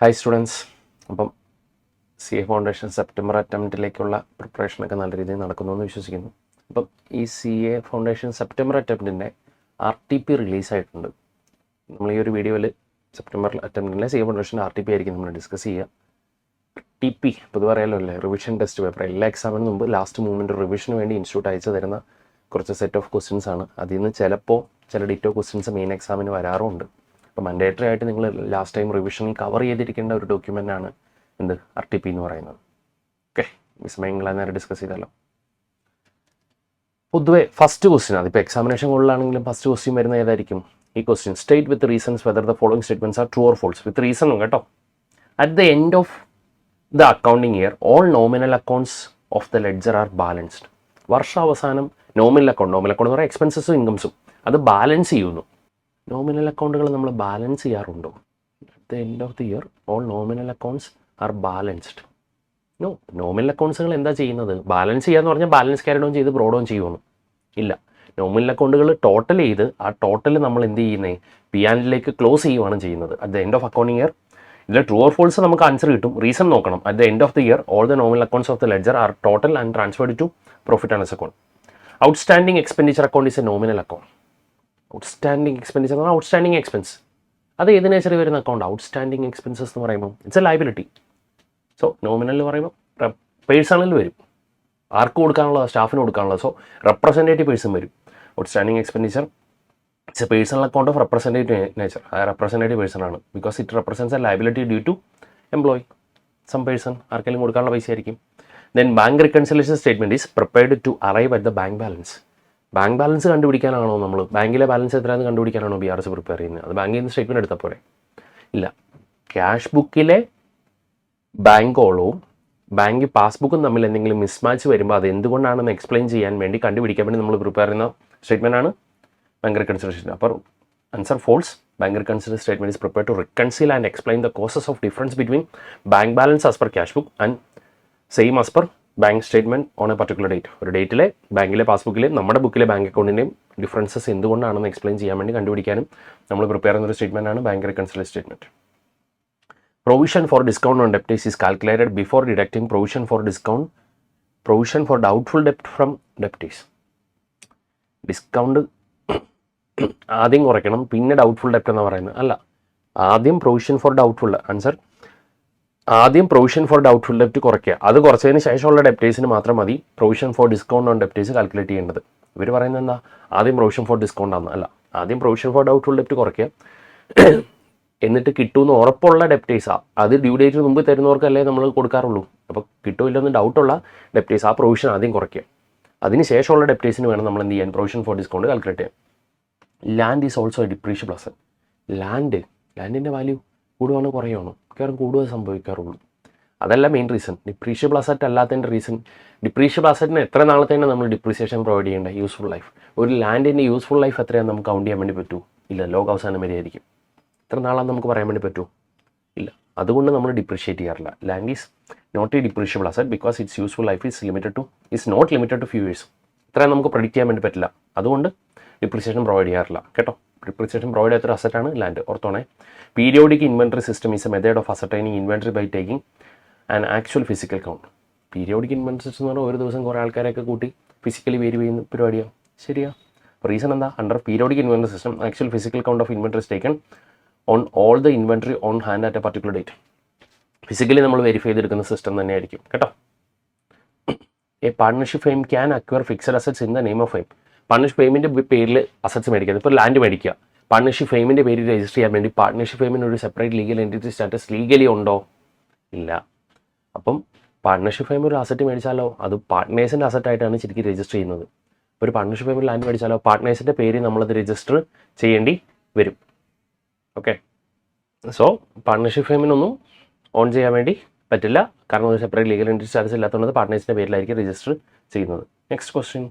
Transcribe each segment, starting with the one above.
Hi students. അപ്പം CA foundation September അറ്റംപ്റ്റിലേക്കുള്ള പ്രിപ്പറേഷനൊക്കെ നല്ല രീതിയിൽ നടക്കുന്നു എന്ന് വിശ്വസിക്കുന്നു. അപ്പം ഈ CA ഫൗണ്ടേഷൻ സെപ്റ്റംബർ അറ്റംപ്റ്റിൻ്റെ RTP റിലീസായിട്ടുണ്ട്. നമ്മൾ ഈ ഒരു വീഡിയോയിൽ സെപ്റ്റംബർ അറ്റംപ്റ്റിൻ്റെ CA ഫൗണ്ടേഷൻ്റെ RTP ആയിരിക്കും നമ്മൾ ഡിസ്കസ് ചെയ്യുക. RTP പൊതുവെ അറിയാലോ അല്ലേ, റിവിഷൻ ടെസ്റ്റ് പേപ്പർ. എല്ലാ എക്സാമിന് മുമ്പ് ലാസ്റ്റ് മൂമെൻറ്റ് റിവിഷന് വേണ്ടി ഇൻസ്റ്റിറ്റ്യൂട്ട് അയച്ചു തരുന്ന കുറച്ച് സെറ്റ് ഓഫ് ക്വസ്റ്റ്യൻസ് ആണ്. അതിൽ നിന്ന് ചിലപ്പോൾ ചില ഡിറ്റോ ക്വസ്റ്റ്യൻസ് മെയിൻ എക്സാമിന് വരാറുമുണ്ട്. അപ്പോൾ മൻഡേറ്ററി ആയിട്ട് നിങ്ങൾ ലാസ്റ്റ് ടൈം റിവിഷനിൽ കവർ ചെയ്തിരിക്കേണ്ട ഒരു ഡോക്യുമെൻ്റ് ആണ് എന്ത് RTP എന്ന് പറയുന്നത്. ഓക്കെ, വിസ്മയങ്ങളെ നേരെ ഡിസ്കസ് ചെയ്താലോ. പൊതുവെ ഫസ്റ്റ് ക്വസ്റ്റ്യൻ, അതിപ്പോൾ എക്സാമിനേഷൻ കൂടുതലാണെങ്കിലും ഫസ്റ്റ് ക്വസ്റ്റ്യൻ വരുന്ന ഏതായിരിക്കും? ഈ question state with reasons whether the following statements are true or false. With റീസണും കേട്ടോ. At the end of the accounting year all nominal accounts of the ledger are balanced. വർഷാവസാനം nominal account എന്ന് പറയുമ്പോൾ എക്സ്പെൻസസും ഇൻകംസും അത് balance ചെയ്യുന്നു. Nominal അക്കൗണ്ടുകൾ നമ്മൾ balance ചെയ്യാറുണ്ടോ? At the end of the year all nominal accounts are balanced. No. Nominal അക്കൗണ്ട്സുകൾ എന്താ ചെയ്യുന്നത്? ബാലൻസ് ചെയ്യാന്ന് പറഞ്ഞാൽ ബാലൻസ് ക്യാരി ഡൗൺ ചെയ്ത് ബ്രോ ഡൗൺ ചെയ്യുമെന്ന് ഇല്ല. നോമിനൽ അക്കൗണ്ടുകൾ ടോട്ടൽ ചെയ്ത് ആ ടോട്ടൽ നമ്മൾ എന്ത് ചെയ്യുന്നത്? P&Lലേക്ക് ക്ലോസ് ചെയ്യുവാണ് ചെയ്യുന്നത്. At the end of accounting year ഇതിൽ ട്രൂ ഓർ ഫോൾസ് നമുക്ക് ആൻസർ കിട്ടും. റീസൺ നോക്കണം. At the end of the year all the nominal accounts of the ledger are total and transferred to profit and loss account. Outstanding expenditure account is a nominal account. Outstanding expenditure എന്ന് പറഞ്ഞാൽ outstanding expense. അത് ഏത് നേച്ചറി വരുന്ന account? Outstanding expenses എന്ന് പറയുമ്പോൾ it's a liability. So nominal എന്ന് പറയുമ്പോൾ personal വരും. ആർക്ക് കൊടുക്കാനുള്ളത്? സ്റ്റാഫിന് കൊടുക്കാനുള്ളത്. സോ റെപ്രസെൻറ്റേറ്റീവ് പേഴ്സൺ വരും. Outstanding expenditure it's a personal account of representative nature. ആ റെപ്രസെൻറ്റേറ്റീവ് പേഴ്സൺ ആണ്. Because it represents a liability due to employee. Some person ആർക്കെങ്കിലും കൊടുക്കാനുള്ള പൈസ ആയിരിക്കും. Then bank reconciliation statement is prepared to arrive at the bank balance. Bank balance കണ്ടുപിടിക്കാനാണോ നമ്മൾ ബാങ്കിലെ balance എത്രയാണെന്ന് കണ്ടുപിടിക്കാനാണോ BRS പ്രിപ്പയർ ചെയ്യുന്നത്? അത് ബാങ്കിൽ നിന്ന് സ്റ്റേറ്റ്മെൻറ്റ് എടുത്താൽ പോരെ? ഇല്ല. ക്യാഷ് ബുക്കിലെ ബാങ്ക് കോളവും ബാങ്ക് പാസ്ബുക്കും തമ്മിൽ എന്തെങ്കിലും മിസ്മാച്ച് വരുമ്പോൾ അത് എന്തുകൊണ്ടാണെന്ന് എക്സ്പ്ലെയിൻ ചെയ്യാൻ വേണ്ടി കണ്ടുപിടിക്കാൻ വേണ്ടി നമ്മൾ പ്രിപ്പയർ ചെയ്യുന്ന സ്റ്റേറ്റ്മെൻ്റ് ആണ് ബാങ്ക് റിക്കൺസിലേഷൻ. അപ്പോൾ answer false. Bank reconciliation statement is prepare to reconcile and explain the causes of difference between bank balance as per cash book and same as per bank statement on a particular date. ഒരു ഡേറ്റിലെ ബാങ്കിലെ പാസ്ബുക്കിലെയും നമ്മുടെ ബുക്കിലെ bank അക്കൗണ്ടിൻ്റെയും differences എന്തുകൊണ്ടാണെന്ന് explain ചെയ്യാൻ വേണ്ടി കണ്ടുപിടിക്കാനും നമ്മൾ പ്രിപ്പയർ ചെയ്യുന്ന ഒരു സ്റ്റേറ്റ്മെൻ്റ് ആണ് bank reconciliation statement. Provision for discount on debtors is calculated before deducting provision for doubtful ഡെപ്റ്റ് ഫ്രം ഡെപ്റ്റേഴ്സ്. ഡിസ്കൗണ്ട് ആദ്യം കുറയ്ക്കണം, പിന്നെ ഡൗട്ട്ഫുൾ ഡെപ്റ്റ് എന്ന് പറയുന്നത് അല്ല. ആദ്യം പ്രൊവിഷൻ ഫോർ ഡൗട്ട്ഫുൾ ആൻസർ. ആദ്യം പ്രൊവിഷൻ ഫോർ ഡൗട്ട്ഫുൾ ഡെപ്റ്റ് കുറയ്ക്കുക. അത് കുറച്ചതിന് ശേഷമുള്ള ഡെപ്റ്റേഴ്സിന് മാത്രം മതി provision for discount on debtors calculate ചെയ്യേണ്ടത്. ഇവർ പറയുന്നത് എന്താ? ആദ്യം പ്രൊവിഷൻ ഫോർ ഡിസ്കൗണ്ട് ആണ്. അല്ല, ആദ്യം പ്രൊവിഷൻ ഫോർ ഡൗട്ട്ഫുൾ ഡെപ്റ്റ് കുറയ്ക്കുക. എന്നിട്ട് കിട്ടുമെന്ന് ഉറപ്പുള്ള ഡെപ്റ്റേഴ്സാണ്, അത് ഡ്യൂ ഡേറ്റിന് മുമ്പ് തരുന്നവർക്കല്ലേ നമ്മൾ കൊടുക്കാറുള്ളൂ. അപ്പോൾ കിട്ടുമില്ലെന്ന് ഡൗട്ടുള്ള ഡെപ്റ്റേഴ്സ് ആ പ്രൊവിഷൻ ആദ്യം കുറയ്ക്കുക. അതിന് ശേഷമുള്ള ഡെപ്റ്റേഴ്സിന് വേണം നമ്മൾ എന്ത് ചെയ്യാൻ? പ്രൊവിഷൻ ഫോർ ഡിസ്കൗണ്ട് കാൽക്കുലേറ്റ് ചെയ്യാം. Land is also a depreciable asset. ലാൻഡിൻ്റെ വാല്യൂ കൂടുവാണോ കുറയുവാണോ? മിക്കവാറും കൂടുതൽ സംഭവിക്കാറുള്ളൂ. അതല്ല മെയിൻ റീസൺ. ഡിപ്രീഷ്യബിൾ അസറ്റ് അല്ലാത്തതിൻ്റെ റീസൺ, ഡിപ്രീഷ്യബിൾ അസറ്റിന് എത്ര നാളത്തേണ് നമ്മൾ ഡിപ്രീസിയേഷൻ പ്രൊവൈഡ് ചെയ്യേണ്ടത്? Useful life. ഒരു ലാൻഡിൻ്റെ യൂസ്ഫുൾ ലൈഫ് എത്രയാണ് നമുക്ക് കൗണ്ട് ചെയ്യാൻ വേണ്ടി പറ്റൂ? ഇല്ല. ലോകാവസാനം വരെ ആയിരിക്കും. എത്ര നാളാണെന്ന് നമുക്ക് പറയാൻ വേണ്ടി പറ്റൂ? ഇല്ല. അതുകൊണ്ട് നമ്മൾ ഡിപ്രീഷിയേറ്റ് ചെയ്യാറില്ല. Land is not a depreciable asset because its useful life is not limited to few years. ഇത്രയും നമുക്ക് പ്രൊഡിക്റ്റ് ചെയ്യാൻ വേണ്ടി പറ്റില്ല. അതുകൊണ്ട് ഡിപ്രീസിയേഷൻ പ്രൊവൈഡ് ചെയ്യാറില്ല കേട്ടോ. ഡിപ്രീസിയേഷൻ പ്രൊവൈഡ് ചെയ്യാത്തൊരു അസറ്റാണ് ലാൻഡ്. ഓർത്തോണേ. Periodic inventory system is a method of ascertaining inventory by taking an actual physical count. Periodic inventory system എന്ന് പറഞ്ഞാൽ ഒരു ദിവസം കുറേ ആൾക്കാരെയൊക്കെ കൂട്ടി ഫിസിക്കലി വേരി ചെയ്യുന്ന പരിപാടിയാണ്. ശരിയാ. റീസൺ എന്താ? Under periodic inventory system actual physical count of inventory is taken on all the inventory on hand at a particular date. Physically നമ്മൾ വെരിഫൈ ചെയ്തെടുക്കുന്ന സിസ്റ്റം തന്നെയായിരിക്കും കേട്ടോ. A partnership firm can acquire fixed assets in the name of firm. Partnership ഫേമിൻ്റെ പേരിൽ assets മേടിക്കുക. ഇപ്പോൾ land മേടിക്കുക, partnership ഫേമിൻ്റെ പേരിൽ രജിസ്റ്റർ ചെയ്യാൻ വേണ്ടി പാർട്ണർഷിപ്പ് ഫേമിന് ഒരു separate legal entity status legally ഉണ്ടോ? ഇല്ല. അപ്പം പാർട്ണർഷിപ്പ് ഫേം ഒരു അസറ്റ് മേടിച്ചാലോ അത് പാർട്ട്നേഴ്സിൻ്റെ അസറ്റായിട്ടാണ് ശരിക്കും രജിസ്റ്റർ ചെയ്യുന്നത്. ഒരു പാർട്ണർഷിപ്പ് ഫേമിൽ ലാൻഡ് മേടിച്ചാലോ പാർട്ട്നേഴ്സിൻ്റെ പേര് നമ്മളത് രജിസ്റ്റർ ചെയ്യേണ്ടി വരും. ഓക്കെ. സോ പാർട്ണർഷിപ്പ് ഫേമിനൊന്നും ഓൺ ചെയ്യാൻ വേണ്ടി പറ്റില്ല, കാരണം ഒരു സെപ്പറേറ്റ് ലീഗൽ എൻറ്റിറ്റി സ്റ്റാറ്റസ് ഇല്ലാത്തതുകൊണ്ട് പാർട്ട്നേഴ്സിൻ്റെ പേരിലായിരിക്കും രജിസ്റ്റർ ചെയ്യുന്നത്. Next question.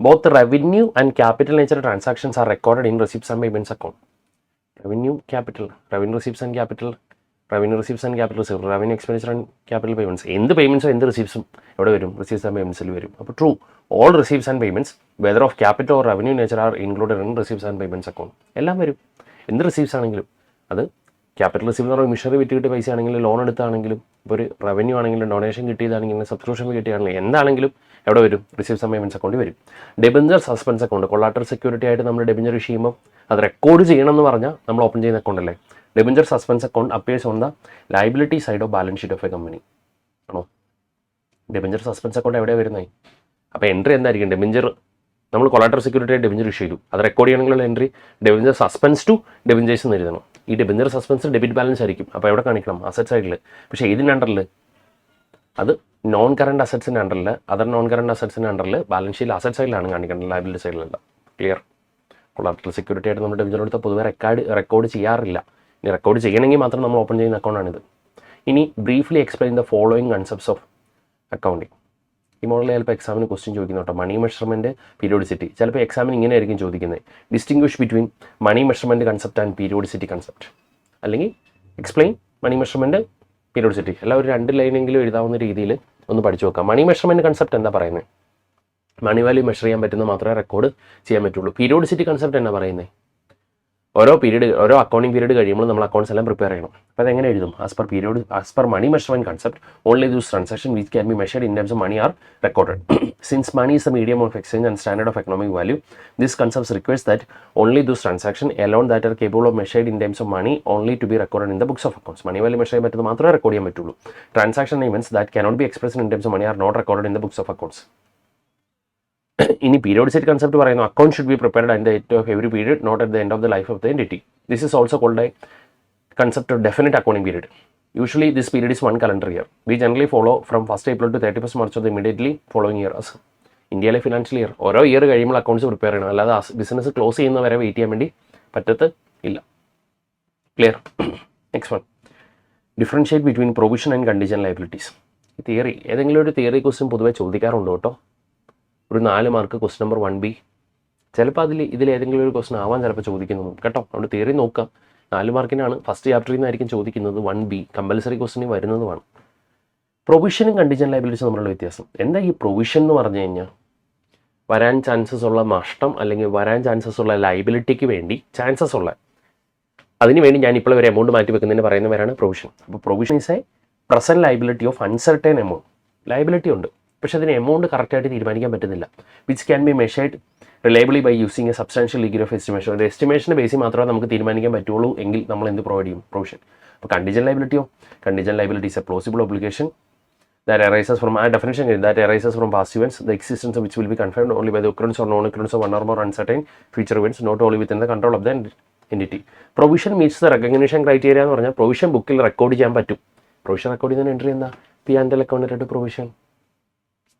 Both revenue and capital nature transactions are recorded in receipts and payments account. Revenue receipts and capital, revenue expenditure and capital payments. എന്ത് പേയ്മെൻറ്റ്സോ എന്ത് റിസീപ്സും എവിടെ വരും? റിസീപ്റ്റ്സ് ആൻഡ് പേയ്മെൻറ്റ്സിൽ വരും. അപ്പോൾ true. All receipts and payments whether of capital or revenue nature are included in receipts and payments account. എല്ലാം വരും. എന്ത് receipts ആണെങ്കിലും അത് ക്യാപിറ്റൽ റിസീവ് എന്ന് പറയുമ്പോൾ മിഷനറി വിറ്റ് കിട്ടിയ പൈസ ആണെങ്കിലും ലോൺ എടുത്താണെങ്കിലും ഇപ്പോൾ ഒരു റവന്യൂ ആണെങ്കിലും ഡൊണേഷൻ കിട്ടിയതാണെങ്കിലും സബ്സ്ക്രിപ്ഷൻ കിട്ടിയാണെങ്കിലും എന്താണെങ്കിലും എവിടെ വരും? റിസീവ് സമ്മേമെൻറ്റ്സ് അക്കൗണ്ട് വരും. ഡെബഞ്ചർ സസ്പെൻസ് അക്കൗണ്ട് കൊളാട്ടറൽ സെക്യൂരിറ്റി ആയിട്ട് നമ്മൾ ഡെബഞ്ചർ ഇഷ്യൂ ചെയ്യുമ്പോൾ അത് റെക്കോർഡ് ചെയ്യണം എന്ന് പറഞ്ഞാൽ നമ്മൾ ഓപ്പൺ ചെയ്യുന്ന അക്കൗണ്ട് അല്ലേ. Debenture suspense account appears on the liability side of balance sheet of a company ആണോ? ഡെബഞ്ചർ സസ്പെൻസ് അക്കൗണ്ട് എവിടെയാണ് വരുന്നത്? അപ്പോൾ എൻട്രി എന്തായിരിക്കും? ഡെബഞ്ചർ നമ്മൾ കൊളാട്ടറൽ സെക്യൂരിറ്റി ആയിട്ട് ഡെബഞ്ചർ ഇഷ്യൂ ചെയ്തു, അത് റെക്കോർഡ് ചെയ്യണമെങ്കിലുള്ള entry debenture suspense to debentures എന്ന് എഴുതണം. ഈ ഡെബഞ്ചർ സസ്പെൻസ് ഡെബിറ്റ് ബാലൻസ് ആയിരിക്കും. അപ്പോൾ എവിടെ കാണിക്കണം? അസറ്റ് സൈഡിൽ. പക്ഷേ ഇതിൻ്റെ അണ്ടറിൽ അത് നോൺ കറണ്ട് അസറ്റ്സിൻ്റെ അണ്ടറിൽ, അതർ നോൺ കറണ്ട് അസറ്റ്സിൻ്റെ അണ്ടറിൽ ബാലൻസ് ഷീറ്റിൽ അസറ്റ് സൈഡിലാണ് കാണിക്കേണ്ടത്, ലയബിലിറ്റി സൈഡിലല്ല. ക്ലിയർ? കൊളാട്ടറൽ സെക്യൂരിറ്റി ആയിട്ട് നമ്മൾ ഡെബഞ്ചർ എടുത്താൽ പൊതുവെ റെക്കോർഡ് ചെയ്യാറില്ല. ഇനി റെക്കോർഡ് ചെയ്യണമെങ്കിൽ മാത്രം നമ്മൾ ഓപ്പൺ ചെയ്യുന്ന അക്കൗണ്ടാണിത്. ഇനി briefly explain the following concepts of accounting. ഈ മോഡലിൽ ചിലപ്പോൾ എക്സാമിന് ക്വസ്റ്റ്യൻ ചോദിക്കുന്നു കേട്ടോ. മണി മെഷർമെൻറ്റ്, പീരിയോഡിസിറ്റി. ചിലപ്പോൾ എക്സാമിന് ഇങ്ങനെ ആയിരിക്കും ചോദിക്കുന്നത്: distinguish between money measurement concept and periodicity concept. അല്ലെങ്കിൽ എക്സ്പ്ലെയിൻ മണി മെഷർമെൻറ്റ്, പീരിയോഡിസിറ്റി. എല്ലാം ഒരു 2 ലൈനെങ്കിലും എഴുതാവുന്ന രീതിയിൽ ഒന്ന് പഠിച്ചു നോക്കാം. മണി മെഷർമെൻറ്റ് കൺസെപ്റ്റ് എന്താ പറയുന്നത്? മണി വാല്യൂ മെഷർ ചെയ്യാൻ പറ്റുന്ന മാത്രമേ റെക്കോർഡ് ചെയ്യാൻ പറ്റുള്ളൂ. പീരിയോഡിസിറ്റി കൺസെപ്റ്റ് എന്നാ പറയുന്നത്? ഓരോ അക്കൗണ്ടിങ് പീരീഡ് കഴിയുമ്പോൾ നമ്മൾ അക്കൗണ്ട്സ് എല്ലാം പ്രിപ്പയർ ചെയ്യണം. അപ്പോൾ അതെങ്ങനെ എഴുതും? As per money measurement concept only those transaction which can be measured in terms of money are recorded. Since money is the medium of exchange and standard of economic value, this concept requires that only those transactions alone that are capable of measured in terms of money only to be recorded in the books of accounts. Money value measure ചെയ്യാൻ പറ്റുന്നത് മാത്രമേ record ചെയ്യാൻ പറ്റുള്ളൂ. Transaction events that cannot be expressed in terms of money are not recorded in the books of accounts. ഇനി periodicity concept പറയുന്നു: account should be prepared at the end of every period, not at the end of the life of the entity. This is also called a concept of definite accounting period. Usually this period is 1 calendar year. We generally follow from 1st April to 31st March of the immediately following year. as ഇന്ത്യയിലെ financial year ഓരോ year കഴിയുമ്പോൾ accounts prepare ചെയ്യണം. അല്ലാതെ business close ചെയ്യുന്ന വരെ wait ചെയ്യാൻ വേണ്ടി പറ്റത്ത് ഇല്ല. Clear? Next one, differentiate between provision and contingent liabilities. ഈ തിയറി ഏതെങ്കിലും ഒരു തിയറി ക്വസ്റ്റ്യൻ പൊതുവെ ചോദിക്കാറുണ്ട് കേട്ടോ. ഒരു 4 മാർക്ക് ക്വസ്റ്റ്യൻ നമ്പർ 1B. ചിലപ്പോൾ ഇതിലേതെങ്കിലും ഒരു ക്വസ്റ്റ്യൻ ആവാൻ ചിലപ്പോൾ ചോദിക്കുന്നതും കേട്ടോ. അതുകൊണ്ട് തിയറി നോക്കാം. 4 മാർക്കിനാണ്, ഫസ്റ്റ് ചാപ്റ്ററിൽ നിന്നായിരിക്കും ചോദിക്കുന്നത്. 1B കമ്പൽസറി ക്വസ്റ്റ്യൻ വരുന്നതുമാണ്. പ്രൊവിഷനും കണ്ടിജന്റ് ലയബിലിറ്റീസും തമ്മിലുള്ള വ്യത്യാസം എന്താ? ഈ പ്രൊവിഷൻ എന്ന് പറഞ്ഞു കഴിഞ്ഞാൽ വരാൻ ചാൻസസ് ഉള്ള നഷ്ടം അല്ലെങ്കിൽ വരാൻ ചാൻസസ് ഉള്ള ലയബിലിറ്റിക്ക് വേണ്ടി ചാൻസസ് ഉള്ള അതിന് വേണ്ടി ഞാൻ ഇപ്പോൾ ഒരു എമൗണ്ട് മാറ്റി വെക്കുന്നതിന് പറയുന്നവരാണ് പ്രൊവിഷൻ. അപ്പോൾ provision is a present liability of uncertain amount. Liability ഉണ്ട്, പക്ഷെ അതിന് എമൗണ്ട് കറക്റ്റായിട്ട് തീരുമാനിക്കാൻ പറ്റുന്നില്ല. Which can be measured reliably by using a substantial degree of estimation. ഒരു എസ്റ്റിമേഷൻ്റെ ബേസിൽ മാത്രമേ നമുക്ക് തീരുമാനിക്കാൻ പറ്റുള്ളൂ എങ്കിൽ നമ്മൾ എന്ത് പ്രൊവൈഡ് ചെയ്യും? പ്രൊവിഷൻ. അപ്പോൾ കണ്ടിജന്റ് ലയബിലിറ്റിയോ? Contingent liability is a plausible obligation that arises from a definition that arises from past events, the existence of which will be confirmed only by the occurrence or non-occurrence of one or more uncertain future events, not only within the control of the entity. Provision meets the recognition criteria എന്ന് പറഞ്ഞാൽ provision ബുക്കിൽ record ചെയ്യാൻ പറ്റും. Provision record ചെയ്യുന്ന entry എന്താ? P&L അക്കൗണ്ടിലായിട്ട് provision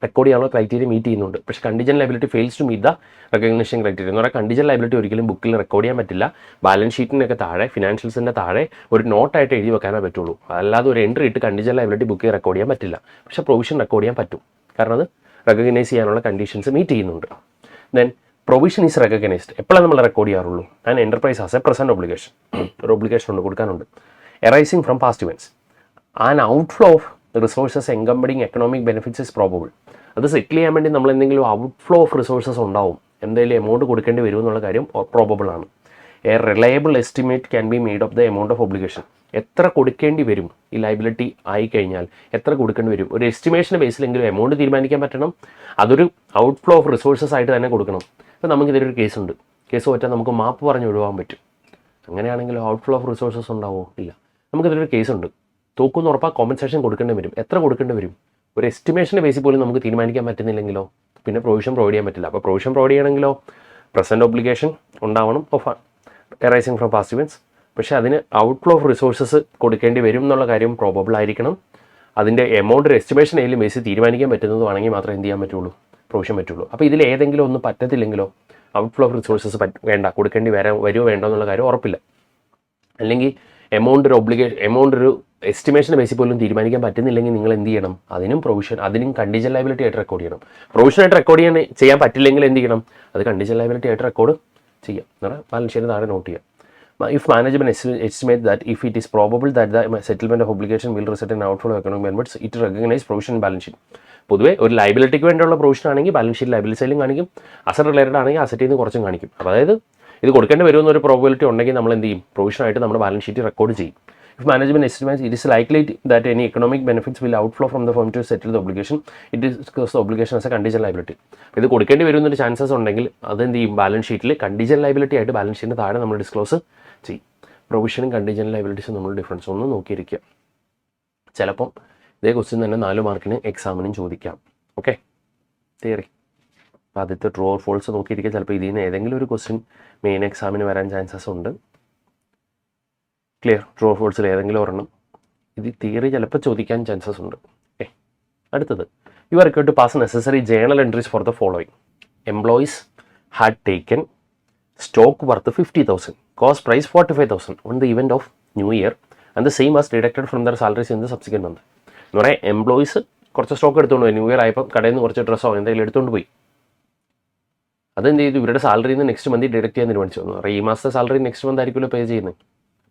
record ചെയ്യാനുള്ള criteria meet ചെയ്യുന്നുണ്ട്. പക്ഷേ contingent liability fails to meet the recognition criteria എന്ന് പറഞ്ഞാൽ കണ്ടിജന്റ് ലയബിലിറ്റി ഒരിക്കലും ബുക്കിൽ റെക്കോർഡ് ചെയ്യാൻ പറ്റില്ല. ബാലൻസ് ഷീറ്റിനൊക്കെ താഴെ, ഫിനാൻഷ്യൽസിൻ്റെ താഴെ ഒരു നോട്ടായിട്ട് എഴുതി വെക്കാനേ പറ്റുള്ളൂ. അല്ലാതെ ഒരു എൻട്രി ഇട്ട് കണ്ടിജന്റ് ലയബിലിറ്റി ബുക്കിൽ റെക്കോർഡ് ചെയ്യാൻ പറ്റില്ല. പക്ഷേ പ്രൊവിഷൻ റെക്കോർഡ് ചെയ്യാൻ പറ്റും, കാരണം അത് റെക്കഗ്നൈസ് ചെയ്യാനുള്ള കണ്ടീഷൻസ് മീറ്റ് ചെയ്യുന്നുണ്ട്. ദെൻ പ്രൊവിഷൻ ഈസ് റെക്കഗ്നൈസ്ഡ് എപ്പോഴാണ് നമ്മൾ റെക്കോർഡ് ചെയ്യാറുള്ളൂ? And enterprise as a present obligation. ഒരു ഒബ്ലിഗേഷൻ ഉണ്ട്, കൊടുക്കാനുണ്ട്. Arising from past events. And outflow of resources embodying economic benefits is probable. അത് സെറ്റിൽ ചെയ്യാൻ വേണ്ടി നമ്മൾ എന്തെങ്കിലും ഔട്ട്ഫ്ലോ ഓഫ് റിസോഴ്സസ് ഉണ്ടാവും, എന്തെങ്കിലും എമൗണ്ട് കൊടുക്കേണ്ടി വരും എന്നുള്ള കാര്യം പ്രോബബിൾ ആണ്. A reliable estimate can be made of the amount of obligation. എത്ര കൊടുക്കേണ്ടി വരും ഈ ലയബിലിറ്റി ആയിക്കഴിഞ്ഞാൽ, എത്ര കൊടുക്കേണ്ടി വരും, ഒരു എസ്റ്റിമേഷൻ ബേസിലെങ്കിലും എമൗണ്ട് തീരുമാനിക്കാൻ പറ്റണം. അതൊരു ഔട്ട്ഫ്ലോ ഓഫ് റിസോഴ്സസ് ആയിട്ട് തന്നെ കൊടുക്കണം. ഇപ്പോൾ നമുക്കിതിലൊരു കേസുണ്ട്, കേസ് പറ്റാൻ നമുക്ക് മാപ്പ് പറഞ്ഞ് ഒഴിവാൻ പറ്റും. അങ്ങനെയാണെങ്കിൽ ഔട്ട്ഫ്ലോ ഓഫ് റിസോഴ്സസ് ഉണ്ടാവുമോ? ഇല്ല. നമുക്കിതിലൊരു കേസുണ്ട്, തോക്കുന്ന് ഉറപ്പാக കോമ്പൻസേഷൻ കൊടുക്കേണ്ടി വരും. എത്ര കൊടുക്കേണ്ടി വരും? ഒരു എസ്റ്റിമേഷൻ്റെ ബേസിൽ പോലും നമുക്ക് തീരുമാനിക്കാൻ പറ്റുന്നില്ലെങ്കിലോ പിന്നെ പ്രൊവിഷൻ പ്രൊവൈഡ് ചെയ്യാൻ പറ്റില്ല. അപ്പോൾ പ്രൊവിഷൻ പ്രൊവൈഡ് ചെയ്യണമെങ്കിലോ പ്രസൻറ്റ് ഒബ്ലിഗേഷൻ ഉണ്ടാവണം of arising from past events. പക്ഷേ അതിന് ഔട്ട്ഫ്ലോ ഓഫ് റിസോഴ്സസ് കൊടുക്കേണ്ടി വരും എന്നുള്ള കാര്യം പ്രോബബിൾ ആയിരിക്കണം. അതിൻ്റെ എമൗണ്ട് ഒരു എസ്റ്റിമേഷൻ ഏതെങ്കിലും ബേസിൽ തീരുമാനിക്കാൻ പറ്റുന്നതുമാണെങ്കിൽ മാത്രമേ എന്ത് ചെയ്യാൻ പറ്റുള്ളൂ? പ്രൊവിഷൻ പറ്റുള്ളൂ. അപ്പോൾ ഇതിൽ ഏതെങ്കിലും ഒന്ന് പറ്റത്തില്ലെങ്കിലോ ഔട്ട്ഫ്ലോ ഓഫ് റിസോഴ്സസ് വരുമോ വേണ്ടോ എന്നുള്ള കാര്യം ഉറപ്പില്ല. അല്ലെങ്കിൽ എമൗണ്ട് ഒരു എസ്റ്റിമേഷൻ ബേസിൽ പോലും തീരുമാനിക്കാൻ പറ്റുന്നില്ലെങ്കിൽ നിങ്ങൾ എന്ത് ചെയ്യണം? അതിനും കണ്ടിജന്റ് ലയബിലിറ്റി ആയിട്ട് റെക്കോർഡ് ചെയ്യണം. പ്രൊവിഷനായിട്ട് റെക്കോർഡ് ചെയ്യാൻ പറ്റില്ലെങ്കിൽ എന്ത് ചെയ്യണം? അത് കണ്ടിജന്റ് ലയബിലിറ്റി ആയിട്ട് റെക്കോർഡ് ചെയ്യാം. എന്നാൽ ബാലൻസ് ഷീറ്റ് താഴെ നോട്ട് ചെയ്യാം. If management estimate that if it is probable that the settlement of obligation will result in outflow of economic benefits, it recognize provision in balance sheet. പൊതുവേ ഒരു ലയബിലിറ്റിക്ക് വേണ്ടിയുള്ള provision ആണെങ്കിൽ balance sheet liability സൈഡിലും കാണിക്കും, asset related ആണെങ്കിൽ അസറ്റിൽ നിന്ന് കുറച്ചും കാണിക്കും. അതായത് ഇത് കൊടുക്കേണ്ടി വരുമെന്നൊരു പ്രോബിലിറ്റി ഉണ്ടെങ്കിൽ നമ്മൾ എന്ത് ചെയ്യും, പ്രൊവിഷനായിട്ട് നമ്മുടെ ബാലൻസ് ഷീറ്റ് റെക്കോർഡ് ചെയ്യും. If management estimates it is likely that any economic benefits will outflow from the firm to settle the obligation, it discloses the obligation as a contingent liability. ഇത് കൊടുക്കേണ്ടി വരുന്നൊരു chances ഉണ്ടെങ്കിൽ അതെന്ത് ചെയ്യും, balance ഷീറ്റിൽ contingent liability ആയിട്ട് balance ഷീറ്റിന് താഴെ നമ്മൾ ഡിസ്ക്ലോസ് ചെയ്യും. പ്രൊവിഷനും കണ്ടീജന്റ് ലൈബിലിറ്റീസും നമ്മൾ ഡിഫറൻസ് ഒന്ന് നോക്കിയിരിക്കുക. ചിലപ്പം ഇതേ ക്വസ്റ്റ്യൻ തന്നെ 4 മാർക്കിന് എക്സാമിനും ചോദിക്കാം. Okay, theory. അപ്പോൾ ആദ്യത്തെ ട്രൂ ഓർ ഫോൾസ് നോക്കിയിരിക്കുക. ചിലപ്പോൾ ഇതിൽ നിന്ന് ഏതെങ്കിലും ഒരു ക്വസ്റ്റ്യൻ മെയിൻ എക്സാമിന് വരാൻ ചാൻസസ് ഉണ്ട്. ക്ലിയർ? ട്രൂ ഓർ ഫോൾസിൽ ഏതെങ്കിലും ഒരെണ്ണം. ഇത് തിയറി ചിലപ്പോൾ ചോദിക്കാൻ ചാൻസസ് ഉണ്ട്. ഓക്കെ, അടുത്തത് you are required to pass necessary journal entries for the following. Employees had taken stock worth 50,000, cost price 45,000 on the event of new year and the same was deducted from their salaries in the subsequent month. എന്ന് പറയാം, employees കുറച്ച് stock എടുത്തുകൊണ്ട് പോയി, new year ആയപ്പോൾ കടയിൽ നിന്ന് കുറച്ച് ഡ്രസ്സോ എന്തെങ്കിലും എടുത്തുകൊണ്ട് പോയി. അതെന്ത് ചെയ്തു, ഇവരുടെ സാലറിയിൽ നിന്ന് നെക്സ്റ്റ് മന്ത് ഡിഡക്റ്റ് ചെയ്യാൻ തീരുമാനിച്ചു. എന്ന് പറയാം, ഈ മാസത്തെ സാലറി നെക്സ്റ്റ് മന്ത് ആയിരിക്കുമല്ലോ പേ ചെയ്യുന്നത്.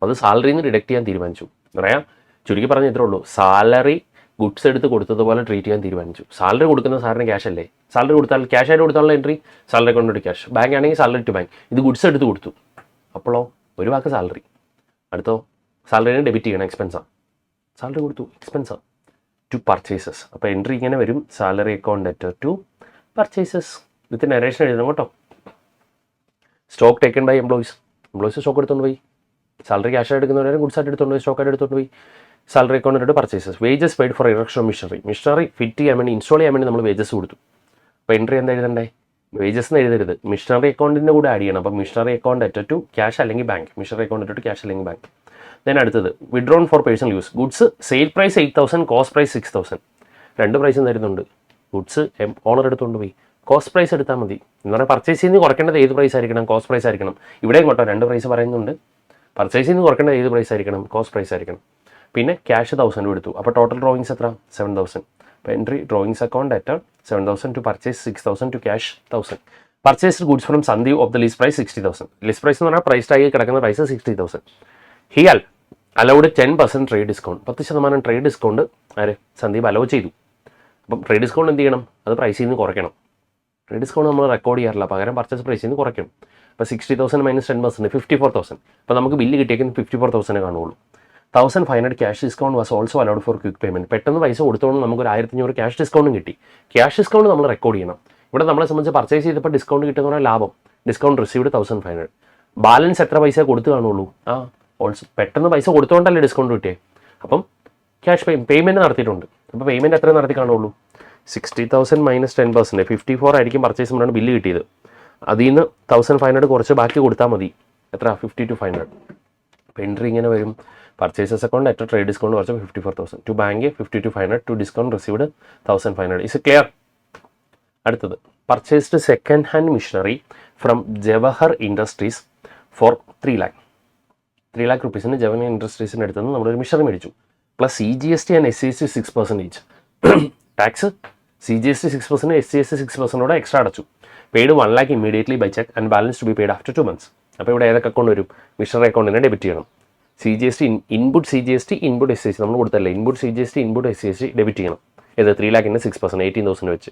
അത് സാലറിയിൽ നിന്ന് ഡിഡക്റ്റ് ചെയ്യാൻ തീരുമാനിച്ചു. എന്ന് പറയാം, ചുരുക്കി പറഞ്ഞ ഇത്രേ ഉള്ളൂ, സാലറി ഗുഡ്സ് എടുത്ത് കൊടുത്തതുപോലെ ട്രീറ്റ് ചെയ്യാൻ തീരുമാനിച്ചു. സാലറി കൊടുക്കുന്ന സാറിന് ക്യാഷ് അല്ലേ, സാലറി കൊടുത്താൽ ക്യാഷ് ആയിട്ട് കൊടുത്താലുള്ള entry salary account cash, bank ആണെങ്കിൽ സാലറി ടു ബാങ്ക്. ഇത് ഗുഡ്സ് എടുത്ത് കൊടുത്തു, അപ്പോഴോ ഒരു വാക്ക് സാലറി, അടുത്തോ സാലറിനെ ഡെബിറ്റ് ചെയ്യണം, എക്സ്പെൻസാണ്. സാലറി കൊടുത്തു, എക്സ്പെൻസാണ്. To purchases. അപ്പോൾ എൻട്രി ഇങ്ങനെ വരും, salary account debtor to purchases with narration എഴുതണം കേട്ടോ. Stock taken by employees stock എടുത്തുകൊണ്ട് പോയി, സാലറി ക്യാഷ് എടുക്കുന്നവരെ ഗുഡ്സ് ആയിട്ട് എടുത്തുകൊണ്ട് പോയി, സ്റ്റോക്ക് ആയിട്ട് എടുത്തുകൊണ്ട് പോയി. Salary account purchases. Wages paid for erection of machinery ഫിറ്റ് ചെയ്യാൻ വേണ്ടി ഇൻസ്റ്റാൾ ചെയ്യാൻ വേണ്ടി നമ്മൾ വേജസ് കൊടുത്തു. അപ്പോൾ എൻട്രി എന്താ എഴുതണ്ടേ, വേജസ് എന്ന് എഴുതരുത്, മിഷനറി അക്കൗണ്ടിൻ്റെ കൂടെ ആഡ് ചെയ്യണം. അപ്പോൾ machinery account at to cash അല്ലെങ്കിൽ bank, machinery account at to cash അല്ലെങ്കിൽ ബാങ്ക്. ദെൻ അടുത്തത് withdrawn for personal use. Goods sale price 8,000, cost price 6,000. 2 പ്രൈസും തരുന്നുണ്ട്. ഗുഡ്സ് ഓണർ എടുത്തുകൊണ്ട് പോയി, കോസ്റ്റ് പ്രൈസ് എടുത്താൽ മതി. എന്ന് പറഞ്ഞാൽ പർച്ചേസ് ചെയ്യുന്ന കുറയ്ക്കേണ്ടത് ഏത് പ്രൈസ് ആയിരിക്കണം, കോസ്റ്റ് പ്രൈസ് ആയിരിക്കണം. ഇവിടെയും കേട്ടോ 2 പ്രൈസ് പറയുന്നുണ്ട്. പർച്ചേസ് ചെയ്യുന്ന കുറയ്ക്കേണ്ടത് ഏത് പ്രൈസ് ആയിരിക്കണം, കോസ്റ്റ് പ്രൈസ് ആയിരിക്കണം. പിന്നെ ക്യാഷ് 1,000 എടുത്തു. അപ്പോൾ ടോട്ടൽ ഡ്രോയിങ്സ് എത്ര, 7,000. അപ്പോൾ entry drawings account at 7,000 to purchase 6,000 to cash 1,000. Purchased goods from Sandeep of the list price 60,000. List price എന്ന് പറഞ്ഞാൽ പ്രൈസ് ടാഗിൽ കിടക്കുന്ന price 60,000. He allowed 10% trade discount. 10% trade discount ആര്, സന്ദീപ് അലോ ചെയ്തു. അപ്പം ട്രേഡ് ഡിസ്കൗണ്ട് എന്ത് ചെയ്യണം, അത് പ്രൈസിൽ നിന്ന് കുറയ്ക്കണം. ട്രേഡ് ഡിസ്കൗണ്ട് നമ്മൾ റെക്കോർഡ് ചെയ്യാറില്ല, പകരം പർച്ചേസ് പ്രൈസിൽ നിന്ന് കുറയ്ക്കണം. അപ്പോൾ 60,000 മൈനസ് 10% 54,000. അപ്പോൾ നമുക്ക് ബില്ല് കിട്ടിയേക്കുന്നത് 54,000 കാണുള്ളൂ. 1,500 cash discount was also allowed four quick payment. പെട്ടെന്ന് പൈസ കൊടുത്തോണ്ട് നമുക്ക് ഒരു 1,500 ക്യാഷ് ഡിസ്കൗണ്ടും കിട്ടി. ക്യാഷ് ഡിസ്കൗണ്ട് നമ്മൾ റെക്കോർഡ് ചെയ്യണം. ഇവിടെ നമ്മളെ സംബന്ധിച്ച് പർച്ചേസ് ചെയ്തപ്പോൾ ഡിസ്കൗണ്ട് കിട്ടുന്ന ലാഭം, ഡിസ്കൗണ്ട് റിസീവ്ഡ് 1,500. ബാലൻസ് എത്ര പൈസ കൊടുത്ത് കാണുള്ളൂ, ഓൾസോ പെട്ടെന്ന് പൈസ കൊടുത്തോണ്ടല്ലേ ഡിസ്കൗണ്ട് കിട്ടിയേ. അപ്പം ക്യാഷ് പേയ്മെൻറ്റ് നടത്തിയിട്ടുണ്ട്. അപ്പോൾ പേയ്മെൻറ്റ് എത്ര നടത്തി കാണുള്ളൂ, 60,000 മൈനസ് 10%, 54 ആയിരിക്കും പർച്ചേസ് കൊണ്ടാണ് ബില്ല് കിട്ടിയത്. അതിൽ നിന്ന് 1,500 കുറച്ച് ബാക്കി കൊടുത്താൽ മതി. എത്ര, 52,500. അപ്പോൾ എൻട്രി ഇങ്ങനെ വരും, purchases account at trade discount കുറച്ച് 54,000 to bank 52,500 to discount received 1,500. Is clear? അടുത്തത് purchased second hand machinery from Jawahar industries for 3 lakh. 3 lakh റുപ്പീസിന് ജവഹർ ഇൻഡസ്ട്രീസിൻ്റെ അടുത്ത് നിന്ന് നമ്മളൊരു മിഷനറി മേടിച്ചു. Plus CGST and SCST 6% tax. CGST 6%, SCST 6% extra അടച്ചു. Paid 1 lakh immediately by cheque and balance to be paid after 2 months. അപ്പോൾ ഇവിടെ ഏതൊക്കെ അക്കൗണ്ട് വരും, മിഷനറി അക്കൗണ്ടിനെ ഡെബിറ്റ് ചെയ്യണം. CGST input CGST input SCST നമ്മൾ കൊടുത്തല്ലേ, input CGST input SCST debit ചെയ്യണം. ഇത് 3 lakhൻ്റെ 6%, 18,000 വെച്ച്.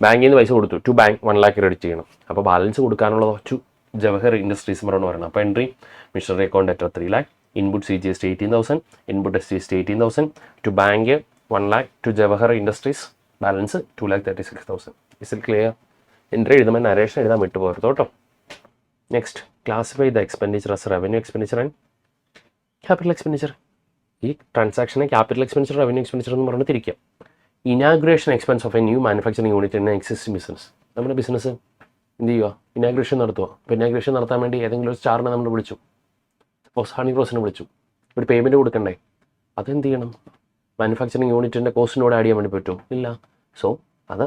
ബാങ്കിൽ നിന്ന് പൈസ കൊടുത്തു, ടു ബാങ്ക് 1 lakh ക്രെഡിറ്റ് ചെയ്യണം. അപ്പോൾ ബാലൻസ് കൊടുക്കാനുള്ളത് ടു ജവഹർ ഇൻഡസ്ട്രീസ് എന്ന് പറയണം. അപ്പോൾ entry machinery account at 3 lakh, input CGST 18,000, input SCST 18,000, to bank 1 lakh, to Jawahar industries balance 2,36,000. Is it clear? Entry എഴുതുമ്പോൾ നരേഷൻ എഴുതാൻ വിട്ടു പോകരുത് കേട്ടോ. Next, classify the expenditure as revenue expenditure and capital expenditure. ഈ ട്രാൻസാക്ഷനെ ക്യാപിറ്റൽ എക്സ്പെൻഡിച്ചർ, റവന്യൂ എക്സ്പെൻഡിച്ചർ എന്ന് പറഞ്ഞ് തിരിക്കാം. Inauguration expense of a new manufacturing unit in existing business. നമ്മുടെ ബിസിനസ് എന്ത് ചെയ്യുക, ഇനാഗ്രേഷൻ നടത്തുക. അപ്പോൾ ഇനാഗ്രേഷൻ നടത്താൻ വേണ്ടി ഏതെങ്കിലും ഒരു സ്റ്റാറിനെ നമ്മൾ വിളിച്ചു, സപ്പോസ് ഹണി ക്രോസിനെ വിളിച്ചു, ഒരു പേയ്മെൻറ്റ് കൊടുക്കണ്ടേ? അതെന്ത് ചെയ്യണം, മാനുഫാക്ചറിംഗ് യൂണിറ്റിൻ്റെ കോസ്റ്റിനോട് ആഡ് ചെയ്യാൻ വേണ്ടി പറ്റുമോ? ഇല്ല. സോ അത്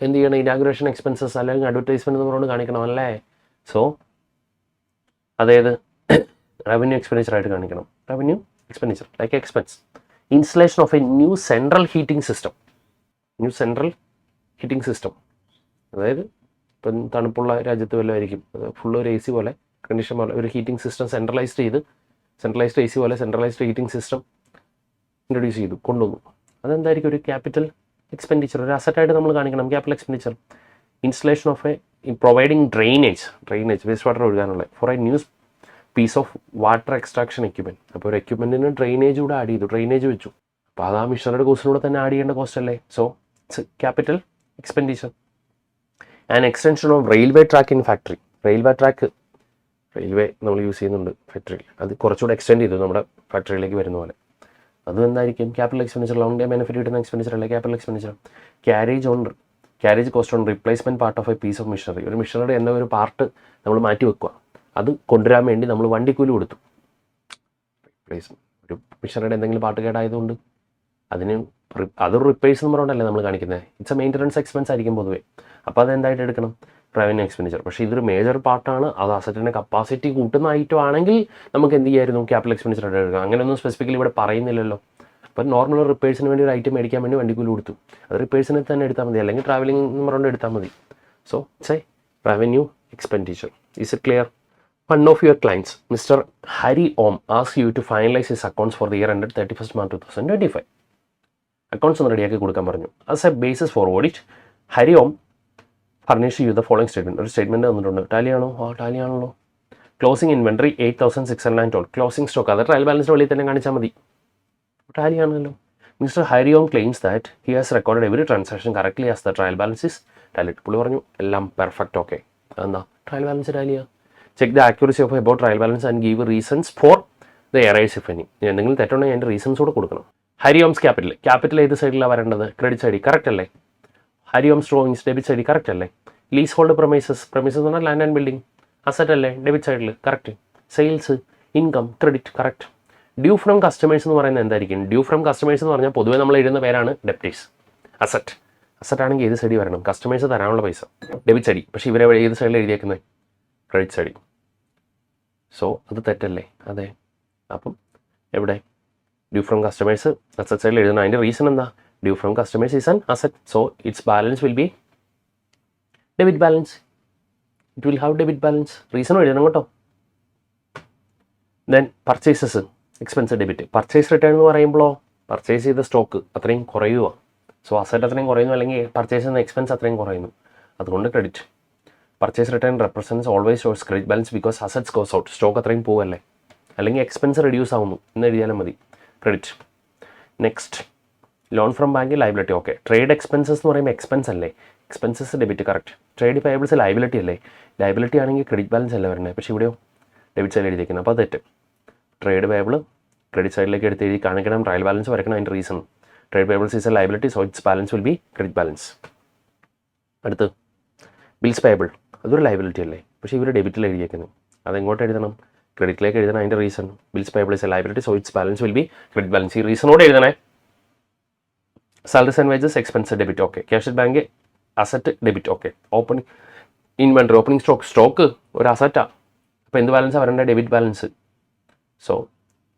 എന്ത് ചെയ്യണം, ഇനാഗ്രേഷൻ എക്സ്പെൻസസ് അല്ലെങ്കിൽ അഡ്വർടൈസ്മെൻറ്റ് എന്ന് പറഞ്ഞുകൊണ്ട് കാണിക്കണം അല്ലേ? സോ അതായത് റവന്യൂ എക്സ്പെൻഡിച്ചർ ആയിട്ട് കാണിക്കണം. Revenue expenditure like expense. Installation of a new central heating system. അതായത് ഇപ്പം തണുപ്പുള്ള രാജ്യത്ത് വല്ലതായിരിക്കും, അത് ഫുള്ള് ഒരു AC പോലെ, കണ്ടീഷൻ പോലെ ഒരു ഹീറ്റിംഗ് സിസ്റ്റം സെൻട്രലൈസ്ഡ് AC പോലെ സെൻട്രലൈസ്ഡ് ഹീറ്റിംഗ് സിസ്റ്റം ഇൻട്രൊഡ്യൂസ് ചെയ്തു, കൊണ്ടുവന്നു. അതെന്തായിരിക്കും, ഒരു ക്യാപിറ്റൽ എക്സ്പെൻഡിച്ചർ, ഒരു അസറ്റായിട്ട് നമ്മൾ കാണിക്കണം. Capital expenditure. Installation of a providing drainage waste water ഒഴുകാനുള്ള for a new piece of water extraction equipment. അപ്പോൾ ഒരു എക്യുപ്മെൻറ്റിന് ഡ്രെയിനേജ് കൂടെ ആഡ് ചെയ്തു, ഡ്രെയിനേജ് വെച്ചു. അപ്പോൾ അത് ആ മിഷനറിയുടെ കോസ്റ്റിലൂടെ തന്നെ ആഡ് ചെയ്യേണ്ട കോസ്റ്റ് അല്ലേ. So it's capital expenditure. And extension of railway track in factory. Railway നമ്മൾ യൂസ് ചെയ്യുന്നുണ്ട് ഫാക്ടറിയിൽ, അത് കുറച്ചുകൂടെ എക്സ്റ്റെൻഡ് ചെയ്തു നമ്മുടെ ഫാക്ടറിയിലേക്ക് വരുന്ന പോലെ. അതും എന്തായിരിക്കും? Capital expenditure. Long time benefit കിട്ടുന്ന എക്സ്പെൻഡിച്ചർ അല്ലേ capital expenditure. Carriage cost on replacement part of a piece of machinery. ഒരു മിഷനറി എന്ന ഒരു പാർട്ട് നമ്മൾ മാറ്റി വെക്കുക, അത് കൊണ്ടുവരാൻ വേണ്ടി നമ്മൾ വണ്ടിക്കൂലി കൊടുത്തു. ഒരു മിഷനറിയുടെ എന്തെങ്കിലും പാർട്ട് കേടായതുകൊണ്ട് അതിന് അതൊരു റിപ്പയേഴ്സ് എന്ന് പറഞ്ഞുകൊണ്ടല്ലേ നമ്മൾ കാണിക്കുന്നത്. ഇറ്റ്സ് എ മെയിൻ്റനൻസ് എക്സ്പെൻസ് ആയിരിക്കും പൊതുവേ. അപ്പോൾ അതെന്തായിട്ട് എടുക്കണം? Revenue expenditure. പക്ഷേ ഇതൊരു മേജർ പാർട്ടാണ്, അത് അസറ്റിൻ്റെ കപ്പാസിറ്റി കൂട്ടുന്ന ഐറ്റം ആണെങ്കിൽ നമുക്ക് എന്ത് ചെയ്യായിരുന്നു? ക്യാപിറ്റൽ എക്സ്പെൻഡിച്ചർ ആയിട്ട് എടുക്കാം. അങ്ങനെയൊന്നും സ്പെസിഫിക്കലി ഇവിടെ പറയുന്നില്ലല്ലോ. അപ്പോൾ നോർമൽ റിപ്പയേഴ്സിന് വേണ്ടി ഒരു ഐറ്റം മേടിക്കാൻ വേണ്ടി വണ്ടിക്കൂലി കൊടുത്തു, അത് റിപ്പയേഴ്സിന് തന്നെ എടുത്താൽ മതി, അല്ലെങ്കിൽ ട്രാവലിംഗ് എന്ന് പറഞ്ഞുകൊണ്ട് എടുത്താൽ മതി. So it's A revenue expenditure. Is it clear? One of your clients, Mr. Hari Om, asks you to finalize his accounts for the year ended 31st March 2025. Accounts ഒന്ന് റെഡിയാക്കി കൊടുക്കാൻ പറഞ്ഞു. As a basis for audit, Hari Om furnish you the following statement. ഒരു statement തന്നിട്ടുണ്ട്. ടാലിയാണോ? ടാലിയാണല്ലോ. Closing inventory 8,612. Closing stock അത് trial ബാലൻസിൻ്റെ വെളിയിൽ തന്നെ കാണിച്ചാൽ മതി. ടാലിയാണല്ലോ. Mister Hari Om claims that he has record every transaction correctly as the trial balance is tallied. പുള്ളി പറഞ്ഞു എല്ലാം പെർഫെക്റ്റ്, ഓക്കെ. അതെന്താ ട്രയൽ ബാലൻസ് ടാലിയാ? Check the accuracy of about trial balance and give reasons for the errors if any. എന്തെങ്കിലും തെറ്റുണ്ടെങ്കിൽ അതിൻ്റെ reasons കൂടെ കൊടുക്കണം. ഹരി ഓംസ് ക്യാപിറ്റൽ ഏത് സൈഡിലാണ് വരേണ്ടത്? ക്രെഡിറ്റ് സൈഡിൽ. കറക്റ്റ് അല്ലേ? ഹരി ഓംസ് ഡ്രോയിങ്സ് ഡെബിറ്റ് സൈഡിൽ. കറക്റ്റ് അല്ലേ? ലീസ് ഹോൾഡ് പ്രൊമൈസസ് എന്ന് പറഞ്ഞാൽ ലാൻഡ് ആൻഡ് ബിൽഡിംഗ് അസറ്റ് അല്ലേ? ഡെബിറ്റ് സൈഡിൽ. Correct. Sales, income, credit. Correct. Due from customers എന്ന് പറയുന്നത് എന്തായിരിക്കും? ഡ്യൂ ഫ്രം കസ്റ്റമേഴ്സ് എന്ന് പറഞ്ഞാൽ പൊതുവേ നമ്മൾ എഴുതുന്ന പേരാണ് ഡെപ്റ്റേഴ്സ്. അസറ്റ് ആണെങ്കിൽ ഏത് സൈഡിൽ വരണം? കസ്റ്റമേഴ്സ് തരാനുള്ള പൈസ ഡെബിറ്റ് സൈഡിൽ. പക്ഷേ ഇവരെ ഏത് സൈഡിൽ എഴുതിയേക്കുന്നത്? ക്രെഡിറ്റ് സൈഡിൽ. സോ അത് തെറ്റല്ലേ? അതെ. അപ്പം എവിടെ ഡ്യൂ ഫ്രം കസ്റ്റമേഴ്സ് അസറ്റ് സൈഡിൽ എഴുതണം. അതിൻ്റെ റീസൺ എന്താ? Due from customers is an asset, so it's balance will be debit balance. It will have debit balance. Reason എഴുതണം കേട്ടോ. Then purchases expense debit. Purchase return എന്ന് പറയുമ്പോഴോ പർച്ചേസ് ചെയ്ത stock അത്രയും കുറയുക. സോ അസറ്റ് അത്രയും കുറയുന്നു, അല്ലെങ്കിൽ പർച്ചേസ് ചെയ്യുന്ന എക്സ്പെൻസ് അത്രയും കുറയുന്നു, അതുകൊണ്ട് credit. Purchase return represents always shows credit balance because assets goes out. Stock അത്രയും പോവല്ലേ, അല്ലെങ്കിൽ എക്സ്പെൻസ് റെഡ്യൂസ് ആവുന്നു എന്ന് എഴുതിയാലും മതി. Credit. Next loan from bank liability. Okay. Trade expenses എന്ന് പറയുമ്പോൾ എക്സ്പെൻസ് അല്ലേ? Expenses debit. Correct. Trade payables liability അല്ലേ? ലൈബിലിറ്റി ആണെങ്കിൽ ക്രെഡിറ്റ് ബാലൻസ് അല്ലേ വരുന്നത്? പക്ഷേ ഇവിടെയോ ഡെബിറ്റ് സൈഡിൽ എഴുതിയിരിക്കുന്നത്. അപ്പോൾ തെറ്റ്. ട്രേഡ് പേയബിൾ ക്രെഡിറ്റ് സൈഡിലേക്ക് എടുത്ത് എഴുതി കാണിക്കണം, ട്രയൽ ബാലൻസ് വരയ്ക്കണം. അതിൻ്റെ reason trade payables is a liability, so it's balance will be credit balance. അടുത്ത് ബിൽസ് പേയബിൾ. അതൊരു ലൈബിലിറ്റി അല്ലേ? പക്ഷേ ഇവർ ഡെബിറ്റിൽ എഴുതിയേക്കുന്നത്. അതെങ്ങോട്ട് എഴുതണം? ക്രെഡിറ്റിലേക്ക് എഴുതണം. അതിൻ്റെ reason bills payable is a liability, so it's balance will be credit balance. ഈ റീസണോടെ എഴുതണേ. Salaries and wages expense debit. Okay. Cash at bank asset debit. Okay. Opening inventory, opening stock ഒരു അസറ്റാണ്. അപ്പോൾ എന്ത് ബാലൻസാണ് വരേണ്ടത്? Debit balance. So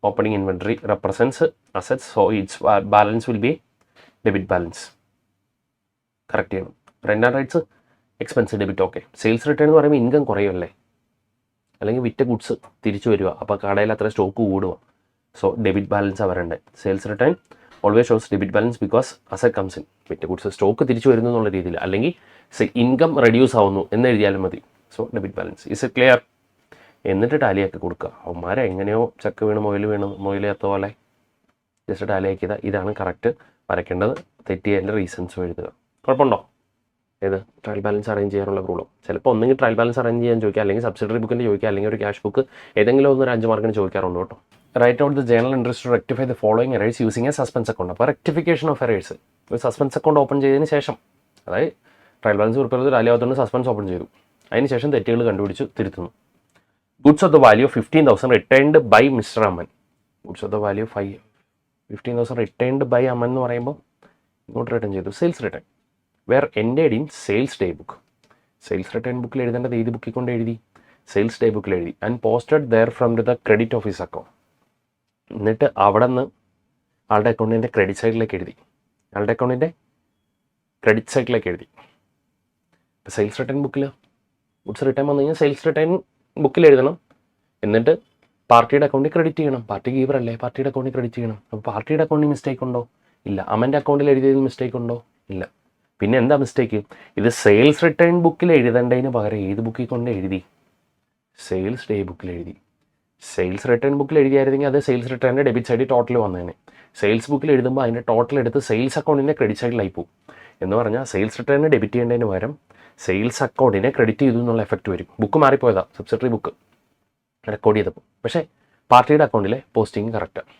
opening inventory represents assets, so it's balance will be debit balance. Correct ചെയ്യണം. Rent and rates expense debit. Okay. Sales return എന്ന് പറയുമ്പോൾ income കുറയുമല്ലേ, അല്ലെങ്കിൽ വിറ്റ ഗുഡ്സ് തിരിച്ചു വരിക, അപ്പോൾ കടയിൽ അത്ര സ്റ്റോക്ക് കൂടുക. സോ ഡെബിറ്റ് ബാലൻസാണ് വരേണ്ടത്. Sales return always shows debit balance because asset comes in. വിറ്റ ഗുഡ്സ് സ്റ്റോക്ക് തിരിച്ചു വരുന്നു എന്നുള്ള രീതിയിൽ, അല്ലെങ്കിൽ ഇൻകം റെഡ്യൂസ് ആവുന്നു എന്ന് എഴുതിയാലും മതി. So debit balance. Is it clear? എന്നിട്ട് ടാലിയാക്കി കൊടുക്കുക. അവന്മാരെ എങ്ങനെയോ ചക്ക വീണ് മൊയിലെത്ത പോലെ ജസ്റ്റ് ടാലിയാക്കിയതാ. ഇതാണ് കറക്റ്റ് വരയ്ക്കേണ്ടത്. തെറ്റിയതിൻ്റെ റീസൺസും എഴുതുക. കുഴപ്പമുണ്ടോ? ഏത് ട്രയൽ ബാലൻസ് അറേഞ്ച് ചെയ്യാനുള്ള റൂളോ? ചിലപ്പോൾ ഒന്നെങ്കിൽ ട്രയൽ ബാലൻസ് അറേഞ്ച് ചെയ്യാൻ ചോദിക്കുക, അല്ലെങ്കിൽ സബ്സിഡറി ബുക്കിൻ്റെ ചോദിക്കുക, അല്ലെങ്കിൽ ഒരു ക്യാഷ് ബുക്ക് ഏതെങ്കിലും ഒരു 5 മാർക്കിന് ചോദിക്കാറുണ്ട് കേട്ടോ. Write out the journal entries to rectify the following errors using a suspense account. അപ്പോൾ റെക്ടിഫിക്കേഷൻ ഓഫ് എറേഴ്സ് ഒരു സസ്പെൻസ് അക്കൗണ്ട് ഓപ്പൺ ചെയ്തതിന് ശേഷം, അതായത് ട്രയൽ ബാലൻസ് പ്രിപ്പയർ ചെയ്ത് ടാലിയാവാത്തതുകൊണ്ട് സസ്പെൻസ് ഓപ്പൺ ചെയ്തു, അതിന് ശേഷം തെറ്റുകൾ കണ്ടുപിടിച്ച് തിരുത്തുന്നു. Goods of the value 15,000 returned by mister Aman. Goods of the value 15,000 returned by Aman എന്ന് പറയുമ്പോൾ ഇങ്ങോട്ട് റിട്ടേൺ ചെയ്തു. Sales return were entered in sales day book. Sales return ബുക്കിൽ എഴുതേണ്ടത് ഏത് ബുക്കിൽ കൊണ്ട് എഴുതി? സെയിൽസ് ഡേ ബുക്കിൽ എഴുതി. And posted there from to the credit office account. എന്നിട്ട് അവിടെ നിന്ന് ആളുടെ അക്കൗണ്ടിൻ്റെ ക്രെഡിറ്റ് സൈഡിലേക്ക് എഴുതി. ആളുടെ അക്കൗണ്ടിൻ്റെ ക്രെഡിറ്റ് സൈഡിലേക്ക് എഴുതി. ഇപ്പോൾ സെയിൽസ് റിട്ടേൺ ബുക്കിൽ ഗുഡ്സ് റിട്ടേൺ വന്നു കഴിഞ്ഞാൽ സെയിൽസ് റിട്ടേൺ ബുക്കിൽ എഴുതണം. എന്നിട്ട് പാർട്ടിയുടെ അക്കൗണ്ടിൽ ക്രെഡിറ്റ് ചെയ്യണം. പാർട്ടി ഗീവർ അല്ലേ, പാർട്ടിയുടെ അക്കൗണ്ടിൽ ക്രെഡിറ്റ് ചെയ്യണം. അപ്പോൾ പാർട്ടിയുടെ അക്കൗണ്ടിൽ മിസ്റ്റേക്ക് ഉണ്ടോ? ഇല്ല. അമൻ്റെ അക്കൗണ്ടിൽ എഴുതിയതിൽ മിസ്റ്റേക്ക് ഉണ്ടോ? ഇല്ല. പിന്നെ എന്താ മിസ്റ്റേക്ക്? ഇത് സെയിൽസ് റിട്ടേൺ ബുക്കിൽ എഴുതേണ്ടതിന് പകരം ഏത് ബുക്കിൽ കൊണ്ട് എഴുതി? സെയിൽസ് ഡേ ബുക്കിൽ എഴുതി. സെയിൽസ് റിട്ടേൺ ബുക്കിൽ എഴുതിയായിരുന്നെങ്കിൽ അത് സെയിൽസ് റിട്ടേണിൻ്റെ ഡെബിറ്റ് സൈഡിൽ ടോട്ടൽ വന്നേനെ. സെയിൽസ് ബുക്കിൽ എഴുതുമ്പോൾ അതിൻ്റെ ടോട്ടൽ എടുത്ത് സെയിൽസ് അക്കൗണ്ടിൻ്റെ ക്രെഡിറ്റ് സൈഡിലായി പോകും. എന്ന് പറഞ്ഞാൽ സെയിൽസ് റിട്ടേണിന് ഡെബിറ്റ് ചെയ്യേണ്ടതിന് പകരം സെയിൽസ് അക്കൗണ്ടിനെ ക്രെഡിറ്റ് ചെയ്തു എന്നുള്ള എഫക്റ്റ് വരും. ബുക്ക് മാറിപ്പോയതാണ്, സബ്സിഡറി ബുക്ക് റെക്കോർഡ് ചെയ്തപ്പോൾ. പക്ഷേ പാർട്ടിയുടെ അക്കൗണ്ടിലെ പോസ്റ്റിംഗ് കറക്റ്റാണ്.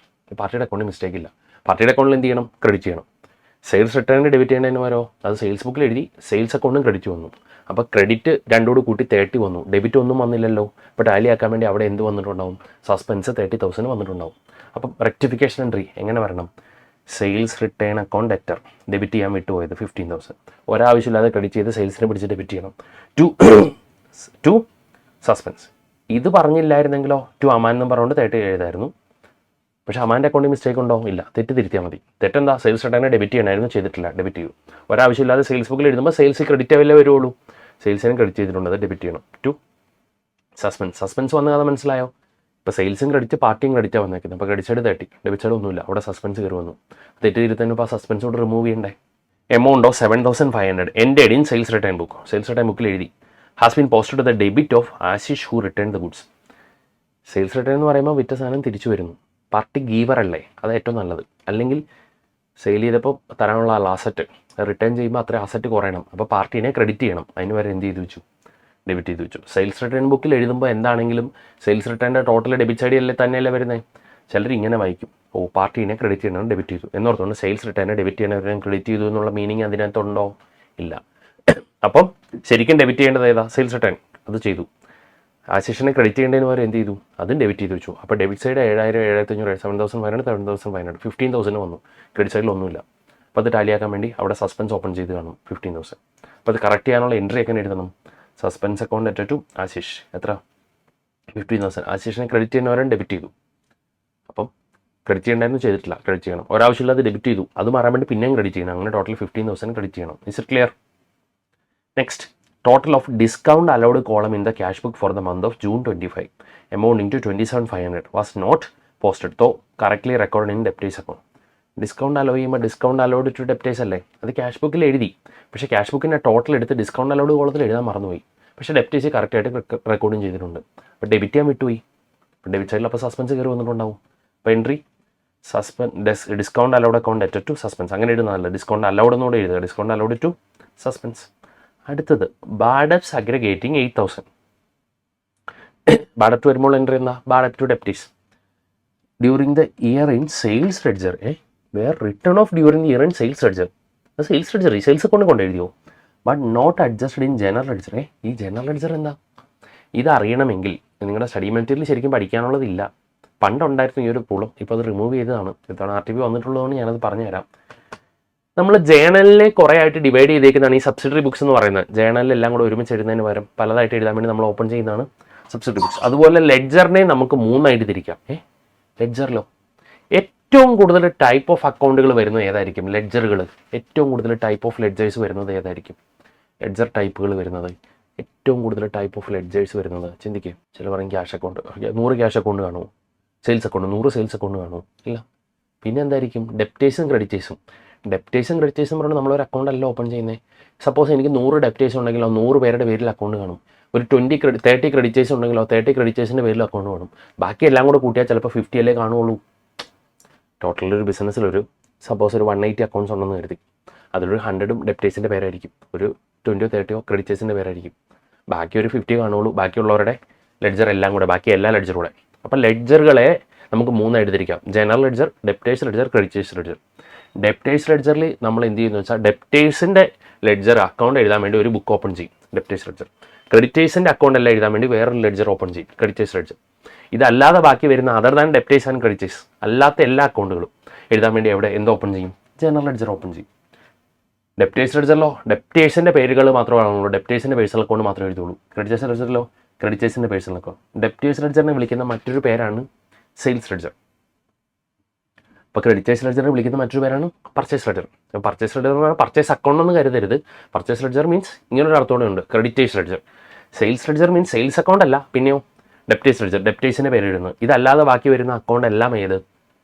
പാർട്ടിയുടെ അക്കൗണ്ടിൽ മിസ്റ്റേക്ക് ഇല്ല. പാർട്ടിയുടെ അക്കൗണ്ടിൽ എന്ത് ചെയ്യണം? ക്രെഡിറ്റ് ചെയ്യണം. സെയിൽസ് റിട്ടേണിന് ഡെബിറ്റ് ചെയ്യേണ്ടതിന് പകരം അത് സെയിൽസ് ബുക്കിൽ എഴുതി സെയിൽസ് അക്കൗണ്ടും ക്രെഡിറ്റ് വന്നു. അപ്പോൾ ക്രെഡിറ്റ് രണ്ടോട് കൂട്ടി 30 വന്നു. ഡെബിറ്റ് ഒന്നും വന്നില്ലല്ലോ. അപ്പോൾ ടാലി ആക്കാൻ വേണ്ടി അവിടെ എന്ത് വന്നിട്ടുണ്ടാവും? സസ്പെൻസ് 30,000 വന്നിട്ടുണ്ടാവും. അപ്പം റെക്ടിഫിക്കേഷൻ എൻട്രി എങ്ങനെ വരണം? Sales return account debtor debit ചെയ്യാൻ വിട്ടുപോയത് 15,000. ഒരാവശ്യമില്ലാതെ ക്രെഡിറ്റ് ചെയ്ത് സെയിൽസിനെ പിടിച്ച് ഡെബിറ്റ് ചെയ്യണം. To suspense. ഇത് പറഞ്ഞില്ലായിരുന്നെങ്കിലോ ടു അമാൻ എന്ന് പറഞ്ഞുകൊണ്ട് 30 എഴുതായിരുന്നു. പക്ഷേ അമാൻ്റെ അക്കൗണ്ടിൽ മിസ്റ്റേക്ക് ഉണ്ടോ? ഇല്ല. തെറ്റ് തിരുത്തിയാൽ മതി. തെറ്റെന്താ? സെയിൽസ് റിട്ടേണിനെ ഡെബിറ്റ് ചെയ്യണമായിരുന്നു, ചെയ്തിട്ടില്ല, ഡെബിറ്റ് ചെയ്യും. ഒരാവശ്യമില്ലാതെ സെയിൽസ് ബുക്കിൽ എഴുതുമ്പോൾ സെയിൽസ് ക്രെഡിറ്റ് ആവില്ലേ വരുള്ളൂ. സെയിൽസിനും ക്രെഡിറ്റ് ചെയ്തിട്ടുണ്ട്, അത് ഡെബിറ്റ് ചെയ്യണം. ടു സസ്പെൻസ് വന്ന കഥ മനസ്സിലായോ? ഇപ്പോൾ സെയിൽസും ക്രെഡിറ്റ് പാർട്ടിയും ക്രെഡിറ്റാണ് വന്നേക്കുന്നത്. അപ്പോൾ ക്രെഡിറ്റ് സൈഡ് 30, ഡെബിറ്റ് സൈഡ് ഒന്നുമില്ല, അവിടെ സസ്പെൻസ് കയറി വന്നു. തെറ്റ് തിരുത്താനും ഇപ്പോൾ ആ സസ്പെൻസ് കൂടെ റിമൂവ് ചെയ്യണ്ടേ. Amount of 7,500 entered in sales return book. Sales return ബുക്കിൽ എഴുതി has been posted to the debit of Ashish who return the goods. Sales return എന്ന് പറയുമ്പോൾ വിറ്റ സാധനം തിരിച്ചു വരുന്നു. പാർട്ടി ഗീവർ അല്ലേ, അത് ഏറ്റവും നല്ലത്. അല്ലെങ്കിൽ സെയിൽ ചെയ്തപ്പോൾ തരാനുള്ള അസറ്റ് റിട്ടേൺ ചെയ്യുമ്പോൾ അത്ര അസറ്റ് കുറയണം. അപ്പോൾ പാർട്ടീനെ ക്രെഡിറ്റ് ചെയ്യണം. അതിന് വരെ എന്ത് ചെയ്ത് വെച്ചു? ഡെബിറ്റ് ചെയ്ത് വെച്ചു. സെയിൽസ് റിട്ടേൺ ബുക്കിൽ എഴുതുമ്പോൾ എന്താണെങ്കിലും സെയിൽസ് റിട്ടേണിൻ്റെ ടോട്ടൽ ഡെബിറ്റ് സൈഡിൽ തന്നെയല്ലേ വരുന്നത്. ചിലർ ഇങ്ങനെ വായിക്കും, ഓ പാർട്ടീനെ ക്രെഡിറ്റ് ചെയ്യണം, ഡെബിറ്റ് ചെയ്തു എന്നോർത്തുകൊണ്ട് സെയിൽസ് റിട്ടേണിനെ ഡെബിറ്റ് ചെയ്യണവരെ ക്രെഡിറ്റ് ചെയ്തു എന്നുള്ള മീനിങ് അതിനകത്തുണ്ടോ? ഇല്ല. അപ്പം ശരിക്കും ഡെബിറ്റ് ചെയ്യേണ്ടത് ഏതാ? Sales return. അത് ചെയ്തു. ആശിഷിനെ ക്രെഡിറ്റ് ചെയ്യേണ്ടതിന് വരെ എന്ത് ചെയ്തു? അതും ഡെബിറ്റ് ചെയ്ത് വെച്ചു. അപ്പോൾ ഡെബിറ്റ് സൈഡ് 7,000, 7,500, 7,500, 7,500, 15,000 വന്നു. ക്രെഡിറ്റ് സൈഡിൽ ഒന്നുമില്ല. അപ്പോൾ അത് ടാലിയാക്കാൻ വേണ്ടി അവിടെ സസ്പെൻസ് ഓപ്പൺ ചെയ്ത് കാണും 15,000. അപ്പോൾ അത് കറക്റ്റ് ചെയ്യാനുള്ള എൻട്രി എങ്ങനെ എഴുതണം? Suspense account debtor to Ashish എത്ര? 15,000. ആശിഷിനെ ക്രെഡിറ്റ് ചെയ്യുന്നവരും ഡെബിറ്റ് ചെയ്തു. അപ്പം ക്രെഡിറ്റ് ചെയ്യേണ്ടായിരുന്നു, ചെയ്തിട്ടില്ല, ക്രെഡിറ്റ് ചെയ്യണം. ഒരാവശ്യമില്ലാതെ ഡെബിറ്റ് ചെയ്തു, അത് മാറാൻ വേണ്ടി പിന്നെയും ക്രെഡിറ്റ് ചെയ്യണം. അങ്ങനെ ടോട്ടൽ 15,000 ക്രെഡിറ്റ് ചെയ്യണം. Is it clear? Next, total of discount allowed column in the cash book for the month of June 25 amounting to 27,500 was not posted, though correctly recorded in debtors account. Discount allow ചെയ്യുമ്പോൾ discount allowed to debtors അല്ലേ, അത് cash ബുക്കിൽ എഴുതി. പക്ഷേ cash ബുക്കിൻ്റെ total എടുത്ത് discount allowed കോളത്തിൽ എഴുതാൻ മറന്നുപോയി. പക്ഷേ ഡെപ്റ്റേഴ്സ് കറക്റ്റായിട്ട് റെക്കോർഡും ചെയ്തിട്ടുണ്ട്. അപ്പോൾ ഡെബിറ്റ് ചെയ്യാൻ വിട്ടുപോയി. അപ്പോൾ ഡെബിറ്റ് സൈഡിൽ അപ്പോൾ സസ്പെൻസ് കയറി വന്നിട്ടുണ്ടാവും. അപ്പോൾ entry discount allowed account debtor to suspense അങ്ങനെ എഴുതുന്നതല്ല, ഡിസ്കൗണ്ട് അലൗഡ് എന്നോട് എഴുതുക, ഡിസ്കൗണ്ട് അലൗഡ് ടു സസ്പെൻസ്. അടുത്തത് ബാഡ് ഡെപ്റ്റ്സ് അഗ്രഗേറ്റിംഗ് 8,000. ബാഡ് ഡെപ്റ്റ് വരുമ്പോൾ എൻട്രി എന്താ? ബാഡ് ഡെപ്റ്റ് to debtors during the year in sales ledger. Were written off during the year in sales ledger. അത് സെയിൽസ് ലെഡ്ജർ ഈ sales account കൊണ്ട് എഴുതിയോ? But not adjusted in general ledger. ഈ general ledger എന്താ? ഇത് അറിയണമെങ്കിൽ നിങ്ങളുടെ സ്റ്റഡി മെറ്റീരിയൽ ശരിക്കും പഠിക്കാനുള്ളതില്ല. പണ്ടുണ്ടായിരുന്നു ഈ ഒരു പുളം, ഇപ്പോൾ അത് റിമൂവ് ചെയ്തതാണ്. ഇത്തവണ RTP വന്നിട്ടുള്ളതുകൊണ്ട് ഞാനത് പറഞ്ഞുതരാം. നമ്മൾ ജേണലിനെ കുറേ ആയിട്ട് ഡിവൈഡ് ചെയ്തേക്കുന്നതാണ് ഈ സബ്സിഡറി ബുക്സ് എന്ന് പറയുന്നത്. ജേണലിലെല്ലാം കൂടെ ഒരുമിച്ച് എഴുതുന്നതിന് പകരം പലതായിട്ട് എഴുതാൻ വേണ്ടി നമ്മൾ ഓപ്പൺ ചെയ്യുന്നതാണ് സബ്സിഡറി ബുക്സ്. അതുപോലെ ലെഡ്ജറിനെ നമുക്ക് 3 ആയിട്ട് തിരിക്കാം. ലെഡ്ജറിലോ ഏറ്റവും കൂടുതൽ ടൈപ്പ് ഓഫ് അക്കൗണ്ടുകൾ വരുന്നത് ഏതായിരിക്കും? ലെഡ്ജറുകൾ. ഏറ്റവും കൂടുതൽ ടൈപ്പ് ഓഫ് ലെഡ്ജേഴ്സ് വരുന്നത് ഏതായിരിക്കും? ലെഡ്ജർ ടൈപ്പുകൾ വരുന്നത് ഏറ്റവും കൂടുതൽ ടൈപ്പ് ഓഫ് ലെഡ്ജേഴ്സ് വരുന്നത് ചിന്തിക്കുക. ചില പറയും ക്യാഷ് അക്കൗണ്ട്, 100 ക്യാഷ് അക്കൗണ്ട് കാണുമോ? സെയിൽസ് അക്കൗണ്ട് 100 സെയിൽസ് അക്കൗണ്ട് കാണുമോ? ഇല്ല. പിന്നെ എന്തായിരിക്കും? ഡെപ്റ്റേഴ്സും ക്രെഡിറ്റേഴ്സും. ഡെപ്റ്റേഴ്സും ക്രെഡിറ്റേഴ്സും പറഞ്ഞാൽ നമ്മളൊരു അക്കൗണ്ട് അല്ല ഓപ്പൺ ചെയ്യുന്നത്. സപ്പോസ് എനിക്ക് 100 ഡെപ്റ്റേഴ്സ് ഉണ്ടെങ്കിലോ 100 പേരുടെ പേരിൽ അക്കൗണ്ട് കാണും. ഒരു 30 ക്രെഡിറ്റേഴ്സ് ഉണ്ടെങ്കിലോ 30 ക്രെഡിറ്റേഴ്സിൻ്റെ പേരിൽ അക്കൗണ്ട് കാണും. ബാക്കി എല്ലാം കൂടെ കൂട്ടിയാൽ ചിലപ്പോൾ 50 അല്ലേ കാണുള്ളൂ. ടോട്ടൽ ഒരു ബിസിനസ്സിലൊരു സപ്പോസ് ഒരു 180 അക്കൗണ്ട്സ് ഉണ്ടെന്ന് കരുതി. അതിലൊരു 100 ഡെപ്റ്റേഴ്സിൻ്റെ പേരായിരിക്കും, ഒരു 20 30 ക്രെഡിറ്റേഴ്സിൻ്റെ പേരായിരിക്കും. ബാക്കി ഒരു 50 കാണുള്ളൂ. ബാക്കിയുള്ളവരുടെ ലെഡ്ജർ എല്ലാം കൂടെ, ബാക്കി എല്ലാ ലെഡ്ജറും കൂടെ. അപ്പോൾ ലെഡ്ജറുകളെ നമുക്ക് 3 ആയിട്ട് തിരിക്കാം. General ledger, debtors ledger, creditors ledger. Debtors ലെഡ്ജറിൽ നമ്മൾ എന്ത് ചെയ്യുന്നു വെച്ചാൽ ഡെപ്റ്റേഴ്സിൻ്റെ ലെഡ്ജർ അക്കൗണ്ട് എഴുതാൻ വേണ്ടി ഒരു ബുക്ക് ഓപ്പൺ ചെയ്യും, ഡെപ്റ്റേഴ്സ് ലെഡ്ജർ. ക്രെഡിറ്റേഴ്സിൻ്റെ അക്കൗണ്ട് എല്ലാം എഴുതാൻ വേണ്ടി വേറൊരു ലെഡ്ജർ ഓപ്പൺ ചെയ്യും, ക്രെഡിറ്റേഴ്സ് ലെഡ്ജർ. ഇതല്ലാതെ ബാക്കി വരുന്ന other than debtors and creditors അല്ലാത്ത എല്ലാ അക്കൗണ്ടുകളും എഴുതാൻ വേണ്ടി എവിടെ എന്ത് ഓപ്പൺ ചെയ്യും? ജനറൽ ലെഡ്ജർ ഓപ്പൺ ചെയ്യും. ഡെപ്റ്റേഴ്സ് ലെഡ്ജറിലോ ഡെപ്റ്റേഴ്സിൻ്റെ പേരുകൾ മാത്രമാണുള്ളൂ, ഡെപ്റ്റേഴ്സിൻ്റെ പേഴ്സണൽ അക്കൗണ്ട് മാത്രമേ എഴുതുള്ളൂ. ക്രെഡിറ്റേഴ്സ് ലെഡ്ജറിലോ ക്രെഡിറ്റേഴ്സിൻ്റെ പേഴ്സണൽ അക്കൗണ്ട്. ഡെപ്റ്റേഴ്സ് ലെഡ്ജറിനെ വിളിക്കുന്ന മറ്റൊരു പേരാണ് സെയിൽസ് ലെഡ്ജർ. അപ്പോൾ ക്രെഡിറ്റേഴ്സ് ലെഡ്ജറിനെ വിളിക്കുന്ന മറ്റൊരു പേരാണ് പർച്ചേസ് ലെഡ്ജർ. പർച്ചേസ് ലെഡ്ജർ എന്ന് പറഞ്ഞാൽ പർച്ചേസ് അക്കൗണ്ട് എന്ന് കരുതരുത്. പർച്ചേസ് ലെഡ്ജർ മീൻസ് ഇങ്ങനൊരു അർത്ഥത്തോടെ ഉണ്ട്, creditors ledger. Sales ledger means sales account അല്ല, പിന്നെയോ ഡെപ്റ്റേഴ്സ് ലെഡ്ജർ, ഡെപ്റ്റേഴ്സിൻ്റെ പേര് എഴുതുന്നത്. ഇതല്ലാതെ ബാക്കി വരുന്ന അക്കൗണ്ട് എല്ലാം ഏത്?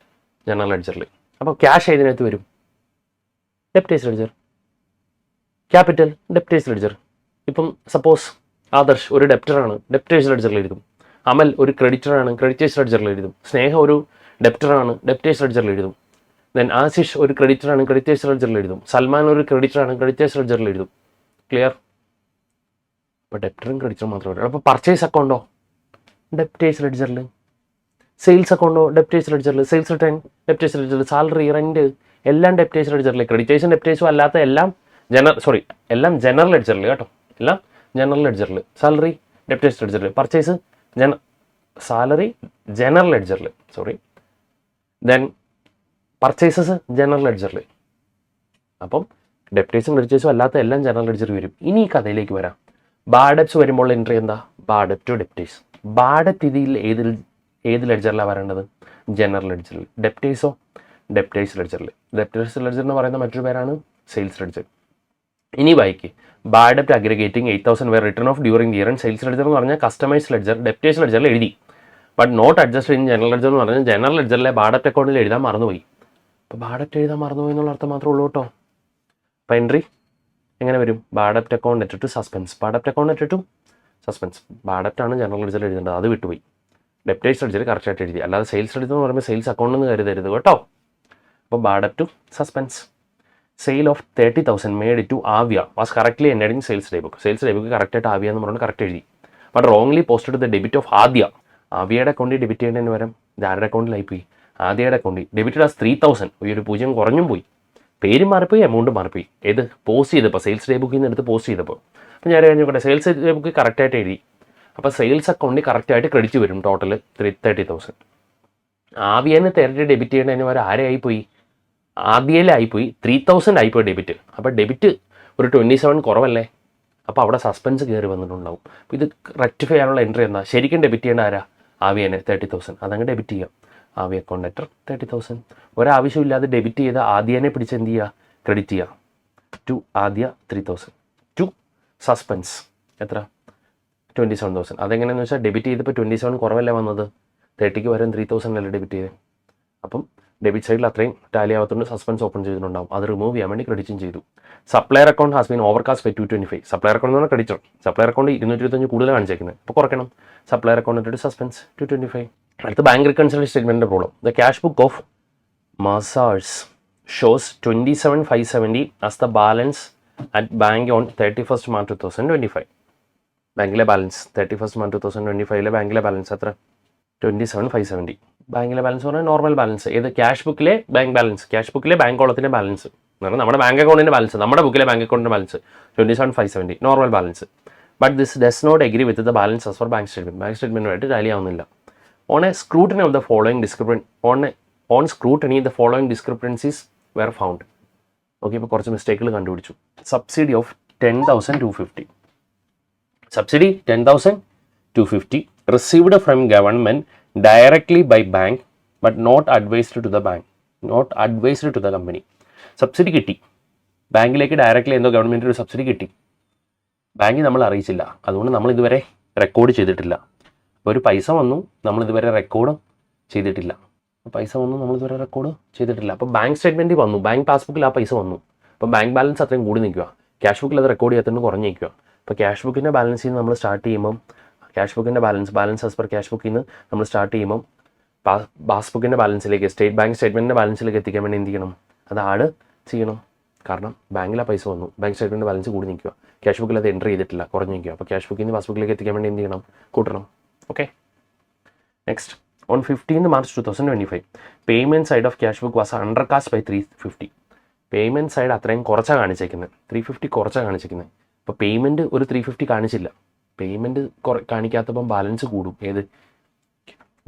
ജനറൽ ലെഡ്ജറിൽ. അപ്പോൾ ക്യാഷ് ഏതിനകത്ത് വരും? Debtors ledger. Capital debtors ledger. ഇപ്പം സപ്പോസ് ആദർശ് ഒരു ഡെപ്റ്ററാണ്, ഡെപ്റ്റേഴ്സ് ലെഡ്ജറിൽ എഴുതും. അമൽ ഒരു ക്രെഡിറ്ററാണ്, ക്രെഡിറ്റേഴ്സ് ലെഡ്ജറിൽ എഴുതും. സ്നേഹ ഒരു ഡെപ്റ്ററാണ്, ഡെപ്റ്റേഴ്സ് ലെഡ്ജറിൽ എഴുതും. ദെൻ ആശിഷ് ഒരു ക്രെഡിറ്ററാണ്, ക്രെഡിറ്റേഴ്സ് ലെഡ്ജറിൽ എഴുതും. സൽമാൻ ഒരു ക്രെഡിറ്ററാണ്, ക്രെഡിറ്റേഴ്സ് ലെഡ്ജറിൽ എഴുതും. ക്ലിയർ? അപ്പോൾ ഡെപ്റ്ററും ക്രെഡിറ്ററും മാത്രമേ ഉള്ളൂ. അപ്പോൾ പർച്ചേസ് അക്കൗണ്ടോ ഡെപ്റ്റേഴ്സ് ലെഡ്ജറിൽ, സെയിൽസ് അക്കൗണ്ടോ ഡെപ്റ്റേഴ്സ് ലെഡ്ജറിൽ, സെയിൽസ് റിട്ടേൺ ഡെപ്റ്റേഴ്സ് ലെഡ്ജറിൽ, സാലറി റെന്റ് എല്ലാം ഡെപ്റ്റേഴ്സ് ലെഡ്ജറിൽ. ക്രെഡിറ്റേഴ്സും ഡെപ്റ്റേഴ്സും അല്ലാത്ത എല്ലാം എല്ലാം ജനറൽ ലെഡ്ജറിൽ കേട്ടോ, എല്ലാം ജനറൽ ലെഡ്ജറിൽ. സാലറി ഡെപ്റ്റേഴ്സ് ലെഡ്ജറിൽ, പർച്ചേസ് സാലറി ജനറൽ ലെഡ്ജറിൽ, ദെൻ പർച്ചേസസ് ജനറൽ ലെഡ്ജറിൽ. അപ്പം ഡെപ്റ്റേഴ്സും ക്രെഡിറ്റേഴ്സും അല്ലാത്ത എല്ലാം ജനറൽ ലെഡ്ജറിൽ വരും. ഇനി ഈ കഥയിലേക്ക് വരാം. ബാഡ് ഡെപ്റ്റ്സ് വരുമ്പോൾ എൻട്രി എന്താ? ബാഡ് ഡെപ്റ്റ് ടു ഡെപ്റ്റേഴ്സ്. ബാഡ് ഡെപ്റ്റ് ഇതിൽ ഏത് ലെഡ്ജറിലാണ് വരേണ്ടത്? ജനറൽ ലെഡ്ജറിൽ. ഡെപ്റ്റേഴ്സോ ഡെപ്റ്റേഴ്സ് ലെഡ്ജറിൽ. ഡെപ്റ്റേഴ്സ് ലെഡ്ജർ എന്ന് പറയുന്ന മറ്റൊരു പേരാണ് സെയിൽസ് ലെഡ്ജർ. ഇനി വായിക്ക്. ബാഡ് ഡെപ്റ്റ് aggregating 8,000 were written off during year. Sales ledger എന്ന് പറഞ്ഞാൽ കസ്റ്റമൈസ് ലെഡ്ജർ ഡെപ്റ്റേഴ്സ് ലെഡ്ജറിൽ എഴുതി, but not adjust in general ledger എന്ന് പറഞ്ഞാൽ ജനറൽ ലെഡ്ജറിലെ ബാഡ് ഡെപ്റ്റ് അക്കൗണ്ടിൽ എഴുതാൻ മറന്നുപോയി. അപ്പോൾ ബാഡ് ഡെപ്റ്റ് എഴുതാൻ മറന്നുപോയി എന്നുള്ള അർത്ഥം മാത്രമേ ഉള്ളൂ കേട്ടോ. അപ്പോൾ എൻട്രി എങ്ങനെ വരും? ബാഡ് ഡെപ്റ്റ് account at to suspense. Bad ഡെപ്റ്റ് account at to suspense. Bad ഡെപ്റ്റ് ആണ് ജനറൽ ലെഡ്ജറിൽ എഴുതേണ്ടത്, അത് വിട്ടുപോയി. ഡെപ്റ്റേഴ്സ് ലെഡ്ജർ കറക്റ്റായിട്ട് എഴുതി, അല്ലാതെ സെയിൽസ് ലെഡ്ജർ എന്ന് പറയുമ്പോൾ സെയിൽസ് അക്കൗണ്ട് എന്ന് കരുതരുത് കേട്ടോ. അപ്പോൾ ബാഡ് ഡെപ്റ്റ് to suspense. Sale of 30,000 made to Avya was correctly entered in sales day book. Sales day book കറക്റ്റായിട്ട് ആവ്യ എന്ന് പറഞ്ഞുകൊണ്ട് കറക്റ്റ് എഴുതി, but wrongly posted the debit of Adya. ആവ്യയുടെ അക്കൗണ്ടിൽ ഡെബിറ്റ് ചെയ്യേണ്ടതിന് പകരം ഇത് ആരുടെ അക്കൗണ്ടിലായി പോയി? ആദ്യയുടെ അക്കൗണ്ടിൽ. Debited as 3,000. ഒരു 0 കുറഞ്ഞും പോയി, പേര് മാറിപ്പോയി, എമൗണ്ട് മാറിപ്പോയി. ഏത് പോസ്റ്റ് ചെയ്തപ്പോൾ സെയിൽസ് ഡേ ബുക്കിൽ നിന്ന് എടുത്ത് പോസ്റ്റ് ചെയ്തപ്പോൾ. അപ്പോൾ ഞാൻ കഴിഞ്ഞോട്ടെ, സെയിൽസ് ഡേ ബുക്ക് കറക്റ്റായിട്ട് എഴുതി. അപ്പോൾ സെയിൽസ് അക്കൗണ്ടിൽ കറക്റ്റായിട്ട് ക്രെഡിറ്റ് വരും. ടോട്ടൽ 30,000. ആവ്യന് നേരിട്ട് ഡെബിറ്റ് ചെയ്യേണ്ടതിന് പകരം ആരെയായിപ്പോയി? ആദ്യയിലായിപ്പോയി, 3,000 ആയിപ്പോയി ഡെബിറ്റ്. അപ്പോൾ ഡെബിറ്റ് ഒരു 27 കുറവല്ലേ? അപ്പോൾ അവിടെ സസ്പെൻസ് കയറി വന്നിട്ടുണ്ടാവും. അപ്പോൾ ഇത് റെക്ടിഫൈ ചെയ്യാനുള്ള എൻട്രി എന്താ? ശരിക്കും ഡെബിറ്റ് ചെയ്യേണ്ട ആരാ? ആവ്യനെ 30,000. അതങ്ങ് ഡെബിറ്റ് ചെയ്യാം. ആവ്യ അക്കൗണ്ട് ലെറ്റർ 30,000. ഒരാവശ്യമില്ലാതെ ഡെബിറ്റ് ചെയ്ത ആദ്യനെ പിടിച്ച് എന്ത് ചെയ്യുക? ക്രെഡിറ്റ് ചെയ്യുക. ടു ആദ്യ 3,000. ടു സസ്പെൻസ് എത്ര? 27,000. അതെങ്ങനെയാണെന്ന് വെച്ചാൽ ഡെബിറ്റ് ചെയ്തപ്പോൾ 27 കുറവല്ലേ വന്നത്? 30ക്ക് വരാൻ 3,000 അല്ലേ ഡെബിറ്റ് ചെയ്തത്. അപ്പം ഡെബിറ്റ് സൈഡിൽ അത്രയും ടാലി ആവാത്തതുകൊണ്ട് സസ്പെൻസ് ഓപ്പൺ ചെയ്തിട്ടുണ്ടാവും. അത് റിമൂവ് ചെയ്യാൻ വേണ്ടി ക്രെഡിറ്റും ചെയ്തു. Supplier account has been overcast by 225. Supplier account എന്ന് പറഞ്ഞാൽ ക്രെഡിറ്റർ. സപ്ലയർ അക്കൗണ്ട് 225 കൂടുതൽ കാണിച്ചേക്കുന്നത്, അപ്പോൾ കുറയ്ക്കണം. സപ്ലയർ അക്കൗണ്ട് ഇട്ടിട്ട് സസ്പെൻസ് 225. അടുത്ത ബാങ്ക് റിക്കൺസിലേഷൻ സ്റ്റേറ്റ്മെൻറ്റിൻ്റെ problem. The cash book of messrs shows 27,570 as the balance at bank on 31st March 2025. ബാങ്കിലെ ബാലൻസ് 31st March 2025 ബാങ്കിലെ ബാലൻസ് എത്ര? 27,570. ബാങ്കിലെ ബാലൻസ് പറഞ്ഞാൽ നോർമൽ ബാലൻസ്. ഏത്? ക്യാഷ് ബുക്കിലെ ബാങ്ക് ബാലൻസ്. ക്യാഷ് ബുക്കിലെ ബാങ്ക് കോളത്തിൻ്റെ ബാലൻസ് എന്ന് പറഞ്ഞാൽ നമ്മുടെ ബാങ്ക് അക്കൗണ്ടിൻ്റെ ബാലൻസ്, നമ്മുടെ ബുക്കിലെ ബാങ്ക് അക്കൗണ്ടിൻ്റെ balance 27,570 normal balance. But this does not agree with the balance as for bank statement. Bank സ്റ്റേറ്റ്മെൻറ്റുമായിട്ട് ടാലി ആവുന്നില്ല. On a scrutiny of the following on scrutiny the following discrepancies were found. Okay, ഇപ്പോൾ കുറച്ച് മിസ്റ്റേക്കുകൾ കണ്ടുപിടിച്ചു. Subsidy of 10,250. Subsidy 10,250 received from government directly by bank but not advised to the bank, not advised to the company. Subsidy കിട്ടി, ബാങ്കിലേക്ക് directly എന്തോ government ഒരു subsidy കിട്ടി, ബാങ്കിൽ നമ്മൾ അറിയിച്ചില്ല, അതുകൊണ്ട് നമ്മൾ ഇതുവരെ റെക്കോർഡ് ചെയ്തിട്ടില്ല. അപ്പോൾ ഒരു പൈസ വന്നു, നമ്മളിതുവരെ റെക്കോർഡ് ചെയ്തിട്ടില്ല. അപ്പോൾ ബാങ്ക് സ്റ്റേറ്റ്മെൻറ്റ് വന്നു, ബാങ്ക് പാസ്ബുക്കിൽ ആ പൈസ വന്നു. അപ്പോൾ ബാങ്ക് ബാലൻസ് അത്രയും കൂടി നിൽക്കുക, ക്യാഷ് ബുക്കിൽ അത് റെക്കോർഡ് ചെയ്യാത്തതുകൊണ്ട് കുറഞ്ഞ് നിൽക്കുക. അപ്പോൾ ക്യാഷ് ബുക്കിൻ്റെ ബാലൻസിൽ നിന്ന് നമ്മൾ സ്റ്റാർട്ട് ചെയ്യുമ്പം ക്യാഷ് ബുക്കിൻ്റെ ബാലൻസ് ആസ് പെർ ക്യാഷ് ബുക്കിൽ നിന്ന് നമ്മൾ സ്റ്റാർട്ട് ചെയ്യുമ്പം പാസ്ബുക്കിൻ്റെ ബാലൻസിലേക്ക് ബാങ്ക് സ്റ്റേറ്റ്മെൻറ്റിൻ്റെ ബാലൻസിലേക്ക് എത്തിക്കാൻ വേണ്ടി എന്ത് ചെയ്യണം? അത് ആഡ് ചെയ്യണം. കാരണം ബാങ്കിൽ ആ പൈസ വന്നു, ബാങ്ക് സ്റ്റേറ്റ്മെൻറ്റ് ബാലൻസ് കൂടി നിൽക്കുക, ക്യാഷ് ബുക്കിൽ അത് എൻട്രി ചെയ്തിട്ടില്ല, കുറഞ്ഞ് നിൽക്കുക. അപ്പോൾ ക്യാഷ് ബുക്കിൽ നിന്ന് പാസ്ബുക്കിലേക്ക് എത്തിക്കാൻ വേണ്ടി എന്ത് ചെയ്യണം? കൂട്ടണം. Okay, next. On 15th March 2025 payment side of cash book was undercast by 350. Payment side അത്രയും കുറച്ചാണ് കാണിച്ചേക്കുന്നത്, 350 കുറച്ചാണ് കാണിച്ചേക്കുന്നത്. അപ്പോൾ പേയ്മെൻറ്റ് ഒരു 350 കാണിച്ചില്ല. പേയ്മെൻറ്റ് കാണിക്കാത്തപ്പം ബാലൻസ് കൂടും. ഏത്?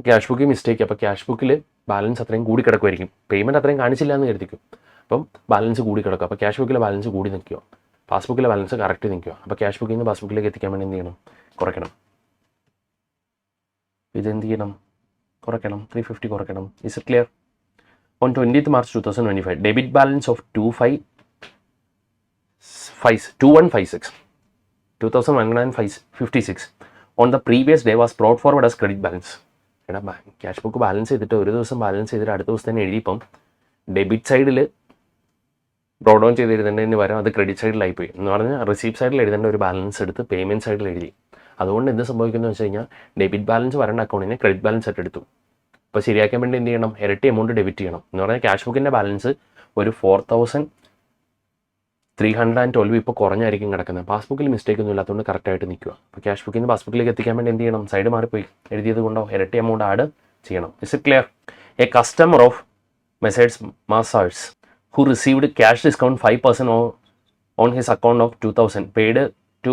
ക്യാഷ് ബുക്കിൽ മിസ്റ്റേക്ക്. അപ്പോൾ ക്യാഷ് ബുക്കിൽ ബാലൻസ് അത്രയും കൂടി കിടക്കുമായിരിക്കും, പേയ്മെൻറ്റ് അത്രയും കാണിച്ചില്ല എന്ന് കരുതിക്കും. അപ്പം ബാലൻസ് കൂടി കിടക്കും. അപ്പോൾ ക്യാഷ് ബുക്കിലെ ബാലൻസ് കൂടി നിൽക്കുക, പാസ്ബുക്കിലെ ബാലൻസ് കറക്റ്റ് നിൽക്കുക. അപ്പോൾ ക്യാഷ് ബുക്കിൽ നിന്ന് പാസ്ബുക്കിലേക്ക് എത്തിക്കാൻ വേണ്ടി എന്ത് ചെയ്യണം? കുറയ്ക്കണം. ഇതെന്ത് ചെയ്യണം? കുറയ്ക്കണം. 350 കുറയ്ക്കണം. Is it clear? On 20th March 2025 debit balance of 2156 on the previous day was brought forward as credit balance. എടാ, ക്യാഷ് ബുക്ക് ബാലൻസ് ചെയ്തിട്ട് ഒരു ദിവസം ബാലൻസ് ചെയ്തിട്ട് അടുത്ത ദിവസം തന്നെ എഴുതിയപ്പം ഡെബിറ്റ് സൈഡിൽ ബ്രോ ഡൗൺ ചെയ്തിരുന്നതിന് പകരം അത് ക്രെഡിറ്റ് സൈഡിലായി പോയി എന്ന് പറഞ്ഞാൽ റിസീപ്റ്റ് സൈഡിൽ എഴുതേണ്ട ഒരു ബാലൻസ് എടുത്ത് പേയ്മെൻറ്റ് സൈഡിൽ എഴുതി. അതുകൊണ്ട് എന്ത് സംഭവിക്കുന്നത് വെച്ച് കഴിഞ്ഞാൽ ഡെബിറ്റ് ബാലൻസ് വരേണ്ട അക്കൗണ്ടിനെ ക്രെഡിറ്റ് ബാലൻസ് ആയിട്ട് എടുത്തു. അപ്പോൾ ശരിയാക്കാൻ വേണ്ടി എന്ത് ചെയ്യണം, ഇരട്ടി എമൗണ്ട് ഡെബിറ്റ് ചെയ്യണം. എന്ന് പറഞ്ഞാൽ ക്യാഷ് ബുക്കിൻ്റെ ബാലൻസ് ഒരു 4312 ഇപ്പോൾ കുറഞ്ഞായിരിക്കും കിടക്കുന്നത്. പാസ്ബുക്കിൽ മിസ്റ്റേക്ക് ഒന്നും ഇല്ലാത്തതുകൊണ്ട് കറക്റ്റായിട്ട് നിൽക്കുക. അപ്പോൾ ക്യാഷ് ബുക്കിൽ നിന്ന് പാസ്ബുക്കിലേക്ക് എത്തിക്കാൻ വേണ്ടി എന്ത് ചെയ്യണം, സൈഡ് മാറിപ്പോയി എഴുതിയത് കൊണ്ടോ ഇരട്ടി എമൗണ്ട് ആഡ് ചെയ്യണം. Is it clear? A customer of messrs മസാഴ്സ് who received cash discount 5% on his account of 2000 paid to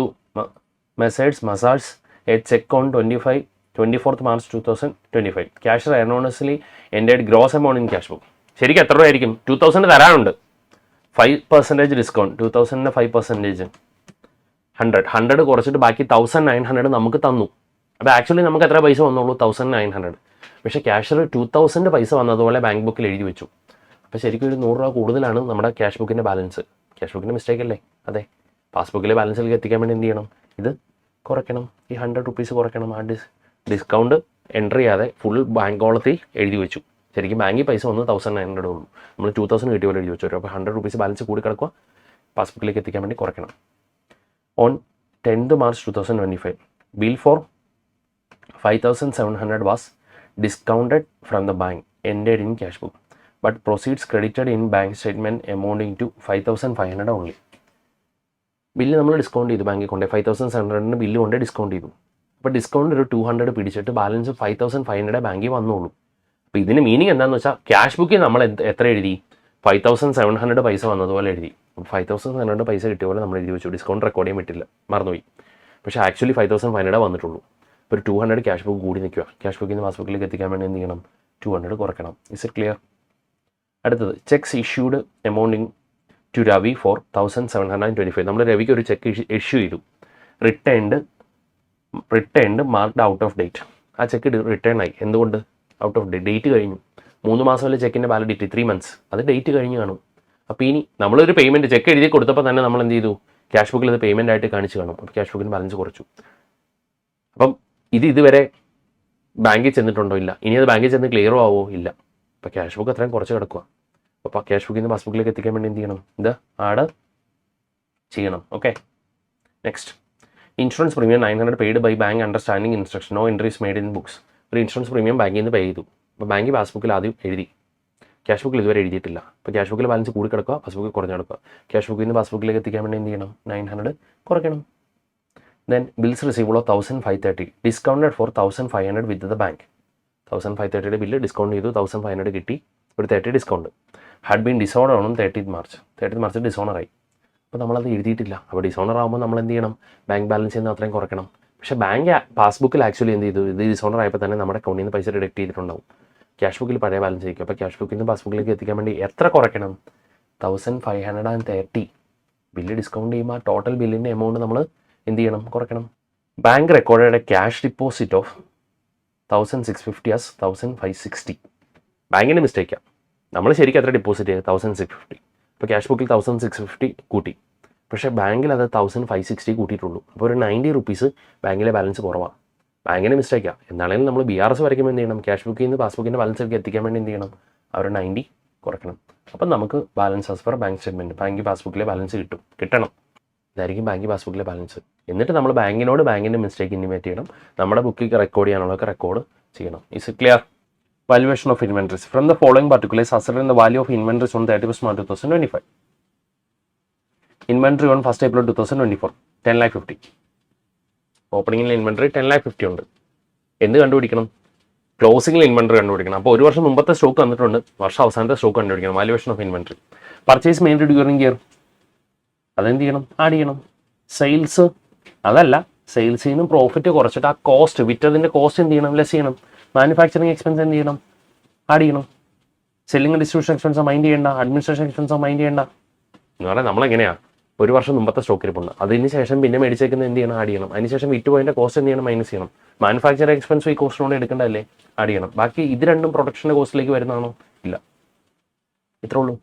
Messrs. Massage a check on 24th March 2025. Cash erroneously entered gross amount in cash book. ശരിക്കും എത്ര രൂപയായിരിക്കും? 2000 തരാനുണ്ട്, 5% discount. 2000 5%, 100 കുറച്ചിട്ട് ബാക്കി 1900 നമുക്ക് തന്നു. അപ്പോൾ actually നമുക്ക് എത്ര പൈസ വന്നുള്ളൂ? 1900. പക്ഷേ ക്യാഷിൽ 2000 പൈസ വന്നതുപോലെ ബാങ്ക് ബുക്കിൽ എഴുതി വെച്ചു. അപ്പോൾ ശരിക്കും ഒരു 100 രൂപ കൂടുതലാണ് നമ്മുടെ ക്യാഷ് ബുക്കിൻ്റെ ബാലൻസ്. ക്യാഷ് ബുക്കിൻ്റെ മിസ്റ്റേക്ക് അല്ലേ? അതെ. പാസ്ബുക്കിലെ ബാലൻസിലേക്ക് എത്തിക്കാൻ വേണ്ടി എന്ത് ചെയ്യണം, ഇത് കുറയ്ക്കണം. ഈ 100 റുപ്പീസ് കുറയ്ക്കണം. ആ ഡിസ്കൗണ്ട് എൻ്റർ ചെയ്യാതെ ഫുൾ ബാങ്ക് കോളത്തിൽ എഴുതി വെച്ചു. ശരിക്കും ബാങ്കിൽ പൈസ വന്ന് 1900 ഉള്ളൂ, നമ്മൾ 2000 കിട്ടിയ പോലെ എഴുതി വെച്ചു. അപ്പോൾ 100 റുപ്പീസ് ബാലൻസ് കൂടി കിടക്കുക, പാസ്ബുക്കിലേക്ക് എത്തിക്കാൻ വേണ്ടി കുറയ്ക്കണം. On 10th March 2025 bill for 5700 was discounted from the bank entered in cash book, but proceeds credited in bank statement amounting to 5500 only. Bill നമ്മൾ ഡിസ്കൗണ്ട് ചെയ്തു, ബാങ്കിൽ കൊണ്ട് 5700 ബില്ല് കൊണ്ട് ഡിസ്കൗണ്ട് ചെയ്തു. അപ്പോൾ ഡിസ്കൗണ്ട് ഒരു 200 പിടിച്ചിട്ട് ബാലൻസ് 5500 ബാങ്കിൽ വന്നോളൂ. അപ്പോൾ ഇതിന് മീനിങ് എന്താണെന്ന് വെച്ചാൽ ക്യാഷ് ബുക്കിൽ നമ്മൾ എത്ര എഴുതി, 5700 പൈസ വന്നതുപോലെ എഴുതി. 5700 പൈസ കിട്ടിയ പോലെ നമ്മൾ എഴുതി വെച്ചു. ഡിസ്കൗണ്ട് റെക്കോർഡ് ചെയ്യാൻ പറ്റില്ല, മറന്നുപോയി. പക്ഷേ ആക്ച്വലി 5500 വന്നിട്ടുള്ളൂ. അപ്പോൾ ഒരു 200 ക്യാഷ് ബുക്ക് കൂടി നിൽക്കുക. ക്യാഷ് ബുക്കിൽ നിന്ന് പാസ്ബുക്കിലേക്ക് എത്തിക്കാൻ വേണ്ടി എന്ത് ചെയ്യണം, 200 കുറയ്ക്കണം. Is it clear? അടുത്തത് cheques issued amounting to Ravi for 1725. നമ്മൾ രവിക്ക് ഒരു ചെക്ക് ഇഷ്യൂ ചെയ്തു. Returned marked out of date. ആ ചെക്ക് റിട്ടേൺ ആയി. എന്തുകൊണ്ട്? ഔട്ട് ഓഫ് ഡേറ്റ് കഴിഞ്ഞു. 3 മാസമല്ലേ ചെക്കിൻ്റെ വാലിഡിറ്റി, 3 months. അത് ഡേറ്റ് കഴിഞ്ഞ് കാണും. അപ്പോൾ ഇനി നമ്മളൊരു പേയ്മെൻറ്റ് ചെക്ക് എഴുതി കൊടുത്തപ്പോൾ തന്നെ നമ്മൾ എന്ത് ചെയ്തു, ക്യാഷ് ബുക്കിൽ ഇത് പേയ്മെൻ്റ് ആയിട്ട് കാണിച്ച് കാണും. അപ്പോൾ ക്യാഷ് ബുക്കിന് ബാലൻസ് കുറച്ചു. അപ്പം ഇതുവരെ ബാങ്കിൽ ചെന്നിട്ടുണ്ടോ? ഇല്ല. ഇനി അത് ബാങ്കിൽ ചെന്ന് ക്ലിയർ ആവോ? ഇല്ല. അപ്പോൾ ക്യാഷ് ബുക്ക് അത്രയും കുറച്ച് കിടക്കുക. അപ്പോൾ ക്യാഷ് ബുക്കിൽ നിന്ന് പാസ്ബുക്കിലേക്ക് എത്തിക്കാൻ വേണ്ടി എന്ത് ചെയ്യണം, ഇത് ആഡ് ചെയ്യണം. Okay. Next, insurance premium 900 paid by bank understanding instruction, no entries made in books. ഒരു ഇൻഷുറൻസ് പ്രീമിയം ബാങ്കിൽ നിന്ന് പേ ചെയ്തു. അപ്പോൾ ബാങ്ക് പാസ്ബുക്കിൽ ആദ്യം എഴുതി, ക്യാഷ് ബുക്കിൽ ഇതുവരെ എഴുതിയിട്ടില്ല. അപ്പോൾ ക്യാഷ് ബുക്കിൽ ബാലൻസ് കൂടി കിടക്കുക, പാസ്ബുക്കിൽ കുറഞ്ഞു കിടക്കുക. ക്യാഷ് ബുക്കിൽ നിന്ന് പാസ്ബുക്കിലേക്ക് എത്തിക്കാൻ വേണ്ടി എന്ത് ചെയ്യണം, 900 കുറയ്ക്കണം. Then bills receivable of 1530 discounted for 1500 with the bank. 1530 bill discount ചെയ്തു, 1500 കിട്ടി, ഒരു 30 discount. Had been dishonour on 30th March ഡിസോണറായി. അപ്പോൾ നമ്മളത് എഴുതിയിട്ടില്ല. അപ്പോൾ ഡിസോണർ ആകുമ്പോൾ നമ്മൾ എന്ത് ചെയ്യണം, ബാങ്ക് ബാലൻസിൽ നിന്ന് അത്രയും കുറയ്ക്കണം. പക്ഷേ ബാങ്ക് പാസ്ബുക്കിൽ ആക്ച്വലി എന്ത് ചെയ്തു, ഇത് ഡിസോണർ ആയപ്പോൾ തന്നെ നമ്മുടെ അക്കൗണ്ടിൽ നിന്ന് പൈസ ഡിഡക്ട് ചെയ്തിട്ടുണ്ടാവും. ക്യാഷ് ബുക്കിൽ പഴയ ബാലൻസ് ആയിരിക്കും. അപ്പോൾ ക്യാഷ് ബുക്കിൽ നിന്ന് പാസ്ബുക്കിലേക്ക് എത്തിക്കാൻ വേണ്ടി എത്ര കുറയ്ക്കണം, 1530. ബില്ല് ഡിസ്കൗണ്ട് ചെയ്യുമ്പോൾ ടോട്ടൽ ബില്ലിൻ്റെ എമൗണ്ട് നമ്മൾ എന്ത് ചെയ്യണം, കുറയ്ക്കണം. Bank recorded cash deposit of 1650 as 1560. ബാങ്കിൻ്റെ മിസ്റ്റേക്കാണ്. നമ്മൾ ശരിക്കും എത്ര ഡിപ്പോസിറ്റ് ചെയ്ത് 1650. അപ്പോൾ ക്യാഷ് ബുക്കിൽ 1650 കൂട്ടി, പക്ഷേ ബാങ്കിൽ അത് 1560 കൂട്ടിയിട്ടുള്ളൂ. അപ്പോൾ ഒരു 90 റുപ്പീസ് ബാങ്കിലെ ബാലൻസ് കുറവാണ്. ബാങ്കിൻ്റെ മിസ്റ്റേക്കാണ്. എന്താണെങ്കിലും നമ്മൾ BRS വരയ്ക്കുമ്പോൾ എന്ത് ചെയ്യണം, ക്യാഷ് ബുക്കിൽ നിന്ന് പാസ്ബുക്കിൻ്റെ ബാലൻസിലേക്ക് എത്തിക്കാൻ വേണ്ടി എന്ത് ചെയ്യണം, അവർ 90 കുറയ്ക്കണം. അപ്പം നമുക്ക് balance as per bank statement, bank പാസ്ബുക്കിലെ ബാലൻസ് കിട്ടണം. ഇതായിരിക്കും ബാങ്ക് പാസ്ബുക്കിലെ ബാലൻസ്. എന്നിട്ട് നമ്മൾ ബാങ്കിൻ്റെ മിസ്റ്റേക്ക് ഇൻറ്റിമേറ്റ് ചെയ്യണം. നമ്മുടെ ബുക്കിൽ റെക്കോർഡ് ചെയ്യാനുള്ളതൊക്കെ റെക്കോർഡ് ചെയ്യണം. Is it clear? Valuation of inventories. From the following particulars, ascertain the value of inventories on 31st March 2025. Inventory on 1st April 2024, 10,50,000. ഓപ്പണിങ്ങിൽ inventory 10,50,000 ഉണ്ട്. എന്ത് കണ്ടുപിടിക്കണം, ക്ലോസിംഗിൽ ഇൻവെൻട്രി കണ്ടുപിടിക്കണം. അപ്പോൾ ഒരു വർഷം മുമ്പത്തെ സ്റ്റോക്ക് തന്നിട്ടുണ്ട്, വർഷം അവസാനത്തെ സ്റ്റോക്ക് കണ്ടുപിടിക്കണം. Valuation of inventory. Purchase made during year, അതെന്ത് ചെയ്യണം, ആഡ് ചെയ്യണം. സെയിൽസ്, അതല്ല, സെയിൽസിൽ നിന്ന് പ്രോഫിറ്റ് കുറച്ചിട്ട് ആ കോസ്റ്റ്, വിറ്റതിൻ്റെ കോസ്റ്റ് എന്ത് ചെയ്യണം, ലെസ് ചെയ്യണം. മാനുഫാക്ചറിങ് എക്സ്പെൻസ് എന്ത് ചെയ്യണം, ആഡ് ചെയ്യണം. സെല്ലിംഗ് ഡിസ്ട്രിബ്യൂഷൻ എക്സ്പെൻസ് മൈൻഡ് ചെയ്യേണ്ട, അഡ്മിനിസ്ട്രേഷൻ എക്സ്പെൻസ് മൈൻഡ് ചെയ്യേണ്ട. എന്ന് പറഞ്ഞാൽ നമ്മളെങ്ങനെയാണ്, ഒരു വർഷം മുമ്പത്തെ സ്റ്റോക്ക് ഇരിപ്പുണ്ട്, അതിന് ശേഷം പിന്നെ മേടിച്ചേക്കുന്നത് എന്ത് ചെയ്യണം, ആഡ് ചെയ്യണം. അതിനുശേഷം വിറ്റ് പോയിൻ്റെ കോസ്റ്റ് എന്ത് ചെയ്യണം, മൈനസ് ചെയ്യണം. മാനുഫാക്ചറിങ് എക്സ്പെൻസ് ഈ കോസ്റ്റിനോട് എടുക്കേണ്ടതല്ലേ, ആഡ് ചെയ്യണം. ബാക്കി ഇത് രണ്ടും പ്രൊഡക്ഷൻ്റെ കോസ്റ്റിലേക്ക് വരുന്നതാണോ, ഇല്ല. ഇത്രേ ഉള്ളൂ.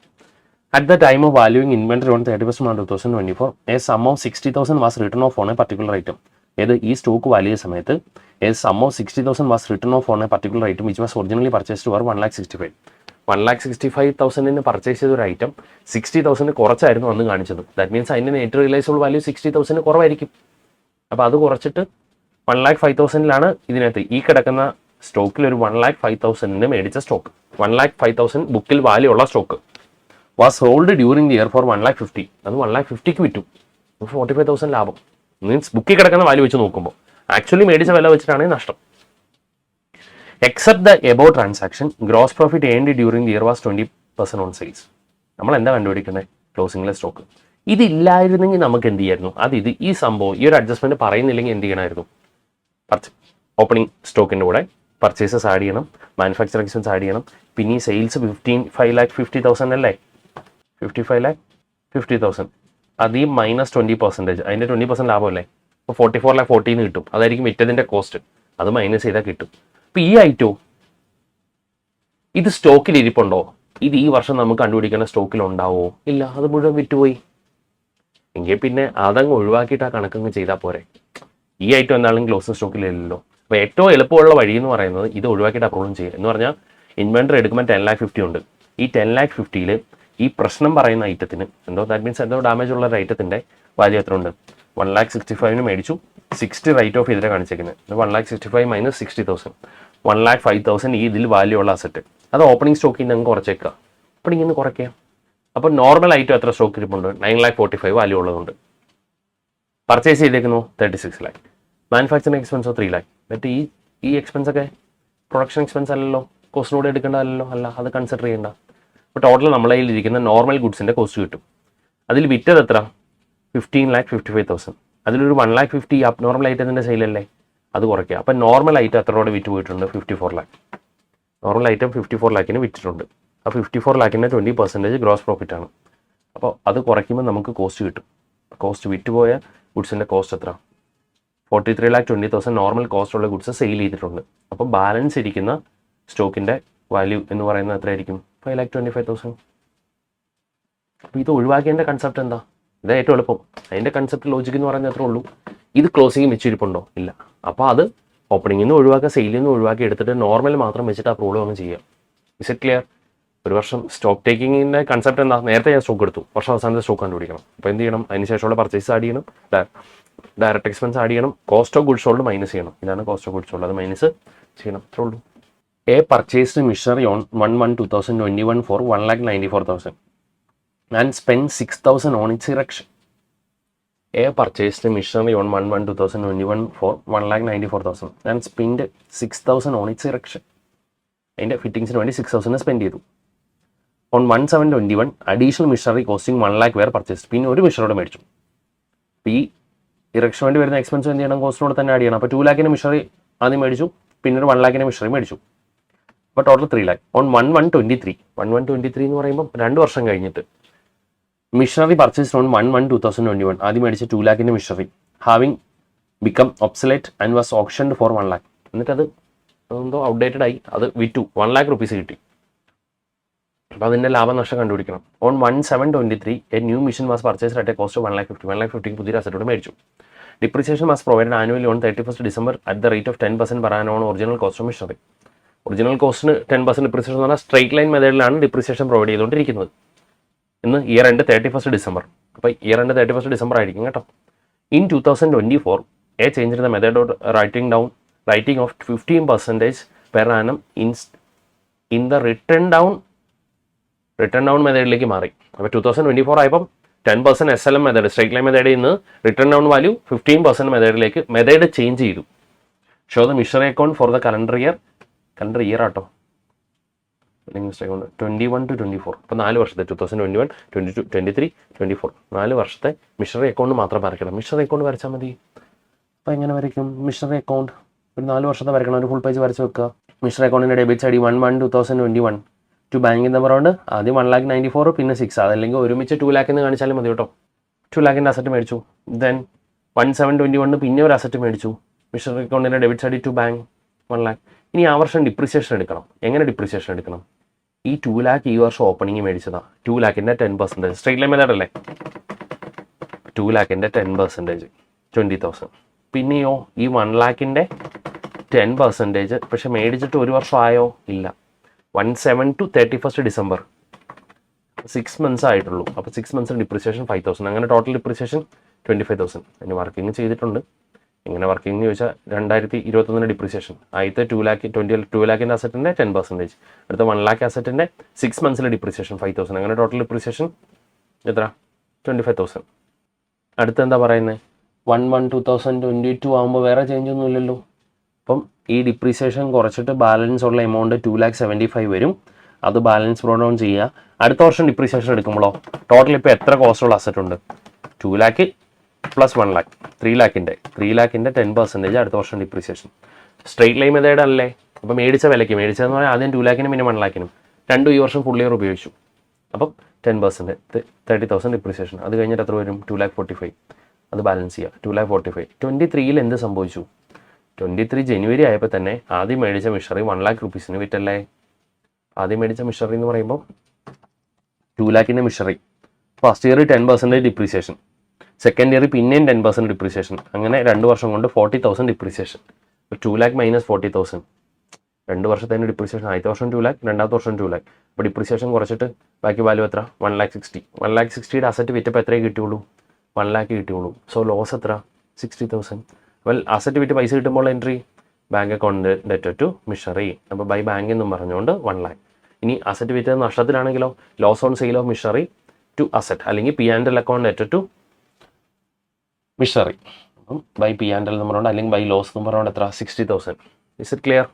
At the time of valuing inventory on 31st March 2024, a sum of 60,000 was written off on a particular item. ഏത് ഈ സ്റ്റോക്ക് വാല്യൂ സമയത്ത് a sum of 60,000 was written off on a particular item which was originally purchased for 1,65,000. 1,65,000 purchase ചെയ്ത ഒരു item 60,000 കുറച്ചായിരുന്നു അന്ന് കാണിച്ചത്. That means അതിൻ്റെ net realisable value 60,000 കുറവായിരിക്കും. അപ്പോൾ അത് കുറച്ചിട്ട് 1,05,000 ഇതിനകത്ത് ഈ കിടക്കുന്ന സ്റ്റോക്കിൽ ഒരു 1,05,000 മേടിച്ച സ്റ്റോക്ക്, 1,05,000 ബുക്കിൽ വാല്യൂ ഉള്ള stock was hold during the year for 1,50,000. അത് 1,50,000 വിറ്റു. 45,000 ലാഭം. മീൻസ് ബുക്കിൽ കിടക്കുന്ന വാല്യൂ വെച്ച് നോക്കുമ്പോൾ ആക്ച്വലി മേടിച്ച വില വെച്ചിട്ടാണെങ്കിൽ നഷ്ടം. Except the above transaction gross profit earned during the year was 20% on sales. നമ്മൾ എന്താ കണ്ടുപിടിക്കുന്നത്? ക്ലോസിംഗിലെ സ്റ്റോക്ക്. ഇതില്ലായിരുന്നെങ്കിൽ നമുക്ക് എന്ത് ചെയ്യായിരുന്നു? ഈ സംഭവം ഈ ഒരു അഡ്ജസ്റ്റ്മെന്റ് പറയുന്നില്ലെങ്കിൽ എന്ത് ചെയ്യണമായിരുന്നു? ഓപ്പണിംഗ് സ്റ്റോക്കിൻ്റെ കൂടെ പർച്ചേസസ് ആഡ് ചെയ്യണം, മാനുഫാക്ചറിംഗ് എക്സ്പെൻസ് ആഡ് ചെയ്യണം, പിന്നെ ഈ സെയിൽസ് 5,50,000 അല്ലേ, 55,50,000 അത് ഈ -20%, അതിൻ്റെ 20% ലാഭമല്ലേ, അപ്പോൾ 44,40,000 കിട്ടും. അതായിരിക്കും വിറ്റതിൻ്റെ കോസ്റ്റ്. അത് മൈനസ് ചെയ്താൽ കിട്ടും. അപ്പോൾ ഈ ഐറ്റവും ഇത് സ്റ്റോക്കിൽ ഇരിപ്പുണ്ടോ? ഇത് ഈ വർഷം നമുക്ക് കണ്ടുപിടിക്കുന്ന സ്റ്റോക്കിൽ ഉണ്ടാവോ? ഇല്ല, അത് മുഴുവൻ വിറ്റുപോയി. എങ്കിൽ പിന്നെ അതങ്ങ് ഒഴിവാക്കിയിട്ട് ആ കണക്കങ്ങ് ചെയ്താൽ പോരെ. ഈ ഐറ്റം എന്താണെങ്കിലും ക്ലോസിംഗ് സ്റ്റോക്കിലില്ലല്ലോ. അപ്പോൾ ഏറ്റവും എളുപ്പമുള്ള വഴി എന്ന് പറയുന്നത് ഇത് ഒഴിവാക്കിയിട്ട് അപ്രൂവൽ ചെയ്യുക എന്ന് പറഞ്ഞാൽ ഇൻവെന്ററി എടുക്കുമ്പോൾ 10,50,000 ഉണ്ട്. ഈ 10,50,000 ഈ പ്രശ്നം പറയുന്ന ഐറ്റത്തിന് ദാറ്റ് മീൻസ് എന്തോ ഡാമേജ് ഉള്ള ഒരു ഐറ്റത്തിൻ്റെ വാല്യൂ എത്ര ഉണ്ട്? 1,65,000 മേടിച്ചു, 60 റൈറ്റ് ഓഫ് ഇതിനെ കാണിച്ചേക്കുന്നത്. 1,65,000 - 60,000, 1,05,000 ഈ ഇതിൽ വാല്യൂ ഉള്ള അസറ്റ്. അത് ഓപ്പണിംഗ് സ്റ്റോക്കിൽ നിന്ന് കുറച്ചേക്കുക. ഓപ്പണിംഗ് നിന്ന് കുറയ്ക്കുക. അപ്പോൾ നോർമൽ ഐറ്റം എത്ര സ്റ്റോക്ക് ഇരിപ്പുണ്ട്? 9,45,000 വാല്യൂ ഉള്ളതുണ്ട്. പർച്ചേസ് ചെയ്തേക്കുന്നു 36 lakh. മാനുഫാക്ചറിംഗ് എക്സ്പെൻസോ 3 lakh. എന്നിട്ട് ഈ എക്സ്പെൻസ് ഒക്കെ പ്രൊഡക്ഷൻ എക്സ്പെൻസ് അല്ലല്ലോ, കോസ്റ്റിനോട് എടുക്കേണ്ടതല്ലോ, അല്ല, അത് കൺസിഡർ ചെയ്യേണ്ട. അപ്പോൾ ടോട്ടൽ നമ്മളെ കയ്യിൽ ഇരിക്കുന്ന നോർമൽ ഗുഡ്സിൻ്റെ കോസ്റ്റ് കിട്ടും. അതിൽ വിറ്റത് എത്ര? 15,55,000. അതിലൊരു 1,50,000 ഈ അബ്നോർമൽ ഐറ്റത്തിൻ്റെ സെയിലല്ലേ, അത് കുറയ്ക്കുക. അപ്പം നോർമൽ ഐറ്റം എത്രയോടെ വിറ്റ് പോയിട്ടുണ്ട്? 54 lakh. Normal item 54 lakhന് വിറ്റിട്ടുണ്ട്. ആ 54 lakhൻ്റെ 20% ഗ്രോസ് പ്രോഫിറ്റ് ആണ്. അപ്പോൾ അത് കുറയ്ക്കുമ്പോൾ നമുക്ക് കോസ്റ്റ് കിട്ടും. കോസ്റ്റ് വിറ്റുപോയ ഗുഡ്സിൻ്റെ കോസ്റ്റ് എത്ര? 43,20,000 നോർമൽ കോസ്റ്റ് ഉള്ള ഗുഡ്സ് സെയിൽ ചെയ്തിട്ടുണ്ട്. അപ്പോൾ ബാലൻസ് ഇരിക്കുന്ന സ്റ്റോക്കിൻ്റെ വാല്യൂ എന്ന് പറയുന്നത് എത്രയായിരിക്കും? 5,25,000. അപ്പോൾ ഇത് ഒഴിവാക്കിയതിൻ്റെ കൺസെപ്റ്റ് എന്താ? ഇത് ഏറ്റവും എളുപ്പം. അതിൻ്റെ കൺസെപ്റ്റ് ലോജിക് എന്ന് പറയുന്നത് എത്രേ ഉള്ളൂ. ഇത് ക്ലോസിംഗ് വെച്ചിരിപ്പുണ്ടോ? ഇല്ല. അപ്പോൾ അത് ഓപ്പണിംഗിൽ നിന്ന് ഒഴിവാക്കുക, സെയിലിൽ നിന്ന് ഒഴിവാക്കി എടുത്തിട്ട് നോർമൽ മാത്രം വെച്ചിട്ട് ആ പ്രോബ്ലം അങ്ങ് ചെയ്യാം. Is it clear? ഒരു വർഷം സ്റ്റോക്ക് ടേക്കിങ്ങിൻ്റെ കൺസെപ്റ്റ് എന്താ? നേരത്തെ ഞാൻ സ്റ്റോക്ക് എടുത്തു, വർഷം അവസാനത്തെ സ്റ്റോക്ക് കണ്ടുപിടിക്കണം. അപ്പോൾ എന്ത് ചെയ്യണം? അതിനുശേഷമുള്ള പർച്ചേസ് ആഡ് ചെയ്യണം, ഡയറക്റ്റ് എക്സ്പെൻസ് ആഡ് ചെയ്യണം, cost of goods sold minus ചെയ്യണം. ഇതാണ് കോസ്റ്റ് ഓഫ് ഗുഡ്സ് സോൾഡ്, അത് മൈനസ് ചെയ്യണം. അത്രേ ഉള്ളൂ. A purchased machinery on 1/1/2021 for 1,94,000 and spend 6,000 on its erection. A purchased machinery on 1/1/2021 for 1,94,000 and spend 6,000 on its erection. അതിൻ്റെ ഫിറ്റിംഗ്സിന് വേണ്ടി 6,000 സ്പെൻഡ് ചെയ്തു. On 1/7/21 additional machinery costing 1 lakh were purchase. പിന്നെ ഒരു മിഷനറി മേടിച്ചു. അപ്പോൾ ഈ ഇറക്ഷൻ വേണ്ടി വരുന്ന എക്സ്പെൻസ് എന്ത് ചെയ്യണം? കോസ്റ്റിനോട് തന്നെ ആഡ് ചെയ്യണം. അപ്പോൾ 2 lakhന് മിഷനറി ആദ്യം മേടിച്ചു, പിന്നെ ഒരു 1 lakhന് മിഷനറി മേടിച്ചു. അപ്പോൾ ടോട്ടൽ 3 lakh. ഓൺ 1/1/23 എന്ന് പറയുമ്പോൾ 2 വർഷം കഴിഞ്ഞിട്ട് മിഷനറി പർച്ചേസ് ഓൺ 1/1/2021 ആദ്യം മേടിച്ച 2 lakhന് machinery having become obsolete and was auctioned for 1 lakh. എന്നിട്ട് അത് എന്തോ ഔട്ട്ഡേറ്റഡ് ആയി, അത് വിറ്റു, 1 lakh rupees കിട്ടി. അപ്പോൾ അതിൻ്റെ ലാഭനഷ്ടം കണ്ടുപിടിക്കണം. On 1/7/23 a new machine was purchased at a cost of 1,50,000 പുതിയ അസറ്റോട് മേടിച്ചു. Depreciation was provided annually on 31st December at the rate of 10% per annum on original cost of machinery. Original കോസ്റ്റിന് 10% depreciation എന്ന് പറഞ്ഞാൽ സ്ട്രൈറ്റ് ലൈൻ മെത്തേഡിലാണ് depreciation provide ചെയ്തുകൊണ്ടിരിക്കുന്നത്. ഇന്ന് year end 31st December. അപ്പോൾ ഇയർ എൻഡ് 31st December ആയിരിക്കും കേട്ടോ. In 2024 a change in the method of writing off 15% per annum in the written down മെത്തേഡിലേക്ക് മാറി. അപ്പോൾ 2024 ആയപ്പം 10% SLM മെത്തേഡ്, സ്ട്രൈറ്റ് ലൈൻ മെത്തേഡിൽ നിന്ന് റിട്ടേൺ ഡൗൺ വാല്യൂ 15% മെത്തേഡിലേക്ക് മെത്തേഡ് ചേഞ്ച് ചെയ്തു. Show the machinery account for the calendar year ആട്ടോ, 21 to 24. അപ്പോൾ 4 വർഷത്തെ 2021, 22, 23, 24 4 വർഷത്തെ മിഷനറി അക്കൗണ്ട് മാത്രം വരയ്ക്കണം. മിഷനറി അക്കൗണ്ട് വരച്ചാൽ മതി. അപ്പോൾ എങ്ങനെ വരയ്ക്കും? മിഷനറി അക്കൗണ്ട് ഒരു 4 വർഷത്തെ വരയ്ക്കണം. ഒരു ഫുൾ പേജ് വരച്ച് വെക്കുക. മിഷനറി അക്കൗണ്ടിൻ്റെ debit I D 1/1/2021 to banking നമ്പറുണ്ട്. ആദ്യം 1,94,000 പിന്നെ 6, അതല്ലെങ്കിൽ ഒരുമിച്ച് 2 lakh എന്ന് കാണിച്ചാലും മതി കേട്ടോ. 2 lakhൻ്റെ അസറ്റ് മേടിച്ചു. ദെൻ 1/7/21 പിന്നെ ഒരു അസറ്റ് മേടിച്ചു. മിഷനറി അക്കൗണ്ടിൻ്റെ debit I D to bank 1 lakh. ഇനി ആ വർഷം ഡിപ്രിസിയേഷൻ എടുക്കണം. എങ്ങനെ ഡിപ്രിസിയേഷൻ എടുക്കണം? ഈ 2 lakh ഈ വർഷം ഓപ്പണിംഗ് മേടിച്ചതാണ്. 2 lakhൻ്റെ 10% സ്ട്രൈറ്റ് ലൈൻ മെത്തേഡ് അല്ലേ. 2 lakhൻ്റെ 10% 20,000. പിന്നെയോ ഈ 1 lakhൻ്റെ 10%, പക്ഷെ മേടിച്ചിട്ട് 1 വർഷം ആയോ? ഇല്ല. 17 to 31st December 6 months ആയിട്ടുള്ളൂ. അപ്പോൾ 6 months ഡിപ്രിസിയേഷൻ 5000. അങ്ങനെ ടോട്ടൽ ഡിപ്രിസിയേഷൻ 25,000. അതിന് വർക്കിംഗ് ചെയ്തിട്ടുണ്ട്. എങ്ങനെ വർക്കിംഗ് എന്ന് ചോദിച്ചാൽ 2021 ഡിപ്രിസിയേഷൻ ആദ്യത്തെ 2 ലാഖിൻ്റെ അസറ്റിൻ്റെ 10%, അടുത്ത 1 lakh അസറ്റിൻ്റെ 6 months ഡിപ്രിസിയേഷൻ 5,000. അങ്ങനെ ടോട്ടൽ ഡിപ്രിസിയേഷൻ എത്ര? 25,000. അടുത്ത എന്താ പറയുന്നത്? 1/1/2022 ആകുമ്പോൾ വേറെ ചേഞ്ച് ഒന്നും ഇല്ലല്ലോ. അപ്പം ഈ ഡിപ്രിസിയേഷൻ കുറച്ചിട്ട് ബാലൻസ് ഉള്ള എമൗണ്ട് 2,75,000 വരും. അത് ബാലൻസ് ബ്രോ ഡൗൺ ചെയ്യുക. അടുത്ത വർഷം ഡിപ്രിസിയേഷൻ എടുക്കുമ്പോഴോ ടോട്ടൽ ഇപ്പോൾ എത്ര കോസ്റ്റുള്ള അസറ്റ് ഉണ്ട്? 2 lakh പ്ലസ് 1 lakh 3 lakhൻ്റെ 10% അടുത്ത വർഷം ഡിപ്രിസിയേഷൻ. സ്ട്രെയിറ്റ് ലൈൻ മെത്തേഡ് അല്ലേ? അപ്പോൾ മേടിച്ചതെന്ന് പറഞ്ഞാൽ ആദ്യം 2 lakhനും പിന്നെ 1 lakhനും രണ്ടും ഈ വർഷം ഫുൾ ഇയർ ഉപയോഗിച്ചു. അപ്പം 10% 30,000 ഡിപ്രിസിയേഷൻ. അത് കഴിഞ്ഞിട്ട് എത്ര വരും? 2,45,000. അത് ബാലൻസ് ചെയ്യുക. 2,45,000. 23 എന്ത് സംഭവിച്ചു? 23 ജനുവരി ആയപ്പോൾ തന്നെ ആദ്യം മേടിച്ച മിഷറി 1 lakh rupeesന് വിറ്റല്ലേ? ആദ്യം മേടിച്ച മിഷറി എന്ന് പറയുമ്പോൾ 2 lakhൻ്റെ machinery first year 10% depreciation, second year പിന്നെയും 10% ഡിപ്രിസിയേഷൻ. അങ്ങനെ 2 വർഷം കൊണ്ട് 40,000 ഡിപ്രിസിയേഷൻ. 2 lakh minus 40,000. 2 വർഷത്തേന് ഡിപ്രിസിയേഷൻ. ആദ്യത്തെ വർഷം 2 lakh, രണ്ടാമത്തെ വർഷം 2 lakh. അപ്പോൾ ഡിപ്രിസിയേഷൻ കുറച്ചിട്ട് ബാക്കി വാല്യൂ എത്ര? 1,60,000. 1,60,000 അസറ്റ് വിറ്റപ്പോൾ എത്രയേ കിട്ടിയുള്ളൂ? 1 lakh കിട്ടിയുള്ളൂ. സോ ലോസ് എത്ര? 60,000. വെൽ അസറ്റ് വിറ്റ് പൈസ കിട്ടുമ്പോൾ എൻട്രി ബാങ്ക് അക്കൗണ്ട് ഡെറ്റ് ടു മിഷറി. അപ്പോൾ ബൈ ബാങ്ക് എന്നും പറഞ്ഞുകൊണ്ട് 1 lakh. ഇനി അസറ്റ് വിറ്റത് നഷ്ടത്തിലാണെങ്കിലോ loss on sale of machinery to asset, അല്ലെങ്കിൽ P&L അക്കൗണ്ട് ഡെറ്റ് ടു മിഷറി. അപ്പം ബൈ P&L എന്ന് പറഞ്ഞുകൊണ്ട് അല്ലെങ്കിൽ ബൈ ലോസ് എന്ന് പറഞ്ഞുകൊണ്ട് എത്ര? 60,000. Is it clear?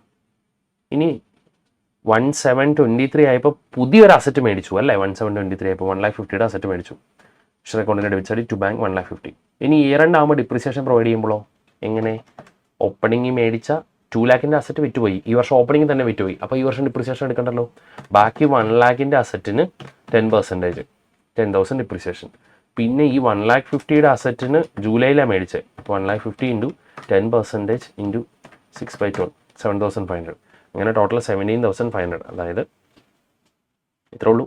ഇനി 1/7/23 ആയപ്പോൾ പുതിയൊരു അസറ്റ് മേടിച്ചു അല്ലേ? 1/7/23 ആയപ്പോൾ 1,50,000 അസറ്റ് മേടിച്ചു. മിഷറി അക്കൗണ്ടിൻ്റെ ഡെബിറ്റ് സൈഡ് ടു ബാങ്ക് 1,50,000. ഇനി ഇയർ എൻഡ് ആകുമ്പോൾ ഡിപ്രിസിയേഷൻ പ്രൊവൈഡ് ചെയ്യുമ്പോഴോ എങ്ങനെ? ഓപ്പണിംഗ് മേടിച്ച 2 lakhൻ്റെ അസറ്റ് വിറ്റുപോയി. ഈ വർഷം ഓപ്പണിംഗ് തന്നെ വിറ്റുപോയി. അപ്പോൾ ഈ വർഷം ഡിപ്രിസിയേഷൻ എടുക്കണ്ടല്ലോ. ബാക്കി 1 lakhൻ്റെ അസറ്റിന് 10%, 10,000 ഡിപ്രിസിയേഷൻ. പിന്നെ ഈ 1,50,000 അസറ്റിന് ജൂലൈയിലാണ് മേടിച്ചത്. 1,50,000 ഇൻറ്റു 10% ഇൻറ്റു 6/12 7,500. അങ്ങനെ ടോട്ടൽ 17,500. അതായത് ഇത്രേ ഉള്ളൂ.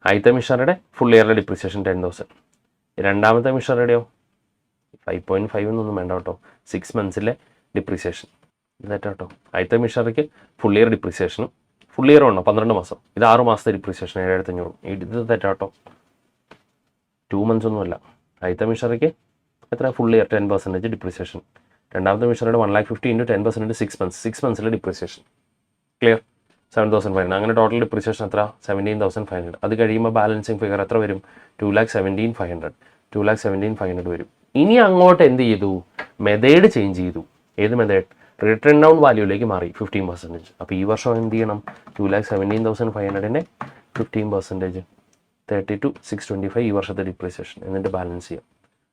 ആദ്യത്തെ മിഷറിയുടെ ഫുൾ ഇയറിലെ ഡിപ്രിസിയേഷൻ 10,000. രണ്ടാമത്തെ മിഷറിയുടെയോ 5.5 എന്നൊന്നും വേണ്ട കേട്ടോ. 6 monthsലെ ഡിപ്രിസിയേഷൻ ഇതായിട്ട് കേട്ടോ. ആദ്യത്തെ മിഷറിക്ക് ഫുൾ ഇയർ ഡിപ്രിസിയേഷനും ഫുൾ ഇയർ ഉണ്ടോ 12 മാസം. ഇത് 6 മാസത്തെ ഡിപ്രിസിയേഷൻ 7,500. ഇത് തെറ്റാട്ടോ. 2 months ഒന്നുമല്ല. ആദ്യത്തെ മിഷറിക്ക് എത്ര? Full year 10% depreciation. രണ്ടാമത്തെ മിഷറിയുടെ 1,50,000 ഇൻറ്റു 10% 6 months. 6 monthsലെ ഡിപ്രിസിയേഷൻ. ക്ലിയർ? 7,500. അങ്ങനെ ടോട്ടൽ ഡിപ്രിസിയേഷൻ എത്ര? 17,500. അത് കഴിയുമ്പോൾ ബാലൻസിങ് ഫിഗർ എത്ര വരും? 2,17,500. 2,17,500 വരും. ഇനി അങ്ങോട്ട് എന്ത് ചെയ്തു? മെത്തേഡ് ചേഞ്ച് ചെയ്തു. ഏത് മെത്തേഡ്? റിട്ടേൺ ഡൗൺ വാല്യൂയിലേക്ക് മാറി 15%. അപ്പോൾ ഈ വർഷം എന്ത് ചെയ്യണം? 2,17,500ൻ്റെ 15% 32,625 ഈ വർഷത്തെ ഡിപ്രിസിയേഷൻ. എന്നിട്ട് ബാലൻസ് ചെയ്യാം.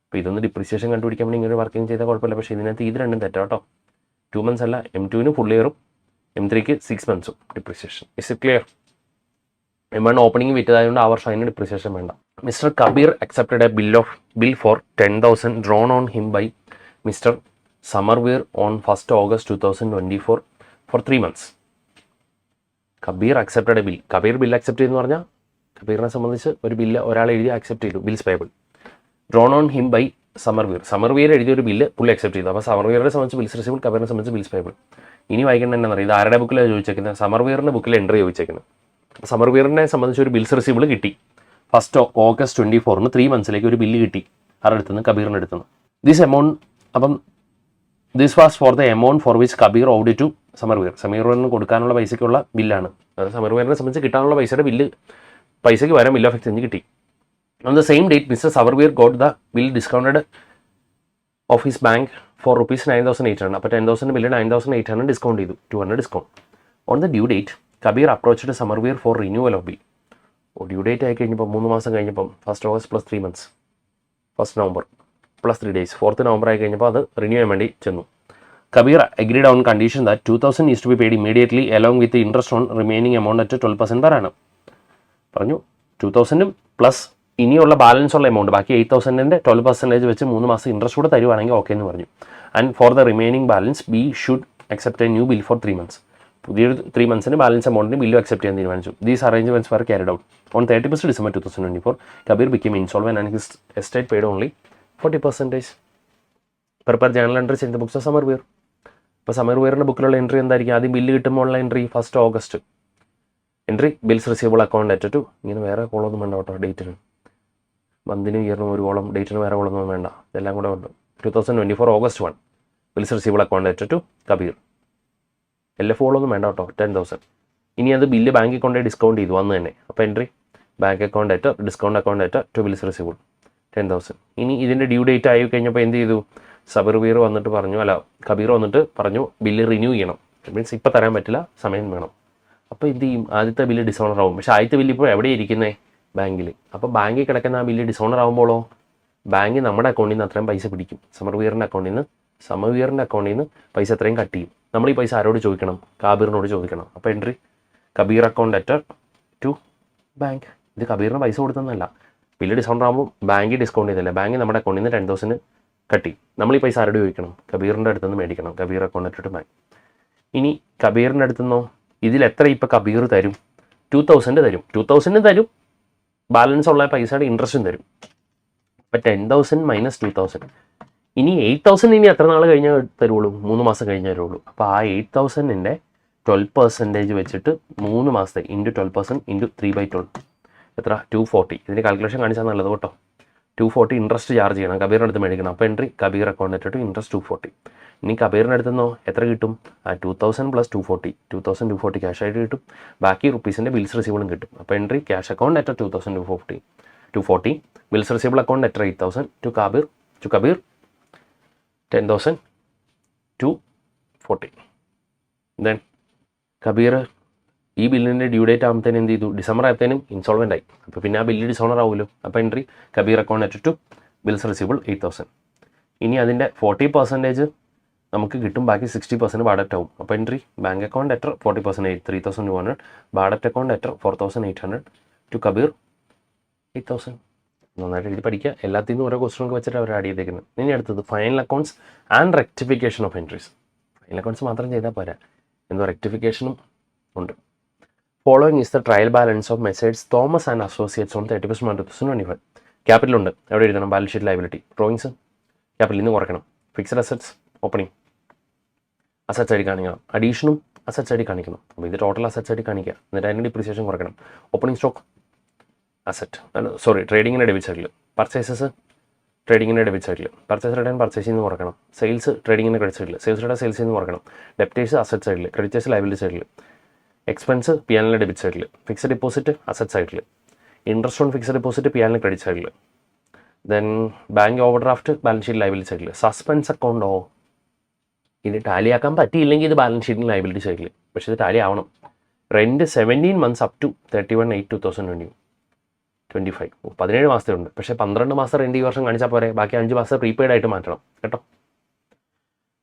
അപ്പോൾ ഇതൊന്ന് ഡിപ്രിസിയേഷൻ കണ്ടുപിടിക്കാൻ വേണ്ടി ഇങ്ങനെ വർക്കിംഗ് ചെയ്താൽ കുഴപ്പമില്ല. പക്ഷേ ഇതിനകത്ത് ഇത് രണ്ടും തെറ്റാ കേട്ടോ. 2 months അല്ല, M2ന് ഫുൾ ഇയറും M3ക്ക് 6 months depreciation. Is it clear? M1 opening വിറ്റതായതുകൊണ്ട് ആ വർഷം അതിന് ഡിപ്രിസിയേഷൻ വേണ്ട. Mister Kabir accepted a bill for 10,000 drawn on him by Mr. Samarveer on 1st August 2024 for 3 months. Kabir accepted a bill. Kabir bill accept ചെയ്തെന്ന് പറഞ്ഞാൽ കബീറിനെ സംബന്ധിച്ച് ഒരു ബില്ല് ഒരാൾ എഴുതി അക്സെപ്റ്റ് ചെയ്തു. Bills payable. Drawn on him by Samarveer. Samarveer എഴുതിയൊരു ബില്ല് പുള്ളി അക്സെപ്റ്റ് ചെയ്തു. അപ്പോൾ സമർവീറിനെ സംബന്ധിച്ച് ബിൽസ് റിസീബിൾ, കബീറിനെ സംബന്ധിച്ച് ബിൽസ് പേബിൾ. ഇനി വായിക്കേണ്ടത് എന്താണെന്ന് അറിയാം. ഇത് ആരുടെ ബുക്കിലാണ് ചോദിച്ചേക്കുന്നത്? സമർവീറിൻ്റെ ബുക്കിൽ എൻട്രി ചോദിച്ചേക്കുന്നത്. സമർവീറിനെ സംബന്ധിച്ച് ഒരു ബിൽസ് റിസീബിൾ കിട്ടി. 1st August 2024 3 monthsലേക്ക് ഒരു ബില്ല് കിട്ടി. ആരുടെ അടുത്തുനിന്ന്? കബീറിൻ്റെ അടുത്തുനിന്ന്. ദിസ് എമൗണ്ട്, അപ്പം this was for the amount for which Kabir owed to Samarveer. സമീറിന് കൊടുക്കാനുള്ള പൈസയ്ക്കുള്ള ബില്ലാണ്. അത് സമർവീറിനെ സംബന്ധിച്ച് കിട്ടാനുള്ള പൈസയുടെ ബില്ല്, പൈസയ്ക്ക് വരാൻ ബിൽ ഓഫ് എക്സ്ചേഞ്ച് കിട്ടി. On the same date, Mr. Samarveer got the bill discounted of his bank for rupees 9,800. അപ്പോൾ 10,000 ബില്ല് 9,800 ഡിസ്കൗണ്ട് ചെയ്തു. 200 discount. On the due date, Kabir approached Samarveer for renewal of bill. Due date ആയി കഴിഞ്ഞപ്പോൾ 3 മാസം കഴിഞ്ഞപ്പം 1st August plus 3 months 1st November plus 3 days 4th November ആയി കഴിഞ്ഞപ്പോൾ അത് renew ചെയ്യാൻ വേണ്ടി ചെന്നു. Kabir agreed on condition that 2,000 is to be paid immediately along with interest on remaining amount at 12% per annum. പറഞ്ഞു 2,000 പ്ലസ് ഇനിയുള്ള ബാലൻസ് ഉള്ള amount ബാക്കി 8,000ൻ്റെ 12% വെച്ച് 3 മാസം ഇൻട്രസ്റ്റ് കൂടെ തരുവാണെങ്കിൽ ഓക്കെ എന്ന് പറഞ്ഞു. And for the remaining balance B should accept a new bill for 3 months. പുതിയൊരു 3 monthsന് ബാലൻസ് എമൗണ്ടിന് ബില്ല് അക്സെപ്റ്റ് ചെയ്യാൻ തീരുമാനിച്ചു. These arrangements were carried out. On 31st December 2024, Kabir became insolvent and his estate paid only 40%. Prepare journal entries in the books of Samarvir. അപ്പോൾ സമർവീറിൻ്റെ ബുക്കിലുള്ള entry എന്തായിരിക്കും? ആദ്യം ബില്ല് കിട്ടുമ്പോൾ ഉള്ള entry 1st August entry bills receivable account at to, ഇങ്ങനെ വേറെ കോളൊന്നും വേണ്ട കേട്ടോ, ഡേറ്റിന് മന്തിനും ഇയറിനും ഒരു കോളം, ഡേറ്റിന് വേറെ കോളൊന്നും വേണ്ട, ഇതെല്ലാം കൂടെ ഉണ്ട്. 2024 August 1 bills receivable account at to Kabir. LF കോളൊന്നും വേണ്ട കേട്ടോ, 10,000. ഇനി അത് ബില്ല് ബാങ്കിൽ കൊണ്ടേ ഡിസ്കൗണ്ട് ചെയ്തു വന്ന് തന്നെ. അപ്പോൾ entry bank account at discount account at to bills receivable 10,000. ഇനി ഇതിൻ്റെ ഡ്യൂ ഡേറ്റ് ആയി കഴിഞ്ഞപ്പോൾ എന്ത് ചെയ്തു, കബീർ വന്നിട്ട് പറഞ്ഞു ബില്ല് റിന്യൂ ചെയ്യണം. മീൻസ് ഇപ്പോൾ തരാൻ പറ്റില്ല, സമയം വേണം. അപ്പോൾ എന്ത് ചെയ്യും, ആദ്യത്തെ ബില്ല് ഡിസോണർ ആവും. പക്ഷേ ആദ്യത്തെ ബില്ല് ഇപ്പോൾ എവിടെ ഇരിക്കുന്നത്, ബാങ്കിൽ. അപ്പോൾ ബാങ്കിൽ കിടക്കുന്ന ആ ബില്ല് ഡിസോണർ ആകുമ്പോഴോ ബാങ്ക് നമ്മുടെ അക്കൗണ്ടിൽ നിന്ന് അത്രയും പൈസ പിടിക്കും. സമർവീറിൻ്റെ അക്കൗണ്ടിൽ നിന്ന് പൈസ അത്രയും കട്ട് ചെയ്യും. നമ്മൾ ഈ പൈസ ആരോട് ചോദിക്കണം, കബീറിനോട് ചോദിക്കണം. അപ്പോൾ entry Kabir account at to bank. ഇത് കബീറിന് പൈസ കൊടുത്തതല്ല, ബില്ല് ഡിസ്കൗണ്ട് ആകുമ്പോൾ ബാങ്കിൽ ഡിസ്കൗണ്ട് ചെയ്തില്ല, ബാങ്ക് നമ്മുടെ അക്കൗണ്ടിൽ നിന്ന് 10,000 കട്ട് ചെയ്യും. നമ്മൾ ഈ പൈസ ആരോട് ചോദിക്കണം, കബീറിൻ്റെ അടുത്തുനിന്ന് മേടിക്കണം. Kabir account at to bank. ഇനി കബീറിൻ്റെ അടുത്തുനിന്നോ ഇതിൽ എത്ര ഇപ്പോൾ കബീർ തരും, 2,000 തരും. 2,000 തരും, ബാലൻസ് ഉള്ള പൈസയുടെ ഇൻട്രസ്റ്റും തരും. അപ്പോൾ 10,000 മൈനസ് 2,000. ഇനി 8,000 ഇനി എത്ര നാൾ കഴിഞ്ഞാൽ തരുള്ളൂ, 3 മാസം കഴിഞ്ഞാൽ തരുള്ളൂ. അപ്പോൾ ആ 8,000ൻ്റെ 12% വെച്ചിട്ട് 3 മാസത്തെ ഇൻറ്റു 12% ഇൻറ്റു 3/12 എത്ര, 240. ഇതിന് കാൽക്കുലേഷൻ കാണിച്ചാൽ നല്ലത് കേട്ടോ. 240 ഇൻട്രസ്റ്റ് ചാർജ് ചെയ്യണം, കബീറിൻ്റെ അടുത്ത് മേടിക്കണം. അപ്പോൾ entry Kabir account at to interest 240. ഇനി കബീറിൻ്റെ അടുത്തുനിന്നോ എത്ര കിട്ടും, ആ 2,000 + 240, 2,240 ക്യാഷ് ആയിട്ട് കിട്ടും. ബാക്കി റുപ്പീസിൻ്റെ ബിൽസ് റിസീവബിളും കിട്ടും. അപ്പോൾ entry cash account at 2,240, bills receivable account at 8,000 to Kabir 10,000 240. Then Kabir ഈ ബില്ലിൻ്റെ ഡ്യൂ ഡേറ്റ് ആകുമ്പോഴത്തേനും എന്ത് ചെയ്തു, ഡിസംബർ ആയപ്പോഴത്തേനും ഇൻസോൾവെൻ്റ് ആയി. അപ്പോൾ പിന്നെ ആ ബില്ല് ഡിസോണർ ആവുമല്ലോ. അപ്പോൾ entry Kabir account at to bills receivable 8,000. ഇനി അതിൻ്റെ 40% നമുക്ക് കിട്ടും, ബാക്കി 60% ബാഡറ്റ് ആവും. അപ്പോൾ entry bank account at 40% 3,200, bad debt account at 4,800 to Kabir 8,000. നന്നായിട്ട് എഴുതി പഠിക്കുക. എല്ലാത്തിൽ നിന്നും ഓരോ ക്വസ്റ്റ്യനൊക്കെ വെച്ചിട്ട് അവർ ആഡ് ചെയ്തേക്കുന്നത്. ഇനി അടുത്തത് final accounts and rectification of entries. Final accounts മാത്രം ചെയ്താൽ പോരാ, എന്തോ റെക്ടിഫിക്കേഷനും ഉണ്ട്. Following is the trial balance of messrs Thomas and associates on 31 March 2025. ക്യാപിറ്റലുണ്ട്, എവിടെ എഴുതണം, ബാലൻസ് ഷീറ്റ് ലയബിലിറ്റി. ഡ്രോയിങ്സ് ക്യാപിറ്റലിൽ നിന്ന് കുറയ്ക്കണം. ഫിക്സഡ് അസറ്റ്സ് ഓപ്പണിംഗ് അസറ്റ്സ് ആയിട്ട് കാണിക്കണം, അഡീഷനും അസറ്റ്സ് ആയിട്ട് കാണിക്കണം. അപ്പോൾ ഇത് ടോട്ടൽ അസറ്റ്സ് ആയിട്ട് കാണിക്കുക, എന്നിട്ട് അതിൻ്റെ ഡിപ്രീസിയേഷൻ കുറയ്ക്കണം. ഓപ്പണിംഗ് സ്റ്റോക്ക് ട്രേഡിങ്ങിൻ്റെ ഡെബിറ്റ് സൈഡിൽ. പർച്ചേസസ് ട്രേഡിങ്ങിൻ്റെ ഡെബിറ്റ് സൈഡിൽ. പർച്ചേസ് റിട്ടേൺ പർച്ചേസിൽ നിന്ന് കുറയ്ക്കണം. സെയിൽസ് ട്രേഡിങ്ങിൻ്റെ ക്രെഡിറ്റ് സൈഡിൽ. സെയിൽസ് റിട്ടേൺ സെയിൽസിൽ നിന്ന് കുറയ്ക്കണം. ഡെപ്റ്റേഴ്സ് അസറ്റ് സൈഡിൽ. ക്രെഡിറ്റേഴ്സ് ലയബിലിറ്റി സൈഡിൽ. എക്സ്പെൻസ് P&L ഡെബിറ്റ് സൈഡിൽ. ഫിക്സഡ് ഡെപ്പോസിറ്റ് അസറ്റ് സൈഡിൽ. Interest on fixed deposit P&L credit സൈഡിൽ. Then bank overdraft balance sheet liability സൈഡിൽ. സസ്പെൻസ് അക്കൗണ്ടോ ഇത് ടാലി ആക്കാൻ പറ്റിയില്ലെങ്കിൽ ഇത് ബാലൻസ് ഷീറ്റിൽ ലയബിലിറ്റി സൈഡിൽ, പക്ഷേ ഇത് ടാലി ആവണം. Rent 17 months up to 31/8/2025. 17 മാസത്തെ ഉണ്ട്, പക്ഷേ 12 മാസം റെൻറ്റ് ഈ വർഷം കാണിച്ചാൽ പോരെ, ബാക്കി 5 മാസം പ്രീപെയ്ഡ് ആയിട്ട് മാറ്റണം കേട്ടോ.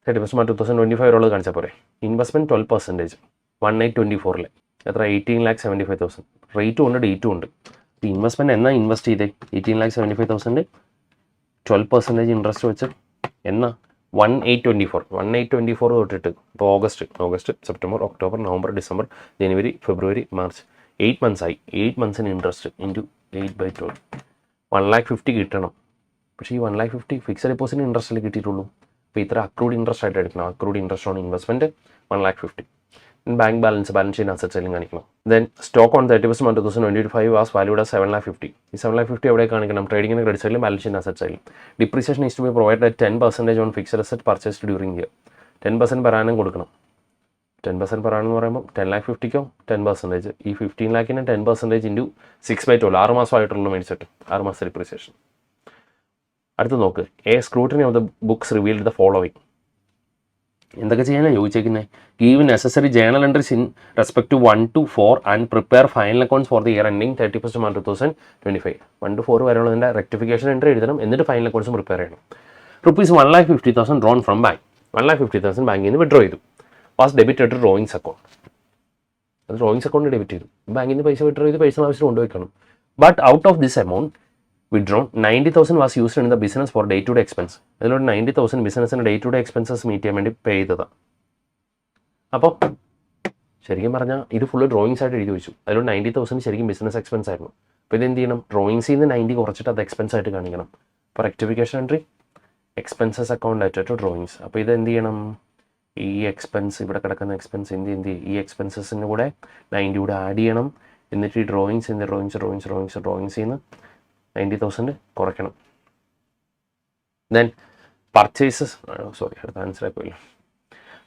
31 March 2025 ഉള്ളത് കാണിച്ചാൽ പോരെ. ഇൻവെസ്റ്റ്മെൻറ്റ് 12%, 1824 എത്ര, 18,75,000. റേറ്റും ഉണ്ട്, ഡേറ്റും ഉണ്ട്. ഇൻവെസ്റ്റ്മെൻറ്റ് എന്നാ ഇൻവെസ്റ്റ് ചെയ്തേ, 18,75,000 12% ഇൻട്രസ്റ്റ് വെച്ച് എന്നാ 1824 തൊട്ടിട്ട് ഇപ്പോൾ August September October November December ജനുവരി ഫെബ്രുവരി മാർച്ച് 8 months ആയി. 8 months ഇൻട്രസ്റ്റ് ഇൻറ്റു 8/12 1,50,000 കിട്ടണം. പക്ഷേ ഈ 1,50,000 ഫിക്സഡ് ഡെപ്പോസിറ്റ് ഇൻട്രസ്റ്റിൽ കിട്ടിയിട്ടുള്ളൂ. അപ്പോൾ ഇത്ര അക്രൂഡ് ഇൻട്രസ്റ്റ് ആയിട്ട് എടുക്കണം. Accrued interest on investment 1,50,000. Bank balance sheet അസറ്റ്സിലും കാണിക്കണം. Then stock on 31 March 2025 was valued 7,50,000. ഈ 7,50,000 എവിടെ കാണിക്കണം, ട്രേഡിങ്ങിൻ്റെ ക്രെഡിറ്റ് സൈഡിലും ബാലൻസ് ഷീറ്റ് അസറ്റ് സൈഡിലും. Depreciation is to be provide 10% on fixed asset purchased during year. 10% per annum കൊടുക്കണം. 10% per annum എന്ന് പറയുമ്പോൾ 10,50,000 10%. ഈ 15 lakhന് 10% ഇൻറ്റു 6/12 6 മാസമായിട്ടുള്ളൂ മേടിച്ചിട്ട്, 6 മാസം ഡിപ്രീസിയേഷൻ. അടുത്ത് നോക്ക്, scrutiny of the books revealed the following. എന്തൊക്കെ ചെയ്യാനാണ് ചോദിച്ചേക്കുന്നത്, give necessary journal entries in respect to 1 to 4 and prepare final accounts for the year ending 31 March 2025. 1 to 4 വരെയുള്ളതിൻ്റെ റെക്ടിഫിക്കേഷൻ എൻട്രി എഴുതണം, എന്നിട്ട് ഫൈനൽ അക്കൗണ്ട്സും പ്രിപ്പയർ ചെയ്യണം. ₹1,50,000 ഡ്രോൺ ഫ്രം ബാങ്ക്. 1,50,000 ബാങ്കിൽ നിന്ന് withdraw ചെയ്തു. Was debited to drawings account. അത് drawings account debit ചെയ്തു. ബാങ്കിൽ നിന്ന് പൈസ വിഡ്രോ ചെയ്ത് പേഴ്സണൽ ആവശ്യം കൊണ്ടുവയ്ക്കണം. But out of this amount withdrawn 90,000 was used in the business for day to day expense. അതിലൊരു 90,000 ബിസിനസ്സിന് day to day expenses meet ചെയ്യാൻ വേണ്ടി പേ ചെയ്തതാണ്. അപ്പോൾ ശരിക്കും പറഞ്ഞാൽ ഇത് ഫുള്ള് ഡ്രോയിങ്സ് ആയിട്ട് എഴുതി വെച്ചു. അതിലൊരു 90,000 ശരിക്കും ബിസിനസ് എക്സ്പെൻസ് ആയിരുന്നു. അപ്പോൾ ഇതെന്ത് ചെയ്യണം, ഡ്രോയിങ്സിൽ നിന്ന് 90 കുറച്ചിട്ട് അത് എക്സ്പെൻസ് ആയിട്ട് കാണിക്കണം. അപ്പോൾ rectification entry expenses account at to drawings. അപ്പോൾ ഇത് എന്ത് ചെയ്യണം, ഈ എക്സ്പെൻസ് ഇവിടെ കിടക്കുന്ന എക്സ്പെൻസ് എന്ത് ഈ എക്സ്പെൻസസിൻ്റെ കൂടെ 90 കൂടെ ആഡ് ചെയ്യണം. എന്നിട്ട് ഈ ഡ്രോയിങ്സിൽ നിന്ന് 90,000 കുറയ്ക്കണം. ദെൻ പർച്ചേസസ് അടുത്ത ആൻസർ ആയിപ്പോയില്ല.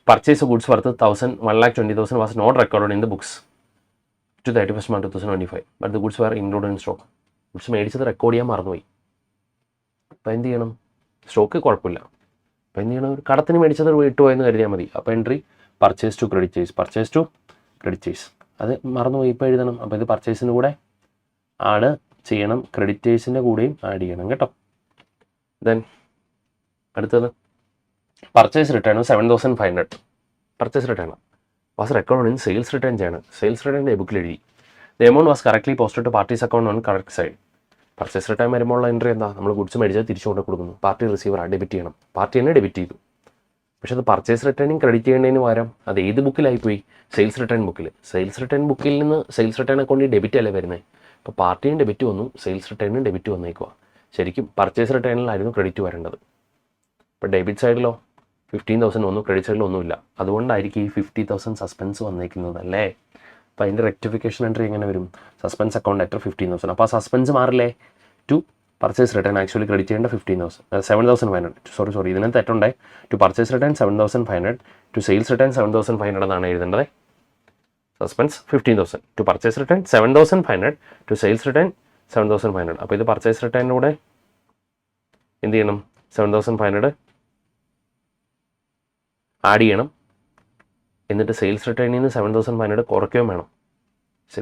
Purchase goods worth 1,20,000 was not record in the books to 31st March 2025 but the goods were included in stock. Goods മേടിച്ചത് റെക്കോർഡ് ചെയ്യാൻ മറന്നുപോയി. അപ്പോൾ എന്ത് ചെയ്യണം? സ്റ്റോക്ക് കുഴപ്പമില്ല. അപ്പോൾ എന്ത് ചെയ്യണം? ഒരു കടത്തിന് മേടിച്ചത് വിട്ടുപോയെന്ന് കരുതിയാൽ മതി. അപ്പോൾ എൻട്രി പർച്ചേസ് ടു ക്രെഡിറ്റേഴ്സ് അത് മറന്നുപോയി, ഇപ്പോൾ എഴുതണം. അപ്പോൾ ഇത് പർച്ചേസിൻ്റെ കൂടെ ആഡ് ചെയ്യണം, ക്രെഡിറ്റേഴ്സിൻ്റെ കൂടെയും ആഡ് ചെയ്യണം കേട്ടോ. ദെൻ അടുത്തത് purchase return 7,500. Purchase return was record in sales return ചെയ്യണം. സെയിൽസ് റിട്ടേണിൻ്റെ ബുക്കിൽ എഴുതി the amount was correctly posted two parties account on correct side. Purchase return വരുമ്പോൾ എൻട്രി എന്താ? നമ്മൾ ഗുഡ്സ് മേടിച്ചത് തിരിച്ചു കൊണ്ട് കൊടുക്കുന്നു. പാർട്ടി റിസീവർ ഡെബിറ്റ് ചെയ്യണം. പാർട്ടി തന്നെ ഡെബിറ്റ് ചെയ്തു. പക്ഷേ അത് പർച്ചേസ് റിട്ടേണിങ് ക്രെഡിറ്റ് ചെയ്യേണ്ടതിന് പകരം അത് ഏത് ബുക്കിലായിപ്പോയി? സെയിൽസ് റിട്ടേൺ ബുക്കിൽ. സെയിൽസ് റിട്ടേൺ ബുക്കിൽ നിന്ന് സെയിൽസ് റിട്ടേൺ അക്കൗണ്ടിൽ ഡെബിറ്റ് അല്ലേ വരുന്നത്. അപ്പോൾ പാർട്ടിയും ഡെബിറ്റ് വന്നു, സെയിൽസ് റിട്ടേണിനും ഡെബിറ്റ് വന്നേക്കുക. ശരിക്കും പർച്ചേസ് റിട്ടേണിലായിരുന്നു ക്രെഡിറ്റ് വരേണ്ടത്. ഇപ്പോൾ ഡെബിറ്റ് സൈഡിലോ 15,000 വന്നു, ക്രെഡിറ്റ് സൈഡിൽ ഒന്നുമില്ല. അതുകൊണ്ടായിരിക്കും ഈ 50,000 സസ്പെൻസ് വന്നേക്കുന്നത് അല്ലേ. അപ്പോൾ അതിൻ്റെ റെക്ടിഫിക്കേഷൻ എൻട്രി എങ്ങനെ വരും? സസ്പെൻസ് അക്കൗണ്ട് എത്ര 15,000. അപ്പോൾ ആ സസ്പെൻസ് മാറില്ലേ to purchase return. Actually credit ചെയ്യേണ്ട 7,500. സോറി ഇതിനകത്ത് തെറ്റുണ്ടായി. To purchase return 7,500, to sales return 7,500 എന്നാണ് എഴുതേണ്ടത്. Suspense 15,000, to purchase return 7,500, to sales return 7,500. അപ്പോൾ ഇത് പർച്ചേസ് റിട്ടേണിൻ്റെ കൂടെ എന്ത് ചെയ്യണം? 7,500 ആഡ് ചെയ്യണം. എന്നിട്ട് സെയിൽസ് റിട്ടേണിൽ നിന്ന് 7,500 കുറയ്ക്കുകയും വേണം.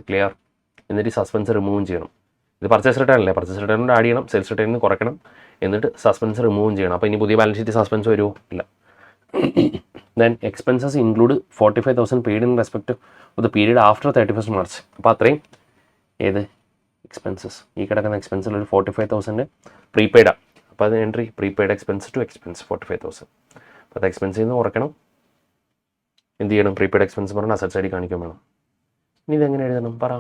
ക്ലിയർ? എന്നിട്ട് ഈ സസ്പെൻസ് റിമൂവും ചെയ്യണം. ഇത് പർച്ചേസ് റിട്ടേൺ അല്ലേ, പർച്ചേസ് റിട്ടേണിൽ ആഡ് ചെയ്യണം, സെയിൽസ് റിട്ടേണിൽ നിന്ന് കുറയ്ക്കണം, എന്നിട്ട് സസ്പെൻസ് റിമൂവും ചെയ്യണം. അപ്പോൾ ഇനി പുതിയ ബാലൻസ് ഷീറ്റ് സസ്പെൻസ് വരുമോ? ഇല്ല. Then expenses include 45,000 paid in respect of the period after 31st March. അപ്പോൾ അത്രയും ഏത് എക്സ്പെൻസസ്? ഈ കിടക്കുന്ന എക്സ്പെൻസിൽ ഒരു 45,000 പ്രീപെയ്ഡാണ്. അപ്പോൾ അത് entry prepaid expense to expense 45,000. അപ്പോൾ അത് എക്സ്പെൻസിൽ നിന്ന് കുറയ്ക്കണം. എന്ത് ചെയ്യണം? പ്രീപെയ്ഡ് എക്സ്പെൻസ് പറഞ്ഞാൽ അസറ്റ് സൈഡിൽ കാണിക്കാൻ വേണം. ഇനി ഇതെങ്ങനെ എഴുതണം? പറ.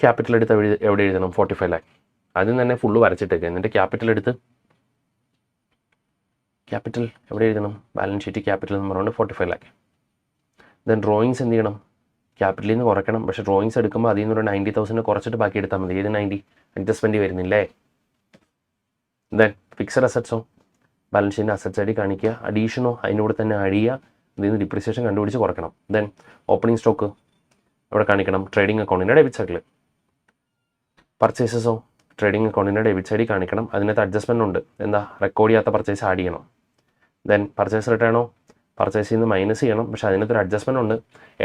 ക്യാപിറ്റൽ എടുത്ത് എവിടെ എഴുതണം? 45 lakh. ആദ്യം തന്നെ ഫുള്ള് വരച്ചിട്ടേക്ക്. എന്നിട്ട് ക്യാപിറ്റൽ എടുത്ത് ക്യാപിറ്റൽ എവിടെ എഴുതണം? ബാലൻസ് ഷീറ്റ് ക്യാപിറ്റൽ എന്ന് പറഞ്ഞുകൊണ്ട് 45 lakh. ദെൻ ഡ്രോയിങ്സ് എന്ത് ചെയ്യണം? ക്യാപിറ്റലിൽ നിന്ന് കുറയ്ക്കണം. പക്ഷേ ഡ്രോയിങ്സ് എടുക്കുമ്പോൾ അതിൽ നിന്ന് ഒരു 90,000 കുറച്ചിട്ട് ബാക്കി എടുത്താൽ മതി. ഏത് 90? അഡ്ജസ്റ്റ്മെൻറ്റ് വരുന്നില്ലേ? ദെൻ ഫിക്സഡ് അസറ്റ്സോ ബാലൻസ് ഷീറ്റിൻ്റെ അസറ്റ് സൈഡിൽ കാണിക്കുക. അഡീഷനോ അതിൻ്റെ കൂടെ തന്നെ ആഡ് ചെയ്യുക. ഇതിൽ നിന്ന് ഡിപ്രിസിയേഷൻ കണ്ടുപിടിച്ച് കുറയ്ക്കണം. ദെൻ ഓപ്പണിംഗ് സ്റ്റോക്ക് അവിടെ കാണിക്കണം ട്രേഡിംഗ് അക്കൗണ്ടിൻ്റെ ഡെബിറ്റ് സൈഡിൽ. പർച്ചേസസോ ട്രേഡിംഗ് അക്കൗണ്ടിൻ്റെ ഡെബിറ്റ് സൈഡിൽ കാണിക്കണം. അതിനകത്ത് അഡ്ജസ്റ്റ്മെൻ്റ് ഉണ്ട്. എന്താ? റെക്കോർഡ് ചെയ്യാത്ത പർച്ചേസ് ആഡ് ചെയ്യണം. ദെൻ പർച്ചേസ് റിട്ടേണോ പർച്ചേസിൽ നിന്ന് മൈനസ് ചെയ്യണം. പക്ഷേ അതിനകത്തൊരു അഡ്ജസ്റ്റ്മെൻ്റ് ഉണ്ട്.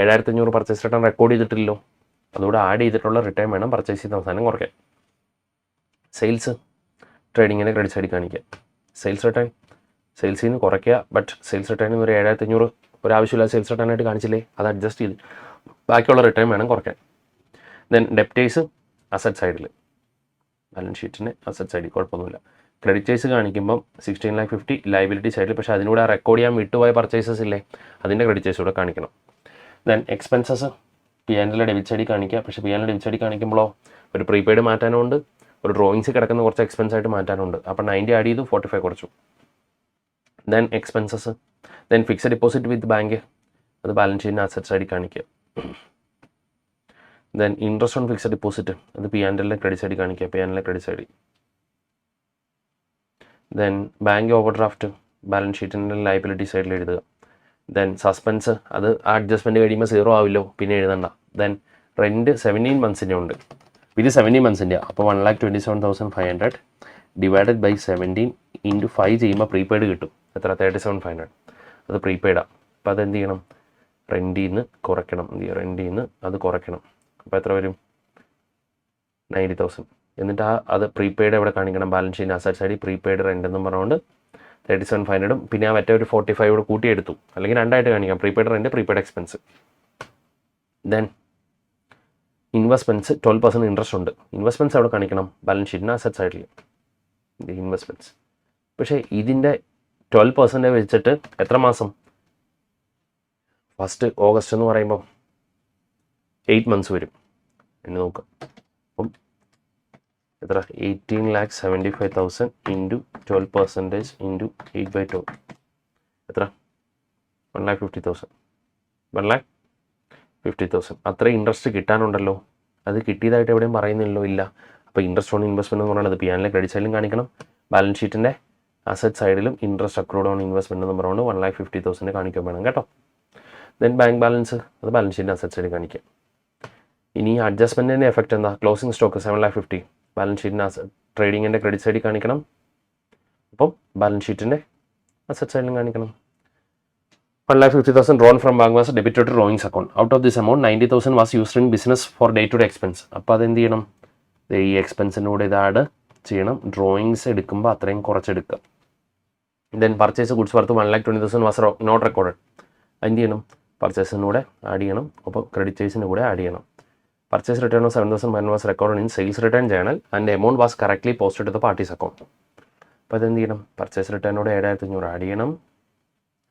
7,500 പർച്ചേസ് റിട്ടേൺ റെക്കോർഡ് ചെയ്തിട്ടില്ലല്ലോ. അതുകൂടെ ആഡ് ചെയ്തിട്ടുള്ള റിട്ടേൺ വേണം പർച്ചേസ് ചെയ്ത അവസാനം കുറയ്ക്കാൻ. സെയിൽസ് ട്രേഡിങ്ങിൻ്റെ ക്രെഡിറ്റ് സൈഡിൽ കാണിക്കുക. സെയിൽസ് റിട്ടേൺ സെയിൽസിൽ നിന്ന് കുറയ്ക്കുക. ബട്ട് സെയിൽസ് റിട്ടേണിൽ നിന്ന് ഒരു 7,500 ഒരാവശ്യമില്ല സെയിൽസ് റിട്ടേൺ ആയിട്ട് കാണിച്ചില്ലേ, അത് അഡ്ജസ്റ്റ് ചെയ്ത് ബാക്കിയുള്ള റിട്ടേൺ വേണം കുറയ്ക്കാൻ. ദെൻ ഡെപ്റ്റേഴ്സ് അസറ്റ് സൈഡിൽ, ബാലൻസ് ഷീറ്റിന് അസറ്റ് സൈഡിൽ കുഴപ്പമൊന്നുമില്ല. ക്രെഡിറ്റേഴ്സ് കാണിക്കുമ്പം 16,50,000 ലയബിലിറ്റി സൈഡിൽ. പക്ഷേ അതിനൂടെ റെക്കോർഡ് ചെയ്യാൻ വിട്ടുപോയ പർച്ചേസസ് ഇല്ലേ, അതിൻ്റെ ക്രെഡിറ്റേഴ്സ് കൂടെ കാണിക്കണം. ദെൻ എക്സ്പെൻസസ് P&L ഡെബിറ്റ് സൈഡിൽ കാണിക്കുക. പക്ഷേ P&L ഡെബിറ്റ് സൈഡിൽ കാണിക്കുമ്പോഴോ ഒരു പ്രീപെയ്ഡ് മാറ്റാനുണ്ട്, ഒരു ഡ്രോയിങ്സ് കിടക്കുന്ന കുറച്ച് എക്സ്പെൻസ് ആയിട്ട് മാറ്റാനുണ്ട്. അപ്പോൾ 90 ആഡ് ചെയ്തു, 45 കുറച്ചു. Then expenses, then fixed deposit with bank, അത് ബാലൻസ് ഷീറ്റിന് അസറ്റ് സൈഡിൽ കാണിക്കുക. Then interest on fixed deposit, അത് P&L ക്രെഡിറ്റ് സൈഡിൽ കാണിക്കുക, P&L ക്രെഡിറ്റ് സൈഡിൽ. Then bank overdraft balance ഷീറ്റിൻ്റെ ലയബിലിറ്റി സൈഡിൽ എഴുതുക. ദെൻ സസ്പെൻസ്, അത് അഡ്ജസ്റ്റ്മെൻറ്റ് കഴിയുമ്പോൾ 0 ആവില്ലോ, പിന്നെ എഴുതണ്ട. ദെൻ റെൻറ്റ് 17 months ഉണ്ട്, ഇത് 17 months. അപ്പോൾ 1,27,500 ഡിവൈഡഡ് ബൈ 17 ഇൻറ്റു 5 ചെയ്യുമ്പോൾ പ്രീപെയ്ഡ് കിട്ടും. എത്ര? 37,500. അത് പ്രീപെയ്ഡാണ്. അപ്പോൾ അതെന്ത് ചെയ്യണം? റെൻറ്റിൽ നിന്ന് കുറയ്ക്കണം. എന്ത് ചെയ്യുക? റെൻറ്റിൽ നിന്ന് അത് കുറയ്ക്കണം. അപ്പോൾ എത്ര വരും? 90,000. എന്നിട്ട് അത് പ്രീപെയ്ഡ് എവിടെ കാണിക്കണം? ബാലൻസ് ഷീറ്റിന് അസറ്റ് സൈഡിൽ പ്രീപെയ്ഡ് റെൻ്റ് എന്നും പറഞ്ഞുകൊണ്ട് 37,500 പിന്നെ ആ മറ്റേ ഒരു 45 കൂടെ കൂട്ടിയെടുത്തു. അല്ലെങ്കിൽ രണ്ടായിട്ട് കാണിക്കാം, prepaid rent, prepaid expense. Then investments 12% interest ഉണ്ട്. ഇൻവെസ്റ്റ്മെൻറ്റ്സ് എവിടെ കാണിക്കണം? ബാലൻസ് ഷീറ്റിന് അസറ്റ് സൈഡിൽ ഇൻവെസ്റ്റ്മെൻറ്റ്സ്. പക്ഷേ ഇതിൻ്റെ 12% വെച്ചിട്ട് എത്ര മാസം? 1 August എന്ന് പറയുമ്പോൾ 8 months വരും. എന്നെ നോക്കാം. അപ്പം എത്ര? 18,75,000 ഇൻറ്റു 12% ഇൻറ്റു 8/12 എത്ര? 1,50,000 1,50,000 അത്രയും ഇൻട്രസ്റ്റ് കിട്ടാനുണ്ടല്ലോ. അത് കിട്ടിയതായിട്ട് എവിടെയും പറയുന്നില്ലല്ലോ, ഇല്ല. അപ്പോൾ ഇൻട്രസ്റ്റ് ഓൺ ഇൻവെസ്റ്റ്മെൻറ്റ് എന്ന് പറയുന്നത് P&L ക്രെഡിറ്റ് സൈഡിലും കാണിക്കണം, ബാലൻസ് ഷീറ്റിൻ്റെ അസറ്റ് സൈഡിലും ഇൻട്രസ്റ്റ് അക്രൂഡ് ഓൺ ഇൻവെസ്റ്റ്മെൻറ്റ് എന്ന് പറയുന്നത് 1,50,000 കാണിക്കാൻ വേണം കേട്ടോ. ദെൻ ബാങ്ക് ബാലൻസ്, അത് ബാലൻസ് ഷീറ്റിൻ്റെ അസറ്റ് സൈഡിൽ കാണിക്കാം. ഇനി അഡ്ജസ്റ്റ്മെൻറ്റിൻ്റെ എഫക്റ്റ് എന്താ? ക്ലോസിംഗ് സ്റ്റോക്ക് 7,50,000 ബാലൻസ് ഷീറ്റിൻ്റെ ട്രേഡിങ്ങിൻ്റെ ക്രെഡിറ്റ് സൈഡിൽ കാണിക്കണം, അപ്പം ബാലൻസ് ഷീറ്റിൻ്റെ അസറ്റ് സൈഡിലും കാണിക്കണം. 1,50,000 drawn from bank was debited to drawings account. Out of this amount, 90,000 was used in business for day-to-day expense. അപ്പോൾ അതെന്ത് ചെയ്യണം? ഈ എക്സ്പെൻസിനൂടെ ഇത് ആഡ് ചെയ്യണം. ഡ്രോയിങ്സ് എടുക്കുമ്പോൾ അത്രയും കുറച്ചെടുക്കുക. Then purchase goods worth 1,20,000 was not recorded. എന്ത് ചെയ്യണം? പർച്ചേസിനൂടെ ആഡ് ചെയ്യണം, അപ്പോൾ ക്രെഡിറ്റേഴ്സിന് കൂടെ ആഡ് ചെയ്യണം. Purchase return of 7,000 was record in sales return journal and amount was correctly posted to the parties account. അപ്പോൾ അതെന്ത് ചെയ്യണം? പർച്ചേസ് റിട്ടേനോടെ 7,500 ആഡ് ചെയ്യണം.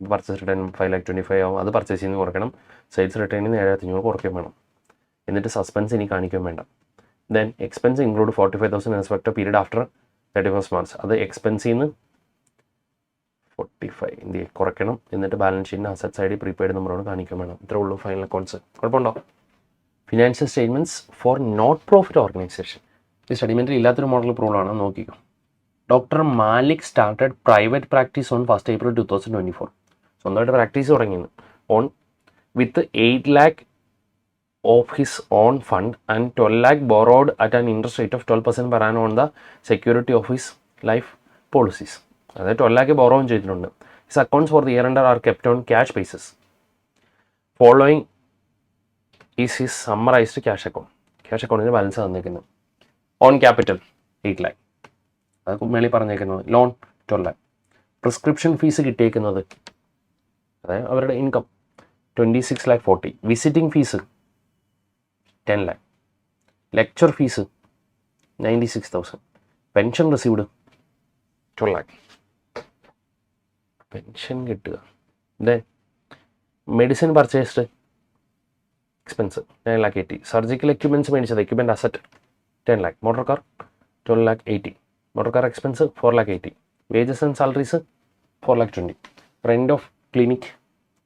പർച്ചേസ് റിട്ടേൺ 5,25,000 ആവും, അത് പർച്ചേസിൽ നിന്ന് കുറയ്ക്കണം. സെയിൽസ് റിട്ടേണിൽ നിന്ന് 7,500 കുറയ്ക്കാൻ വേണം. എന്നിട്ട് സസ്പെൻസ് ഇനി കാണിക്കാൻ വേണ്ട. Then expense include 45,000 respect period after 31st March. അത് എക്സ്പെൻസിൽ നിന്ന് 45 എന്ത് കുറയ്ക്കണം. എന്നിട്ട് ബാലൻസ് ഷീറ്റിന് അസറ്റ് സൈഡിൽ പ്രീപെയ്ഡ് നമ്പറോട് കാണിക്കാൻ വേണം. ഇത്രേ ഉള്ളൂ ഫൈനൽ അക്കൗണ്ട്സ്. കുഴപ്പമുണ്ടോ? Financial statements for not profit organisation. ഈ സ്റ്റഡിമെൻറ്റിൽ ഇല്ലാത്തൊരു മോഡൽ പ്രൂവളാണ്, നോക്കിക്കോ. Doctor Malik started private practice on 1st April 2024. സ്വന്തമായിട്ട് പ്രാക്ടീസ് തുടങ്ങിയത് on with 8 lakh of his own fund and 12 lakh borrowed at an interest rate of 12% per annum on the security of his life policies. അതായത് 12 lakh ബോറോവും ചെയ്തിട്ടുണ്ട്. His accounts for the year ended are kept on cash basis. Following is his summarised cash account. Cash അക്കൗണ്ടിൻ്റെ balance തന്നിരിക്കുന്നത്. On capital 8 lakh, അത് മേളിൽ പറഞ്ഞേക്കുന്നത്. Loan 12 lakh. Prescription fees കിട്ടിയേക്കുന്നത്, അതായത് അവരുടെ income 26,40,000. Visiting fees 10 lakh. Lecture fees 96,000. Pension received 12 lakh. Pension കിട്ടുക. Then medicine purchased expense 9,80,000. Surgical equipments മേടിച്ചത്, equipment asset 10 lakh. Motor car 12,80,000. Motor car expense 4,80,000. Wages and salaries 4,20,000. Rent of clinic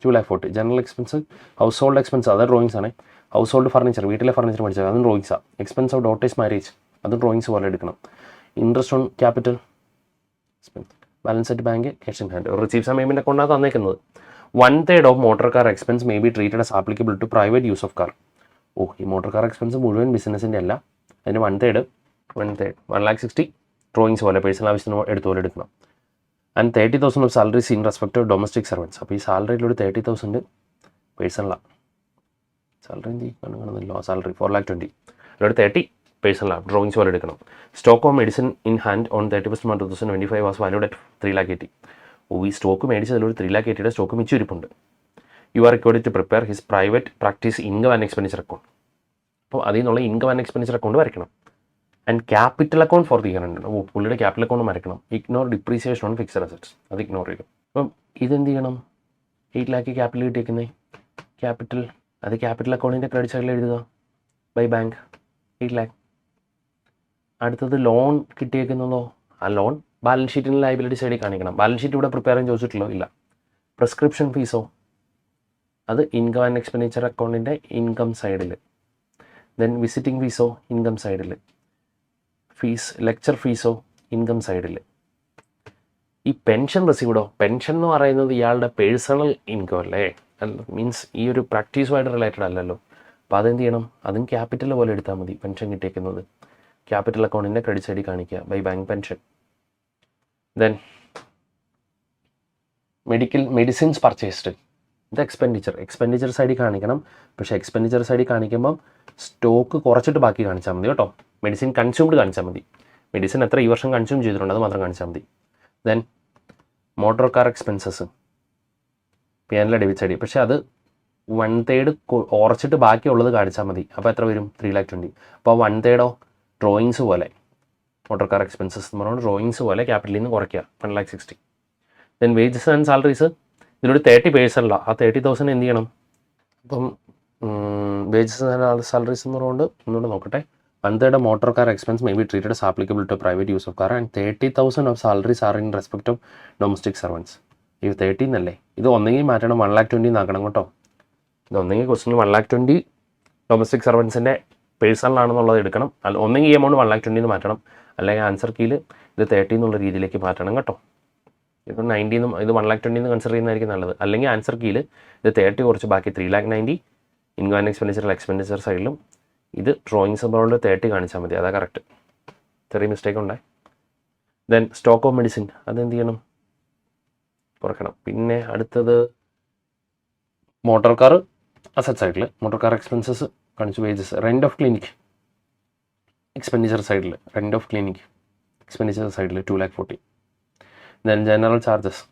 2,40,000. General expense, household expense, അത് drawings ആണ്. Household furniture, വീട്ടിലെ furniture മേടിച്ചത്, അതും ഡ്രോയിങ്സാണ്. Expense of daughter's marriage, അതും drawings പോലെ എടുക്കണം. Interest on capital expense, balance at bank, cash in hand. Receives and payment അക്കൗണ്ടാണ് തന്നേക്കുന്നത്. 1/3 of motor car expense may be treated as applicable to private use of car. ഈ motor car expense മുഴുവൻ ബിസിനസ്സിൻ്റെ അല്ല, അതിന് 1/3 1,60,000 drawings പോലെ personal ആവശ്യത്തിന് എടുത്തുപോലെ എടുക്കണം. And 30,000 of salaries in respect to domestic servants. അപ്പോൾ ഈ സാലറിയിലൊരു 30,000 പേഴ്സണലാണ്. സാലറി എന്ത് കാണുന്നില്ലോ, സാലറി 4,20,000. അതിലൊരു 30 പേഴ്സണലാണ്, ഡ്രോയിങ്സ് പോലെ എടുക്കണം. Stock of medicine in hand on 31st March 2025 was valued at 3,80,000. ഈ സ്റ്റോക്ക് മേടിച്ചതിലൊരു 3,80,000 സ്റ്റോക്ക് മിച്ചിരിപ്പുണ്ട്. You are required to prepare his private practice income and expenditure account. അപ്പോൾ അതിൽ നിന്നുള്ള ഇൻകം ആൻഡ് എക്സ്പെൻഡിച്ചർ അക്കൗണ്ട് വരയ്ക്കണം. And capital account for the year ഉണ്ട്. പുള്ളിയുടെ capital account വരയ്ക്കണം. Ignore depreciation on fixed assets, അത് ഇഗ്നോർ ചെയ്യും. അപ്പം ഇതെന്ത് ചെയ്യണം? 8 lakh ക്യാപിറ്റൽ കിട്ടിയേക്കുന്നത് ക്യാപിറ്റൽ, അത് ക്യാപിറ്റൽ അക്കൗണ്ടിൻ്റെ ക്രെഡിറ്റ് സൈഡിൽ എഴുതുക ബൈ ബാങ്ക് 8 lakh. അടുത്തത് ലോൺ കിട്ടിയേക്കുന്നതോ, ആ ലോൺ ബാലൻസ് ഷീറ്റിന് ലയബിലിറ്റി സൈഡിൽ കാണിക്കണം. ബാലൻസ് ഷീറ്റ് ഇവിടെ പ്രിപ്പയർ ചെയ്യാൻ ചോദിച്ചിട്ടുള്ളോ? ഇല്ല. പ്രിസ്ക്രിപ്ഷൻ ഫീസോ, അത് ഇൻകം ആൻഡ് എക്സ്പെൻഡിച്ചർ അക്കൗണ്ടിൻ്റെ ഇൻകം സൈഡിൽ. ദെൻ വിസിറ്റിംഗ് ഫീസോ ഇൻകം സൈഡിൽ. ഫീസ് ലെക്ചർ ഫീസോ ഇൻകം സൈഡിൽ. ഈ പെൻഷൻ റിസീവ്ഡോ, പെൻഷൻ എന്ന് പറയുന്നത് ഇയാളുടെ പേഴ്സണൽ ഇൻകം അല്ലേ, മീൻസ് ഈ ഒരു പ്രാക്ടീസുമായിട്ട് റിലേറ്റഡ് അല്ലല്ലോ. അപ്പോൾ അതെന്ത് ചെയ്യണം? അതും ക്യാപിറ്റൽ പോലെ എടുത്താൽ മതി. പെൻഷൻ കിട്ടിയേക്കുന്നത് ക്യാപിറ്റൽ അക്കൗണ്ടിൻ്റെ ക്രെഡിറ്റ് സൈഡിൽ കാണിക്കുക by bank pension. Then medicines purchased, ഇത് എക്സ്പെൻഡിച്ചർ സൈഡിൽ കാണിക്കണം. പക്ഷേ എക്സ്പെൻഡിച്ചർ സൈഡിൽ കാണിക്കുമ്പം സ്റ്റോക്ക് കുറച്ചിട്ട് ബാക്കി കാണിച്ചാൽ മതി കേട്ടോ. മെഡിസിൻ കൺസ്യൂംഡ് കാണിച്ചാൽ മതി. മെഡിസിൻ എത്ര ഈ വർഷം കൺസ്യൂം ചെയ്തിട്ടുണ്ട് അത് മാത്രം കാണിച്ചാൽ മതി. Then motor car expenses P&L debit സൈഡിൽ, പക്ഷേ അത് 1/3 കുറച്ചിട്ട് ബാക്കിയുള്ളത് കാണിച്ചാൽ മതി. അപ്പോൾ എത്ര വരും? 3,20,000. അപ്പോൾ 1/3 ഡ്രോയിങ്സ് പോലെ മോട്ടോർ കാർ എക്സ്പെൻസസ് എന്ന് പറഞ്ഞാൽ ഡ്രോയിങ്സ് പോലെ ക്യാപിറ്റലിൽ നിന്ന് കുറയ്ക്കുക 1,60,000. ദെൻ വേജസ് ആൻഡ് സാലറീസ്, ഇതിലൊരു 30 പേഴ്സണലാണ്. ആ 30,000 എന്ത് ചെയ്യണം? അപ്പം വേജസ് ആൻഡ് സാലറീസ് എന്ന് പറഞ്ഞുകൊണ്ട് ഒന്നുകൂടെ നോക്കട്ടെ. 1/3 motor car expense may be treated as applicable to private use of car and 30,000 of salaries are in respect of domestic servants. ഈ 30 എന്നല്ലേ, ഇത് ഒന്നെങ്കിൽ മാറ്റണം 1,20,000 ആക്കണം കേട്ടോ. ഇത് ഒന്നെങ്കിൽ ക്വസ്റ്റിന് 1,20,000 ഡൊമസ്റ്റിക് സർവൻസിൻ്റെ പേഴ്സണലാണെന്നുള്ളത് എടുക്കണം, അല്ല ഒന്നെങ്കിൽ ഈ എമൗണ്ട് 1,20,000 മാറ്റണം, അല്ലെങ്കിൽ ആൻസർ കീയിൽ ഇത് 30 എന്നുള്ള രീതിയിലേക്ക് മാറ്റണം കേട്ടോ. ഇത് 90 ഇത് 1,20,000 കൺസിഡർ ചെയ്യുന്നതായിരിക്കും നല്ലത്. അല്ലെങ്കിൽ ആൻസർ കീയിൽ ഇത് 30 കുറച്ച് ബാക്കി 3,90,000 ഇൻകം ആൻഡ് എക്സ്പെൻഡിച്ചർ സൈഡിലും ഇത് ഡ്രോയിങ്സ് എമൗണ്ട് 30 കാണിച്ചാൽ മതി. അതാ കറക്റ്റ്. ചെറിയ മിസ്റ്റേക്ക് ഉണ്ടായി. ദെൻ സ്റ്റോക്ക് ഓഫ് മെഡിസിൻ അതെന്ത് ചെയ്യണം, കുറയ്ക്കണം. പിന്നെ അടുത്തത് മോട്ടോർ കാർ അസറ്റ് സൈഡിൽ മോട്ടോർ കാർ എക്സ്പെൻസസ് കാണിച്ചു. Wages, rent of clinic expenditure സൈഡിൽ റെൻറ്റ് ഓഫ് ക്ലിനിക് എക്സ്പെൻഡിച്ചർ സൈഡിൽ 2,40,000. Then general charges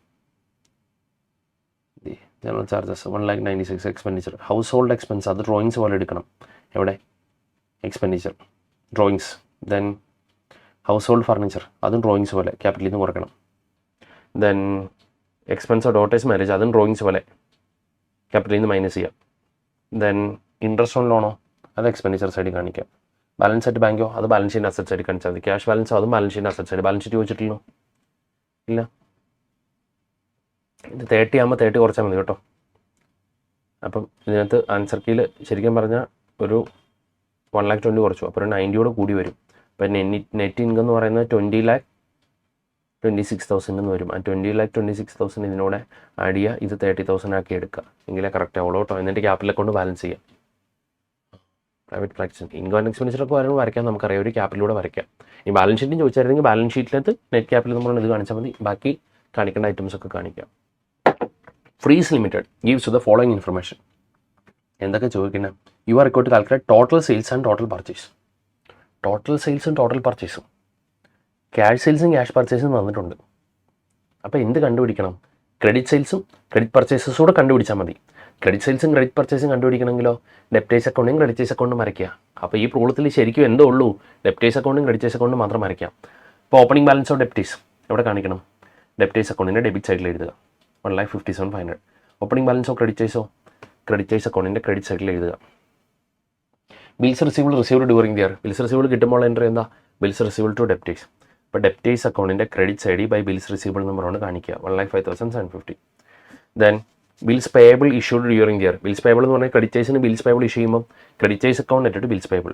1,96,000 expenditure. Household expense അത് ഡ്രോയിങ്സ് പോലെ എടുക്കണം. എവിടെ expenditure drawings. Then household furniture അതും ഡ്രോയിങ്സ് പോലെ ക്യാപിറ്റലിൽ നിന്ന് കുറയ്ക്കണം. Then expense of daughter's marriage അതും ഡ്രോയിങ്സ് പോലെ ക്യാപിറ്റലിൽ നിന്ന് മൈനസ് ചെയ്യാം. ദെൻ ഇൻട്രസ്റ്റ് ഓൺ ലോണോ അത് എക്സ്പെൻഡിച്ചർ സൈഡിൽ കാണിക്കാം. ബാലൻസ് അറ്റ് ബാങ്കോ അത് ബാലൻസ് ഷീറ്റ് അസറ്റ് സൈഡിൽ കാണിച്ചാൽ മതി. ക്യാഷ് ബാലൻസോ അതും balance sheet asset side. Balance sheet ചോദിച്ചിട്ടില്ലോ, ഇല്ല. ഇത് 30 ആകുമ്പോൾ 30 കുറച്ചാൽ മതി കേട്ടോ. അപ്പം ഇതിനകത്ത് ആൻസർ കീയിൽ ശരിക്കും പറഞ്ഞാൽ ഒരു 1,20,000 കുറച്ചു, അപ്പോൾ ഒരു 90 കൂടി വരും. അപ്പം നെറ്റ് ഇൻകം എന്ന് പറയുന്നത് 20,26,000 എന്ന് വരും. ആ 20,26,000 ഇതിനോടെ ആഡ് ചെയ്യുക, ഇത് 30,000 ആക്കി എടുക്കുക, എങ്കിലേ കറക്റ്റ് ആവുള്ളൂ കേട്ടോ. എന്നിട്ട് ക്യാപിറ്റൽ അക്കൗണ്ട് ബാലൻസ് ചെയ്യാം. പ്രൈവറ്റ് പ്രാക്ടീസ് ഇൻകം ആൻഡ് എക്സ്പെൻഡിച്ചറൊക്കെ വരുമ്പോൾ വരയ്ക്കാൻ നമുക്കറിയാം, ഒരു ക്യാപിറ്റലൂടെ വരയ്ക്കാം. ഈ ബാലൻസ് ഷീറ്റും ചോദിച്ചായിരുന്നെങ്കിൽ ബാലൻസ് ഷീറ്റിനകത്ത് നെറ്റ് ക്യാപിറ്റൽ നമ്മൾ ഇത് കാണിച്ചാൽ മതി, ബാക്കി കാണിക്കേണ്ട ഐറ്റംസ് ഒക്കെ കാണിക്കാം. Freeze limited gives to the following information. എന്തൊക്കെ ചോദിക്കുന്നത്? You are required to calculate total sales and total purchase. Total സെയിൽസും ടോട്ടൽ പർച്ചേസും ക്യാഷ് സെയിൽസും ക്യാഷ് പർച്ചേസും തന്നിട്ടുണ്ട്. അപ്പോൾ എന്ത് കണ്ടുപിടിക്കണം? ക്രെഡിറ്റ് സെയിൽസും ക്രെഡിറ്റ് പർച്ചേസസും കൂടെ കണ്ടുപിടിച്ചാൽ മതി. ക്രെഡിറ്റ് സെയിൽസും ക്രെഡിറ്റ് പർച്ചേസും കണ്ടുപിടിക്കണമെങ്കിലോ ഡെപ്റ്റേഴ്സ് അക്കൗണ്ടും ക്രെഡിറ്റേഴ്സ് അക്കൗണ്ടും വരയ്ക്കുക. അപ്പോൾ ഈ പ്രോബ്ലത്തിൽ ശരിക്കും എന്തോ ഉള്ളൂ, ഡെപ്റ്റേഴ്സ് അക്കൗണ്ടും ക്രെഡിറ്റേഴ്സ് അക്കൗണ്ടും മാത്രം വരയ്ക്കാം. ഇപ്പോൾ ഓപ്പണിംഗ് ബാലൻസ് ഓഫ് ഡെപ്റ്റേഴ്സ് എവിടെ കാണിക്കണം? ഡെപ്റ്റേഴ്സ് അക്കൗണ്ടിൻ്റെ ഡെബിറ്റ് സൈഡിൽ എഴുതുക 1,57,500. ഓപ്പണിംഗ് ബാലൻസ് ഓഫ് ക്രെഡിറ്റേഴ്സ് അക്കൗണ്ടിൻ്റെ ക്രെഡിറ്റ് സൈഡിൽ എഴുതുക. Bills received during the year. Bills received കിട്ടുമ്പോൾ എൻട്രി എന്താ? Bills received to debtors. അപ്പോൾ ഡെപ്റ്റേഴ്സ് അക്കൗണ്ടിൻ്റെ ക്രെഡിറ്റ് സൈഡിൽ ബൈ ബിൽസ് റിസീവ്ഡ് നമ്പറാണ് കാണിക്കുക 1,05,750. Then bills payable issued during the year. Bills payable എന്ന് പറഞ്ഞാൽ ക്രെഡിറ്റേഴ്സിന് ബിൽസ് പേയബിൾ ഇഷ്യൂ ചെയ്യുമ്പോൾ ക്രെഡിറ്റേഴ്സ് അക്കൗണ്ട് ഇട്ടിട്ട് ബിൽസ് പേയബിൾ.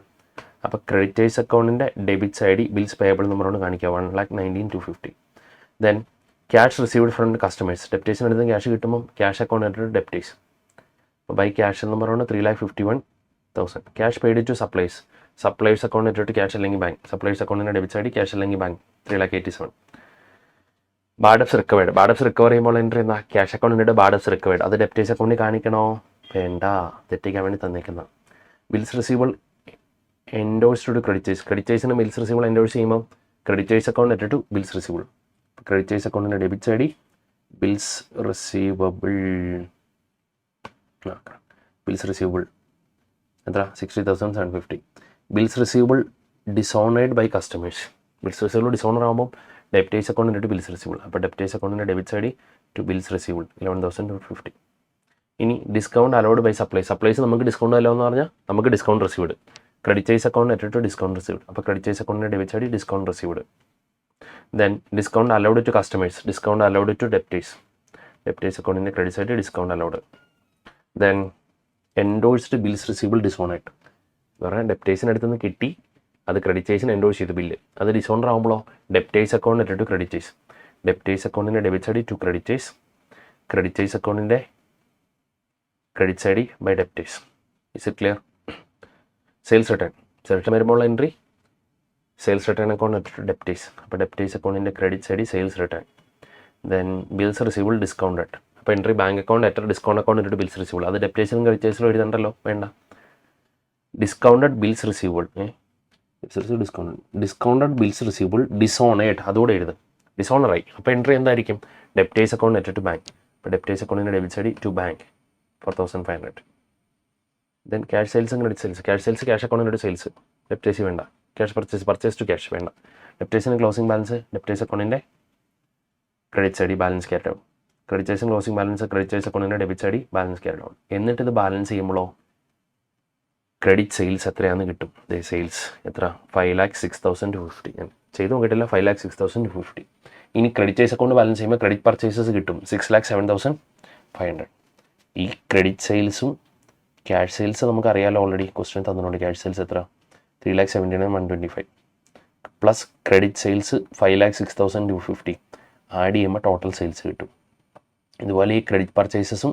അപ്പോൾ ക്രെഡിറ്റേഴ്സ് അക്കൗണ്ടിൻ്റെ ഡെബിറ്റ് സൈഡിൽ ബിൽസ് പേയബിൾ നമ്പറാണ് കാണിക്കുക 1,19,250. Then cash received from customers. ഡെപ്റ്റേഴ്സിന് അടുത്ത് ക്യാഷ് കിട്ടുമ്പോൾ ക്യാഷ് അക്കൗണ്ട് ഇട്ടിട്ട് ഡെപ്റ്റേഴ്സ്. അപ്പോൾ ബൈ ക്യാഷ് എന്ന് പറയുന്നത് 3,51,000. Cash paid to suppliers account ഇട്ടിട്ട് ക്യാഷ് അല്ലെങ്കിൽ ബാങ്ക്. സപ്ലൈസ് അക്കൗണ്ടിൻ്റെ ഡെബിറ്റ് സൈഡ് ക്യാഷ് അല്ലെങ്കിൽ ബാങ്ക് 3,87,000. ബാഡപ്സ് റിക്കവർ ചെയ്യുമ്പോൾ എൻട്രി എന്താ? ക്യാഷ് അക്കൗണ്ടിൻ്റെ ബാഡപ്സ് റിക്കവേർഡ്. അത് ഡെപ്റ്റേഴ്സ് അക്കൗണ്ടിൽ കാണിക്കണോ? വേണ്ട, തെറ്റിക്കാൻ വേണ്ടി തന്നേക്കുന്ന. ബിൽസ് റിസീവബിൾ എൻഡോഴ്സ് ടു ക്രെഡിറ്റേഴ്സിന് ബിൽസ് റിസീവബിൾ എൻഡോഴ്സ് ചെയ്യുമ്പോൾ ക്രെഡിറ്റേഴ്സ് അക്കൗണ്ട് ഇട്ടിട്ട് ബിൽസ് റിസീവബിൾ. ക്രെഡിറ്റേഴ്സ് അക്കൗണ്ടിൻ്റെ ഡെബിറ്റ് സൈഡിൽ ബിൽസ് റിസീവബിൾ എത്ര? 60,750. Bills receivable dishonoured by customers. Bills receivable dishonour ആകുമ്പോൾ ഡെപ്റ്റേഴ്സ് അക്കൗണ്ട് ഇട്ടിട്ട് ബിൽസ് റിസീവബിൾ. അപ്പോൾ ഡെപ്റ്റേഴ്സ് അക്കൗണ്ടിൻ്റെ ഡെബിറ്റ് സൈഡിൽ ടു ബിൽസ് റിസീവബിൾ 11,250. ഇനി ഡിസ്കൗണ്ട് അലൗഡ് ബൈ സപ്ലൈസ് നമുക്ക് ഡിസ്കൗണ്ട് അലോ എന്ന് പറഞ്ഞാൽ നമുക്ക് ഡിസ്കൗണ്ട് റിസീവ്ഡ്. ക്രെഡിറ്റേഴ്സ് അക്കൗണ്ട് ഇട്ടിട്ട് ഡിസ്കൗണ്ട് റിസീവ്ഡ്. അപ്പോൾ ക്രെഡിറ്റേഴ്സ് അക്കൗണ്ടിൻ്റെ ഡെബിറ്റ് സൈഡിൽ discount received. Then discount allowed to customers. Discount allowed to debtors അക്കൗണ്ടിൻ്റെ ക്രെഡിറ്റ് സൈഡിൽ discount allowed. Then endorsed bills receivable dishonoured. പറഞ്ഞാൽ ഡെപ്റ്റേഴ്സിൻ്റെ അടുത്ത് നിന്ന് കിട്ടി, അത് ക്രെഡിറ്റേഴ്സിന് എൻഡോഴ്സ് ചെയ്ത് ബില്ല്. അത് ഡിസോണർ ആകുമ്പോഴോ ഡെപ്റ്റേഴ്സ് അക്കൗണ്ട് ഇട്ടിട്ട് ക്രെഡിറ്റേഴ്സ്. ഡെപ്റ്റേഴ്സ് അക്കൗണ്ടിൻ്റെ ഡെബിറ്റ് സൈഡിൽ ടു ക്രെഡിറ്റേഴ്സ് അക്കൗണ്ടിൻ്റെ ക്രെഡിറ്റ് സൈഡിൽ by debtors. Is it clear? Sales return വരുമ്പോൾ എൻട്രി സെയിൽസ് റിട്ടേൺ അക്കൗണ്ട് ഇട്ടിട്ട് ഡെപ്റ്റേഴ്സ്. അപ്പോൾ ഡെപ്റ്റേഴ്സ് അക്കൗണ്ടിൻ്റെ ക്രെഡിറ്റ് സൈഡിൽ sales return. Then bills receivable discounted. അപ്പോൾ എൻട്രി ബാങ്ക് അക്കൗണ്ട് എത്ര ഡിസ്കൗണ്ട് അക്കൗണ്ട് ഇട്ടിട്ട് ബിൽസ് റിസീവബിൾ. അത് ഡെപ്റ്റേഴ്സിനും ക്രെഡിറ്റേഴ്സിലും എഴുതണ്ടല്ലോ, വേണ്ട. Discounted bills receivable discounted bills receivable dishonoured അതുകൂടെ എഴുതും. ഡിസോണറായി. അപ്പോൾ എൻട്രി എന്തായിരിക്കും? ഡെപ്റ്റേഴ്സ് അക്കൗണ്ട് ഇട്ടിട്ട് ബാങ്ക്. അപ്പോൾ ഡെപ്റ്റേഴ്സ് അക്കൗണ്ടിൻ്റെ ഡെബിറ്റ് സൈഡിൽ ടു ബാങ്ക് 4,500. ദെൻ ക്യാഷ് സെയിൽസും ക്രെഡിറ്റ് സെയിൽസ്. ക്യാഷ് അക്കൗണ്ടിൻ്റെ സെയിൽസ്. ഡെപ്റ്റേഴ്സ് വേണ്ട. ക്യാഷ് പർച്ചേസ് ടു ക്യാഷ് വേണ്ട. ഡെപ്റ്റേഴ്സിന് ക്ലോസിംഗ് ബാലൻസ് ഡെപ്റ്റേഴ്സ് അക്കൗണ്ടിൻ്റെ ക്രെഡിറ്റ് സൈഡിൽ balance carry down. ക്രെഡിറ്റേഴ്സിന് closing balance creditors അക്കൗണ്ടിൻ്റെ ഡെബിറ്റ് സൈഡിൽ ബാലൻസ് ക്യാരി ഡൗൺ. എന്നിട്ട് ഇത് ബാലൻസ് ചെയ്യുമ്പോഴോ ക്രെഡിറ്റ് സെയിൽസ് എത്രയാണെന്ന് കിട്ടും. സെയിൽസ് എത്ര? 5,06,250. ഞാൻ ചെയ്ത് നോക്കിയിട്ടില്ല. 5,06,250. ഇനി ക്രെഡിറ്റേഴ്സ് അക്കൗണ്ട് ബാലൻസ് ചെയ്യുമ്പോൾ ക്രെഡിറ്റ് പർച്ചേസസ് കിട്ടും 6,07,500. ഈ ക്രെഡിറ്റ് സെയിൽസും ക്യാഷ് സെയിൽസ് നമുക്കറിയാമല്ലോ, ഓൾറെഡി ക്വസ്റ്റ്യൻ തന്നിട്ടുണ്ട്. ക്യാഷ് സെയിൽസ് എത്ര? 3,79,125 പ്ലസ് ക്രെഡിറ്റ് സെയിൽസ് 5,06,250 ആഡ് ചെയ്യുമ്പോൾ ടോട്ടൽ സെയിൽസ് കിട്ടും. ഇതുപോലെ ഈ ക്രെഡിറ്റ് പർച്ചേസസും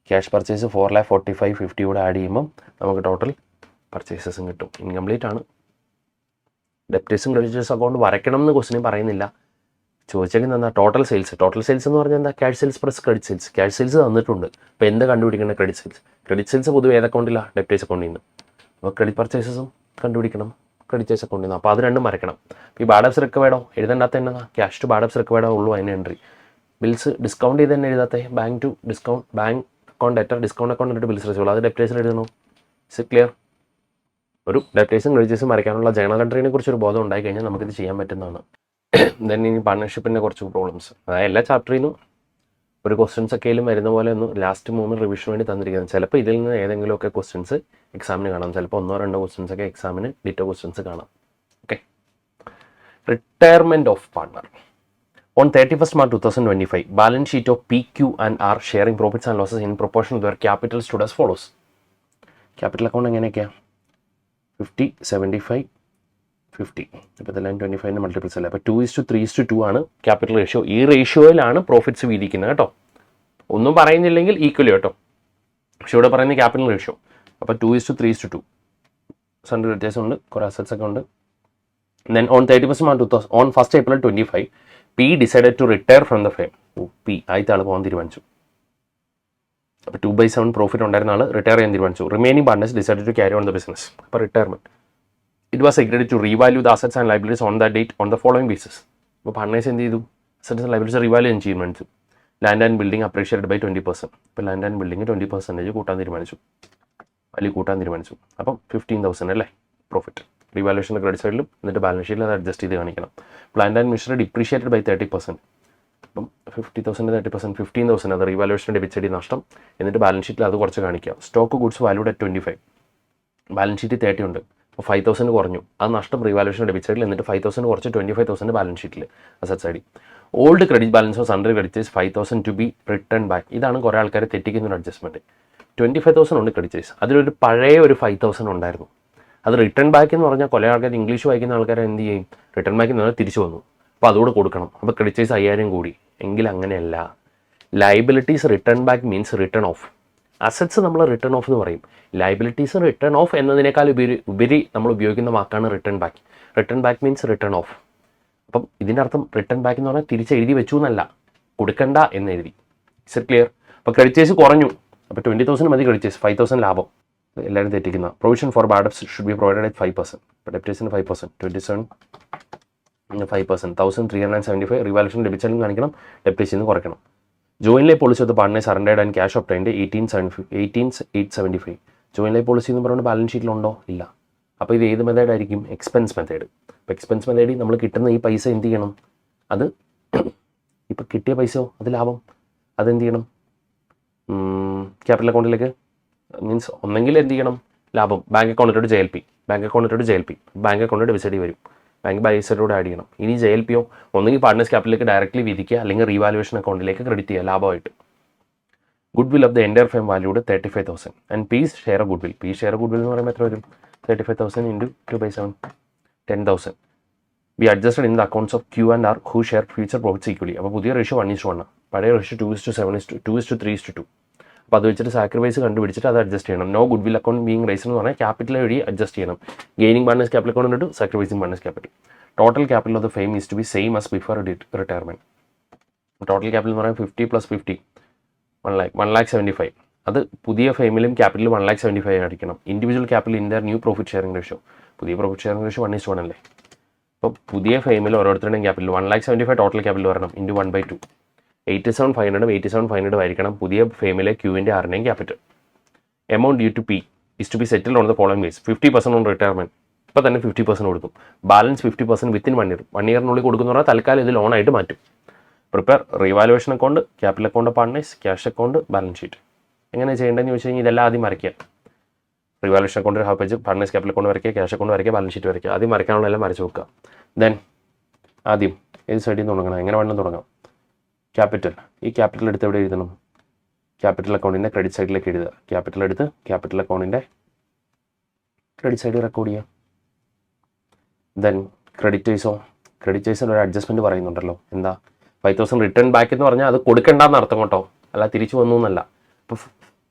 ക്യാഷ് പർച്ചേസ് 4,45,50 കൂടെ ആഡ് ചെയ്യുമ്പം നമുക്ക് ടോട്ടൽ പർച്ചേസസും കിട്ടും. ഇൻകംപ്ലീറ്റ് ആണ്. ഡെപ്റ്റേഴ്സും ക്രെഡിറ്റേഴ്സ് അക്കൗണ്ട് വരയ്ക്കണം എന്ന് ക്വസ്റ്റിനും പറയുന്നില്ല. ചോദിച്ചേക്കുന്നത് എന്താ? ടോട്ടൽ സെയിൽസ് എന്ന് പറഞ്ഞാൽ എന്താ? Cash sales plus credit sales. Cash sales തന്നിട്ടുണ്ട്. അപ്പോൾ എന്ത് കണ്ടുപിടിക്കേണ്ട? ക്രെഡിറ്റ് സെയിൽസ് പൊതുവെ ഏത് അക്കൗണ്ടിലാണ്? ഡെപ്റ്റേഴ്സ് അക്കൗണ്ടിൽ നിന്ന്. അപ്പോൾ ക്രെഡിറ്റ് പർച്ചേസസും കണ്ടുപിടിക്കണം ക്രെഡിറ്റേഴ്സ് അക്കൗണ്ടിൽ നിന്ന്. അപ്പോൾ അത് രണ്ടും വരയ്ക്കണം. അപ്പോൾ ഈ ബാഡ് ഡെപ്റ്റ്സ് റിക്കവേർഡോ എഴുതേണ്ടാത്ത എന്നതാ? ക്യാഷ് ടു ബാഡ് ഡെപ്റ്റ്സ് റിക്കവേർഡോ ഉള്ളൂ അതിന് എൻട്രി. ബിൽസ് ഡിസ്കൗണ്ട് ചെയ്ത് തന്നെ എഴുതാത്ത? Bank to discount, bank account debtor, discount account എന്നിട്ട് ബിൽസ് റിസീവബിൾ, അത് ഡെപ്റ്റേഴ്സിൽ എഴുതണോ? Is it clear? ഒരു ഡെപ്റ്റേഴ്സും ക്രെഡിറ്റേഴ്സും വരയ്ക്കാനുള്ള ജേണൽ എൻട്രീനെ കുറിച്ചൊരു ബോധം ഉണ്ടായി കഴിഞ്ഞാൽ നമുക്കിത് ചെയ്യാൻ പറ്റുന്നതാണ്. ദെൻ ഇനി പാർട്ണർഷിപ്പിൻ്റെ കുറച്ച് പ്രോബ്ലംസ്. അതായത് എല്ലാ ചാപ്റ്ററിൽ നിന്നും ഒരു ക്വസ്റ്റ്യൻസ് ഒക്കെയിലും വരുന്ന പോലെ ഒന്ന് ലാസ്റ്റ് 3 റിവിഷന് വേണ്ടി തന്നിരിക്കുന്നത്. ചിലപ്പോൾ ഇതിൽ നിന്ന് ഏതെങ്കിലുമൊക്കെ ക്വസ്റ്റ്യൻസ് എക്സാമിന് കാണാം, ചിലപ്പോൾ 1-2 ക്വസ്റ്റ്യൻസ് ഒക്കെ എക്സാമിന് ഡിറ്റോ ക്വസ്റ്റ്യൻസ് കാണാം. Okay. Retirement of partner. On 31st March 2025, balance sheet of PQ and R sharing profits and losses in proportion to their capital stood as follows. Capital account എങ്ങനെയൊക്കെയാണ്? 50, 75, 50. ഇപ്പോൾ ഇതെല്ലാം 25 multiples അല്ലേ. അപ്പോൾ 2:3:2 ആണ് capital ratio. ഈ റേഷ്യോയിലാണ് profits വീതിക്കുന്നത് കേട്ടോ. ഒന്നും പറയുന്നില്ലെങ്കിൽ equally കേട്ടോ. പക്ഷെ ഇവിടെ പറയുന്ന ക്യാപിറ്റൽ റേഷ്യോ. അപ്പോൾ 2:3:2. സൺഡ്രി വ്യത്യാസം ഉണ്ട്, കുറേ അസറ്റ്സ് ഒക്കെ ഉണ്ട്. Then on 31st March 2000, on 1st April 25, P decided to retire from the firm. P ആദ്യത്തെ ആൾ പോകാൻ തീരുമാനിച്ചു. അപ്പോൾ 2/7 പ്രോഫിറ്റ് ഉണ്ടായിരുന്ന ആൾ റിട്ടയർ ചെയ്യാൻ തീരുമാനിച്ചു. Remaining partners decided to carry on the business. അപ്പോൾ retirement. It was agreed to revalue the assets and liabilities on the date on the following basis. അപ്പോൾ partners എന്ത് ചെയ്തു? അസറ്റ്സ് ആൻഡ് ലൈബിലിറ്റീസ് റിവാല്യൂ ചെയ്യാൻ തീരുമാനിച്ചു. Land and building appreciated by 20%. ഇപ്പോൾ land and building 20% കൂട്ടാൻ തീരുമാനിച്ചു, value കൂട്ടാൻ തീരുമാനിച്ചു. അപ്പം 15,000 അല്ലേ പ്രോഫിറ്റ്. റിവാലുവേഷൻ ക്രെഡിറ്റ് സൈഡിലും എന്നിട്ട് ബാലൻസ് ഷീറ്റിൽ അത് അഡ്ജസ്റ്റ് ചെയ്ത് കാണിക്കണം. Plant and machinery depreciated by 30%. അപ്പം 50,000 30%, 15,000 അത് റിവാലുവേഷൻ ഡെബിറ്റ് സൈഡിൽ നഷ്ടം. എന്നിട്ട് ബാലൻസ് ഷീറ്റിൽ അത് കുറച്ച് കാണിക്കുക. Stock goods valued at 25, balance ഷീറ്റിൽ 30 ഉണ്ട്. അപ്പോൾ 5,000 കുറഞ്ഞു, അത് നഷ്ടം റിവാലുവേഷൻ ഡെബിറ്റ് സൈഡിൽ. എന്നിട്ട് 5,000 കുറച്ച് 25,000 ബാലൻസ് ഷീറ്റിൽ അസറ്റ് സൈഡിൽ. Old credit balance of sundry creditors 5,000 to be return back. ഇതാണ് കുറേ ആൾക്കാർ തെറ്റിക്കുന്ന ഒരു അഡ്ജസ്റ്റ്മെൻറ്റ്. 25,000 ഉണ്ട് ക്രെഡിറ്റേഴ്സ്, അതിലൊരു പഴയ ഒരു 5,000 ഉണ്ടായിരുന്നു. അത് റിട്ടേൺ ബാക്ക് എന്ന് പറഞ്ഞാൽ കുറേ ആൾക്കാർ ഇംഗ്ലീഷ് വായിക്കുന്ന ആൾക്കാർ എന്ത് ചെയ്യും? റിട്ടേൺ ബാക്ക് എന്ന് പറഞ്ഞാൽ തിരിച്ചു വന്നു, അപ്പോൾ അതുകൂടെ കൊടുക്കണം. അപ്പോൾ ക്രെഡിറ്റേഴ്സ് 5,000 കൂടി. എങ്കിൽ അങ്ങനെയല്ല. Liabilities return back means return of. Assets നമ്മൾ റിട്ടേൺ ഓഫ് എന്ന് പറയും. ലയബിലിറ്റീസ് റിട്ടേൺ ഓഫ് എന്നതിനേക്കാൾ ഉപരി നമ്മൾ ഉപയോഗിക്കുന്ന വാക്കാണ് return back. Return back means return of. അപ്പം ഇതിൻ്റെ അർത്ഥം റിട്ടേൺ ബാക്ക് എന്ന് പറഞ്ഞാൽ തിരിച്ച് എഴുതി വെച്ചു എന്നല്ല, കൊടുക്കണ്ട എന്ന് എഴുതി. Is it clear? അപ്പോൾ ക്രെഡിറ്റേഴ്സ് കുറഞ്ഞു, അപ്പോൾ 20,000 മതി ക്രെഡിറ്റേഴ്സ്, 5,000 ലാഭം. എല്ലാവരും തെറ്റിക്കുന്ന. Provision for bad debts should be provided at 5%. ഇപ്പോൾ ഡെപ്റ്റേഴ്സിന് 5%, 27 5%, 1,375 റിവാലുവേഷൻ ഡെബിറ്റ് സൈഡിൽ കാണിക്കണം, ഡെപ്റ്റേഴ്സിൽ നിന്ന് കുറയ്ക്കണം. Joint life policy of the partners surrendered and cash obtained 18,875. Joint life policy എന്ന് പറയുന്നത് ബാലൻസ് ഷീറ്റിലുണ്ടോ? ഇല്ല. അപ്പോൾ ഇത് ഏത് മെത്തേഡ് ആയിരിക്കും? Expense method. അപ്പോൾ എക്സ്പെൻസ് മെത്തേഡിൽ നമ്മൾ കിട്ടുന്ന ഈ പൈസ എന്ത് ചെയ്യണം? അത് ഇപ്പോൾ കിട്ടിയ പൈസയോ അത് ലാഭം, അതെന്ത് ചെയ്യണം? ക്യാപിറ്റൽ അക്കൗണ്ടിലേക്ക് മീൻസ് ഒന്നെങ്കിൽ എന്ത് ചെയ്യണം? ലാഭം ബാങ്ക് അക്കൗണ്ടിലോട്ട് JLP, ബാങ്ക് അക്കൗണ്ട് ഡെബിറ്റ് സൈഡിൽ വരും, ബാങ്ക് ബൈസൈഡിലൂടെ ആഡ് ചെയ്യണം. ഇനി JLPയോ ഒന്നെങ്കിൽ പാർട്ട്നേഴ്സ് ക്യാപിറ്റലിലേക്ക് ഡയറക്റ്റ്ലി വിധിക്കുക, അല്ലെങ്കിൽ റീവാലുവേഷൻ അക്കൗണ്ടിലേക്ക് ക്രെഡിറ്റ് ചെയ്യുക ലാഭമായിട്ട്. Goodwill of the entire firm valued 35,000 and P's share of goodwill. P's share of goodwill എന്ന് പറയുമ്പോൾ എത്ര വരും? 35,000 into 2/7 10,000. Be adjusted in the accounts of Q and R who share future profits equally. അപ്പോൾ പുതിയ ratio 1:1, പഴയ ratio 2:7, 2:3:2. അപ്പോൾ അത് വെച്ചിട്ട് സാക്രിഫൈസ് കണ്ടുപിടിച്ചിട്ട് അത് അഡ്ജസ്റ്റ് ചെയ്യണം. No goodwill account being raise എന്ന് പറഞ്ഞാൽ ക്യാപിറ്റൽ വഴി അഡ്ജസ്റ്റ് ചെയ്യണം. ഗെയിനിങ് പാർട്ണേഴ്സ് ക്യാപിറ്റൽ അക്കൗണ്ട് ഇട്ടു, sacrificing partners capital. Total capital of the firm is to be same as before retirement. Total capital എന്ന് പറഞ്ഞാൽ 50 + 50 1,75,000. അത് പുതിയ ഫെയിമിലും ക്യാപിറ്റൽ 1,75,000 അടിക്കണം. Individual capital in the new profit sharing ratio. പുതിയ profit sharing ratio 1:1 അല്ലേ. അപ്പോൾ പുതിയ ഫെയിമിൽ ഓരോരുത്തരുടെയും ക്യാപിറ്റൽ 1,75,000 ടോട്ടൽ ക്യാപിറ്റൽ വരണം ഇൻറ്റു 1/2. 87,500 ആയിരിക്കണം പുതിയ ഫെയിമിലെ Qൻ്റെ Rൻ്റെയും capital. Amount due to P is to be settled on the following ways. 50% on retirement. ഇപ്പോൾ തന്നെ 50% കൊടുക്കും. Balance 50% within 1 year. 1 ഇയറിനുള്ളിൽ കൊടുക്കുന്ന പറഞ്ഞാൽ തൽക്കാലം ഇത് ലോണായിട്ട് മാറ്റും. Prepare revaluation account, capital account partners, cash account, balance sheet. എങ്ങനെ ചെയ്യേണ്ടതെന്ന് ചോദിച്ചു കഴിഞ്ഞാൽ ഇതെല്ലാം ആദ്യം വരയ്ക്കുക. Revaluation account half page, partners capital account വരയ്ക്കുക, ക്യാഷ് അക്കൗണ്ട് വരയ്ക്കുക, ബാലൻസ് ഷീറ്റ് വരയ്ക്കുക. ആദ്യം വരയ്ക്കാനുള്ള എല്ലാം വരച്ച് വെക്കുക. ദെൻ ആദ്യം ഏത് സൈഡിൽ നിന്ന് തുടങ്ങണം? എങ്ങനെ വേണം തുടങ്ങാം? ക്യാപിറ്റൽ. ഈ ക്യാപിറ്റൽ എടുത്ത് എവിടെ എഴുതണം? ക്യാപിറ്റൽ അക്കൗണ്ടിൻ്റെ ക്രെഡിറ്റ് സൈഡിലേക്ക് എഴുതുക. ക്യാപിറ്റൽ എടുത്ത് ക്യാപിറ്റൽ അക്കൗണ്ടിൻ്റെ ക്രെഡിറ്റ് സൈഡിൽ റെക്കോർഡ് ചെയ്യുക. ദെൻ ക്രെഡിറ്റേഴ്സിന് ഒരു അഡ്ജസ്റ്റ്മെൻറ്റ് പറയുന്നുണ്ടല്ലോ. എന്താ? 5,000 റിട്ടേൺ ബാക്ക് എന്ന് പറഞ്ഞാൽ അത് കൊടുക്കണ്ടെന്ന് അർത്ഥം കേട്ടോ, അല്ല തിരിച്ചു വന്നു എന്നല്ല. ഇപ്പോൾ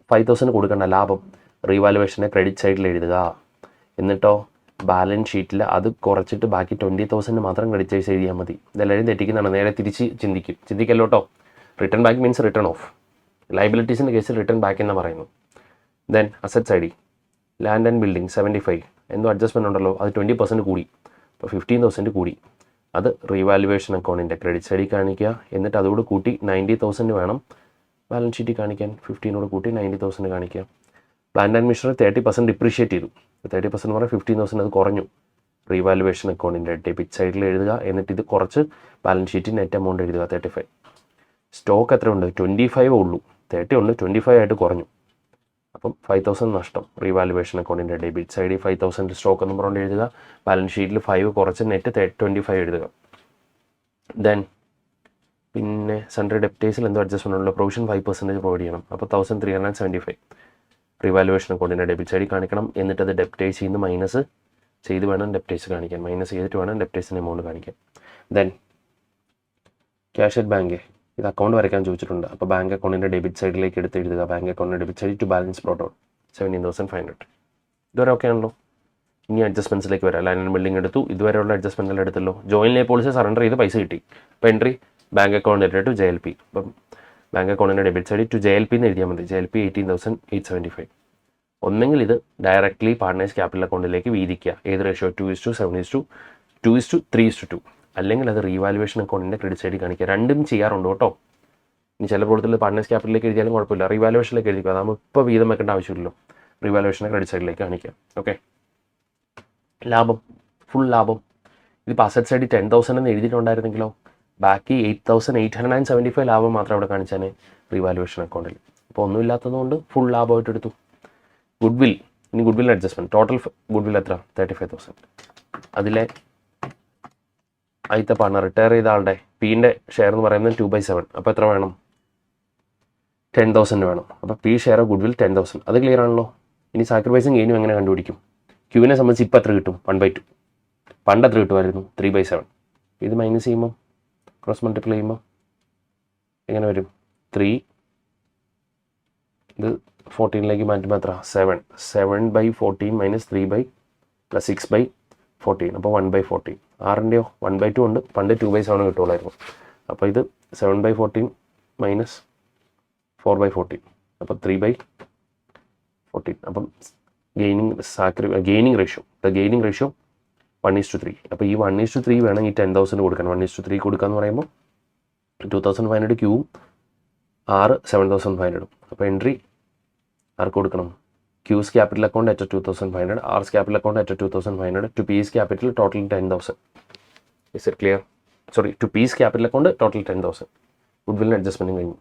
5,000 കൊടുക്കണ്ട, ലാഭം റീവാലുവേഷനെ ക്രെഡിറ്റ് സൈഡിൽ എഴുതുക. എന്നിട്ടോ ബാലൻസ് ഷീറ്റിൽ അത് കുറച്ചിട്ട് ബാക്കി 20,000 മാത്രം ക്രെഡിറ്റേഴ്സ് എഴുതിയാൽ മതി. ഇതെല്ലാവരും തെറ്റിക്കുന്നതാണ്. നേരെ തിരിച്ച് ചിന്തിക്കല്ലോ കേട്ടോ. Return back means return off. ലയബിലിറ്റീസിൻ്റെ കേസിൽ റിട്ടേൺ ബാക്ക് എന്ന് പറയുന്നു. Then assets I D, land and building 75 എന്തോ അഡ്ജസ്റ്റ്മെൻറ്റ് ഉണ്ടല്ലോ, അത് 20% കൂടി. അപ്പോൾ 15,000 കൂടി. അത് റീവാലുവേഷൻ അക്കൗണ്ടിൻ്റെ ക്രെഡിറ്റ് സൈഡിൽ കാണിക്കുക. എന്നിട്ട് അതോട് കൂട്ടി 90,000 വേണം ബാലൻസ് ഷീറ്റിൽ കാണിക്കാൻ. 15 കൂട്ടി 90,000 കാണിക്കുക. പ്ലാന്റ് ആൻഡ് മെഷീനറി 30% ഡിപ്രീഷിയേറ്റ് ചെയ്തു. 30% പറഞ്ഞാൽ 15,000 അത് കുറഞ്ഞു. റീവാലുവേഷൻ അക്കൗണ്ടിൻ്റെ ഡെബിറ്റ് സൈഡിൽ എഴുതുക. എന്നിട്ട് ഇത് കുറച്ച് ബാലൻസ് ഷീറ്റിൽ നെറ്റ് എമൗണ്ട് എഴുതുക 35. സ്റ്റോക്ക് എത്ര ഉണ്ട്? 25 ഉള്ളൂ. 30 ഉണ്ട്, 25 ആയിട്ട് കുറഞ്ഞു. അപ്പം 5,000 നഷ്ടം. റീവാലുവേഷൻ അക്കൗണ്ടിൻ്റെ ഡെബിറ്റ് സൈഡിൽ 5,000 സ്റ്റോക്ക് എന്ന് പറഞ്ഞുകൊണ്ട് എഴുതുക. ബാലൻസ് ഷീറ്റിൽ 5 കുറച്ച് നെറ്റ് 25 എഴുതുക. ദെൻ പിന്നെ സൺഡ്രി ഡെപ്റ്റേഴ്സിൽ എന്തോ അഡ്ജസ്റ്റ്മെൻ്റ് ഉള്ളൂ. പ്രൊവിഷൻ 5% പ്രൊവൈഡ് ചെയ്യണം. അപ്പോൾ 1,375 റീവാലുവേഷൻ അക്കൗണ്ടിൻ്റെ ഡെബിറ്റ് സൈഡിൽ കാണിക്കണം. എന്നിട്ട് അത് ഡെപ്റ്റേഴ്സിൽ നിന്ന് മൈനസ് ചെയ്ത് വേണം ഡെപ്റ്റേഴ്സ് കാണിക്കാൻ. മൈനസ് ചെയ്തിട്ട് വേണം ഡെപ്റ്റേഴ്സിൻ്റെ എമൗണ്ട് കാണിക്കാൻ. ദെൻ ക്യാഷ് അറ്റ് ബാങ്ക്, ഇത് അക്കൗണ്ട് വരയ്ക്കാൻ ചോദിച്ചിട്ടുണ്ട്. അപ്പോൾ ബാങ്ക് അക്കൗണ്ടിൻ്റെ ഡെബിറ്റ് സൈഡിലേക്ക് എടുത്ത് എഴുതുക. ബാങ്ക് അക്കൗണ്ടിൻ്റെ debit side to balance brought out 17,500. ഇതുവരെ ഓക്കെ ആണല്ലോ. ഇനി അഡ്ജസ്റ്റ്മെൻറ്റ്സിലേക്ക് വരാം. ലാൻഡ് ആൻഡ് ബിൽഡിംഗ് എടുത്തു. ഇതുവരെയുള്ള അഡ്ജസ്റ്റ്മെൻറ്റെല്ലാം എടുത്തല്ലോ. ജോയിൻ ലേ പോളിസി സറണ്ടർ ചെയ്ത് പൈസ കിട്ടി. അപ്പോൾ entry bank account to JLP. അപ്പം ബാങ്ക് അക്കൗണ്ടിൻ്റെ ഡെബിറ്റ് സൈഡിൽ ടു JLP എന്ന് എഴുതിയാൽ മതി. JLP 18,875. ഒന്നെങ്കിൽ ഇത് ഡയറക്റ്റ്ലി പാർട്ട്നേഴ്സ് ക്യാപിറ്റൽ അക്കൗണ്ടിലേക്ക് വീതിക്കുക. ഏത് റേഷ്യോ? 2:7:2:2:3:2. അല്ലെങ്കിൽ അത് റീവാലുവേഷൻ അക്കൗണ്ടിൻ്റെ ക്രെഡിറ്റ് സൈഡിൽ കാണിക്കുക. രണ്ടും ചെയ്യാറുണ്ട് കേട്ടോ. ഇനി ചില പ്രൊഡക്റ്റിൽ പാർട്ട്നേഴ്സ് ക്യാപിറ്റലിലേക്ക് എഴുതിയാലും കുഴപ്പമില്ല. റീവാലുവേഷനിലേക്ക് എഴുതിക്കുക. അതാകുമ്പോൾ ഇപ്പോൾ വീതം വെക്കേണ്ട ആവശ്യമില്ലല്ലോ. റീവാലുവേഷനെ ക്രെഡിറ്റ് സൈഡിലേക്ക് കാണിക്കുക. ഓക്കെ. ലാഭം, ഫുൾ ലാഭം. ഇതിപ്പോൾ അസറ്റ് സൈഡിൽ 10,000 എന്ന് എഴുതിയിട്ടുണ്ടായിരുന്നെങ്കിലോ ബാക്കി 8,875 ലാഭം മാത്രം അവിടെ കാണിച്ചാൽ റീവാലുവേഷൻ അക്കൗണ്ടിൽ. അപ്പോൾ ഒന്നുമില്ലാത്തതുകൊണ്ട് ഫുൾ ലാഭമായിട്ട് എടുത്തു. ഗുഡ്വിൽ, ഇനി ഗുഡ്വിൽ അഡ്ജസ്റ്റ്മെൻറ്റ്. ടോട്ടൽ ഗുഡ്വിൽ എത്ര? 35,000. അതിലെ ആദ്യത്തെ പാർട്ണർ റിട്ടയർ ചെയ്ത ആളുടെ പീൻ്റെ ഷെയർ എന്ന് പറയുന്നത് 2/7. അപ്പോൾ എത്ര വേണം? 10,000 വേണം. അപ്പോൾ പി ഷെയർ ഓഫ് ഗുഡ്വിൽ 10,000. അത് ക്ലിയർ ആണല്ലോ. ഇനി സാക്രിഫൈസും ഗെയിനും എങ്ങനെ കണ്ടുപിടിക്കും? ക്യൂവിനെ സംബന്ധിച്ച് ഇപ്പോൾ എത്ര കിട്ടും? 1/2. പണ്ട് എത്ര കിട്ടുമായിരുന്നു? 3/7. ഇത് മൈനസ് ചെയ്യുമ്പോൾ ക്രോസ് മൾട്ടിപ്ലൈ ചെയ്യുമ്പോൾ എങ്ങനെ വരും? 3. ഇത് 14ലേക്ക് മാറ്റുമ്പോൾ എത്ര? 7. 7/14 മൈനസ് 6/14. അപ്പോൾ 1/14. 6ൻ്റെയോ 1/2 ഉണ്ട്. പണ്ട് 2/7 കിട്ടുള്ളായിരുന്നു. അപ്പോൾ ഇത് 7/14 മൈനസ് 4/14. അപ്പോൾ 3/14. അപ്പം ഗെയിനിങ് റേഷ്യോ 1:3. അപ്പോൾ ഈ 1:3 വേണം ഈ 10,000 കൊടുക്കാൻ. 1:3 കൊടുക്കുക എന്ന് പറയുമ്പോൾ 2,500 ക്യൂവും 6 7,500. അപ്പോൾ എൻട്രി ആർക്ക് കൊടുക്കണം? Q's capital account at 2,500, R's capital account at 2,500, to P's capital total 10,000. Is it clear? Sorry, to P's capital account total 10,000. Goodwill adjustment കഴിഞ്ഞു.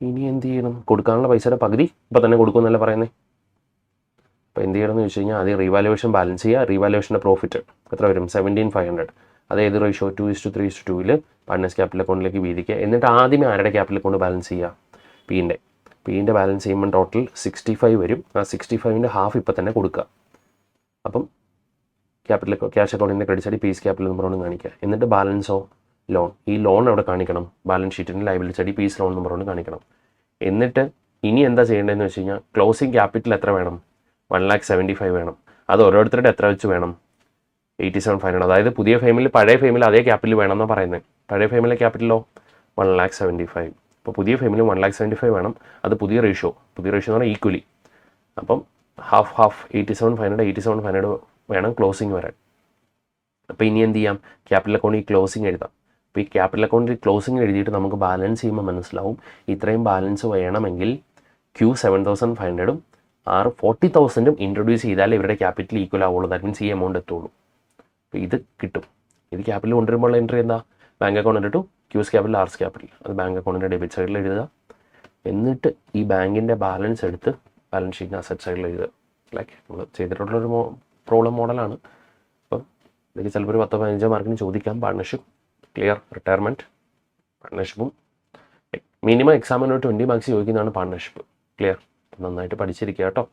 ഇനി എന്ത് ചെയ്യണം? കൊടുക്കാനുള്ള പൈസയുടെ പകുതി ഇപ്പം തന്നെ കൊടുക്കുമെന്നല്ല പറയുന്നത്. അപ്പോൾ എന്ത് ചെയ്യണമെന്ന് ചോദിച്ചു കഴിഞ്ഞാൽ ആദ്യം റീവാലുവേഷൻ ബാലൻസ് ചെയ്യുക. റീവാലുവേഷൻ്റെ പ്രോഫിറ്റ് എത്ര വരും? 17,500. അത് ഏത് റേഷ്യോ? 2:3:2 പാർട്ട്നേഴ്സ് ക്യാപിറ്റൽ അക്കൗണ്ടിലേക്ക് വീതിക്കുക. എന്നിട്ട് ആദ്യമേ ആരുടെ ക്യാപിറ്റൽ അക്കൗണ്ട് ബാലൻസ് ചെയ്യുക? പീൻ്റെ ബാലൻസ് ചെയ്യുമ്പോൾ ടോട്ടൽ 65 വരും. ആ 65ൻ്റെ ഹാഫ് ഇപ്പം തന്നെ കൊടുക്കുക. അപ്പം ക്യാഷ് അക്കൗണ്ടിൻ്റെ ക്രെഡിറ്റ് സൈഡിൽ പീസ് ക്യാപിറ്റൽ എന്ന് പറഞ്ഞുകൊണ്ട് കാണിക്കുക. എന്നിട്ട് ബാലൻസോ ലോൺ, ഈ ലോൺ അവിടെ കാണിക്കണം. ബാലൻസ് ഷീറ്റിൻ്റെ ലയബിലിറ്റി സൈഡിൽ പീസ് ലോൺ എന്ന് പറഞ്ഞുകൊണ്ട് കാണിക്കണം. എന്നിട്ട് ഇനി എന്താ ചെയ്യേണ്ടതെന്ന് വെച്ച് കഴിഞ്ഞാൽ ക്ലോസിംഗ് ക്യാപിറ്റൽ എത്ര വേണം? 1,75,000 വേണം. അത് ഓരോരുത്തരുടെ എത്ര വെച്ച് വേണം? 87,500. അതായത് പുതിയ ഫേമിൽ പഴയ ഫേമിൽ അതേ ക്യാപിറ്റൽ വേണമെന്നാണ് പറയുന്നത്. പഴയ ഫേമിലെ ക്യാപിറ്റലോ 1,75,000. അപ്പോൾ പുതിയ ഫേമിൽ 1,75,000 വേണം. അത് പുതിയ റേഷ്യോ എന്ന് പറഞ്ഞാൽ ഈക്വലി. അപ്പം ഹാഫ് 87,500 വേണം ക്ലോസിങ് വരാൻ. അപ്പോൾ ഇനി എന്ത് ചെയ്യാം? ക്യാപിറ്റൽ അക്കൗണ്ടിൽ ക്ലോസിങ് എഴുതാം. അപ്പോൾ ഈ ക്യാപിറ്റൽ അക്കൗണ്ടിൽ ക്ലോസിങ് എഴുതിയിട്ട് നമുക്ക് ബാലൻസ് ചെയ്യുമ്പോൾ മനസ്സിലാവും ഇത്രയും ബാലൻസ് വേണമെങ്കിൽ Q 7,500 R 40,000 ഇൻട്രൊഡ്യൂസ് ചെയ്താലേ ഇവരുടെ ക്യാപിറ്റൽ ഈക്വൽ ആവുള്ളൂ. ദാറ്റ് മീൻസ് ഈ എമൗണ്ട് എത്തുള്ളൂ. അപ്പോൾ ഇത് കിട്ടും. ഇത് ക്യാപിറ്റൽ കൊണ്ടുവരുമ്പോൾ എൻട്രി എന്താ? Bank account to Q's capital R's capital. അത് ബാങ്ക് അക്കൗണ്ടിൻ്റെ ഡെബിറ്റ് സൈഡിൽ എഴുതുക. എന്നിട്ട് ഈ ബാങ്കിൻ്റെ ബാലൻസ് എടുത്ത് ബാലൻസ് ഷീറ്റിൻ്റെ അസറ്റ് സൈഡിൽ എഴുതുക. ലൈക്ക് നമ്മൾ ചെയ്തിട്ടുള്ളൊരു പ്രോബ്ലം മോഡലാണ്. അപ്പം ഇതൊക്കെ ചിലപ്പോൾ ഒരു 10-15 മാർക്കിന് ചോദിക്കാം. പാർട്ട്ണർഷിപ്പ്, ക്ലിയർ, റിട്ടയർമെൻറ്റ്, പാർട്ട്ണർഷിപ്പും മിനിമം എക്സാമിന് 20 മാർക്സ് ചോദിക്കുന്നതാണ് പാർട്ട്ണർഷിപ്പ്. ക്ലിയർ, നന്നായിട്ട് പഠിച്ചിരിക്കുക കേട്ടോ.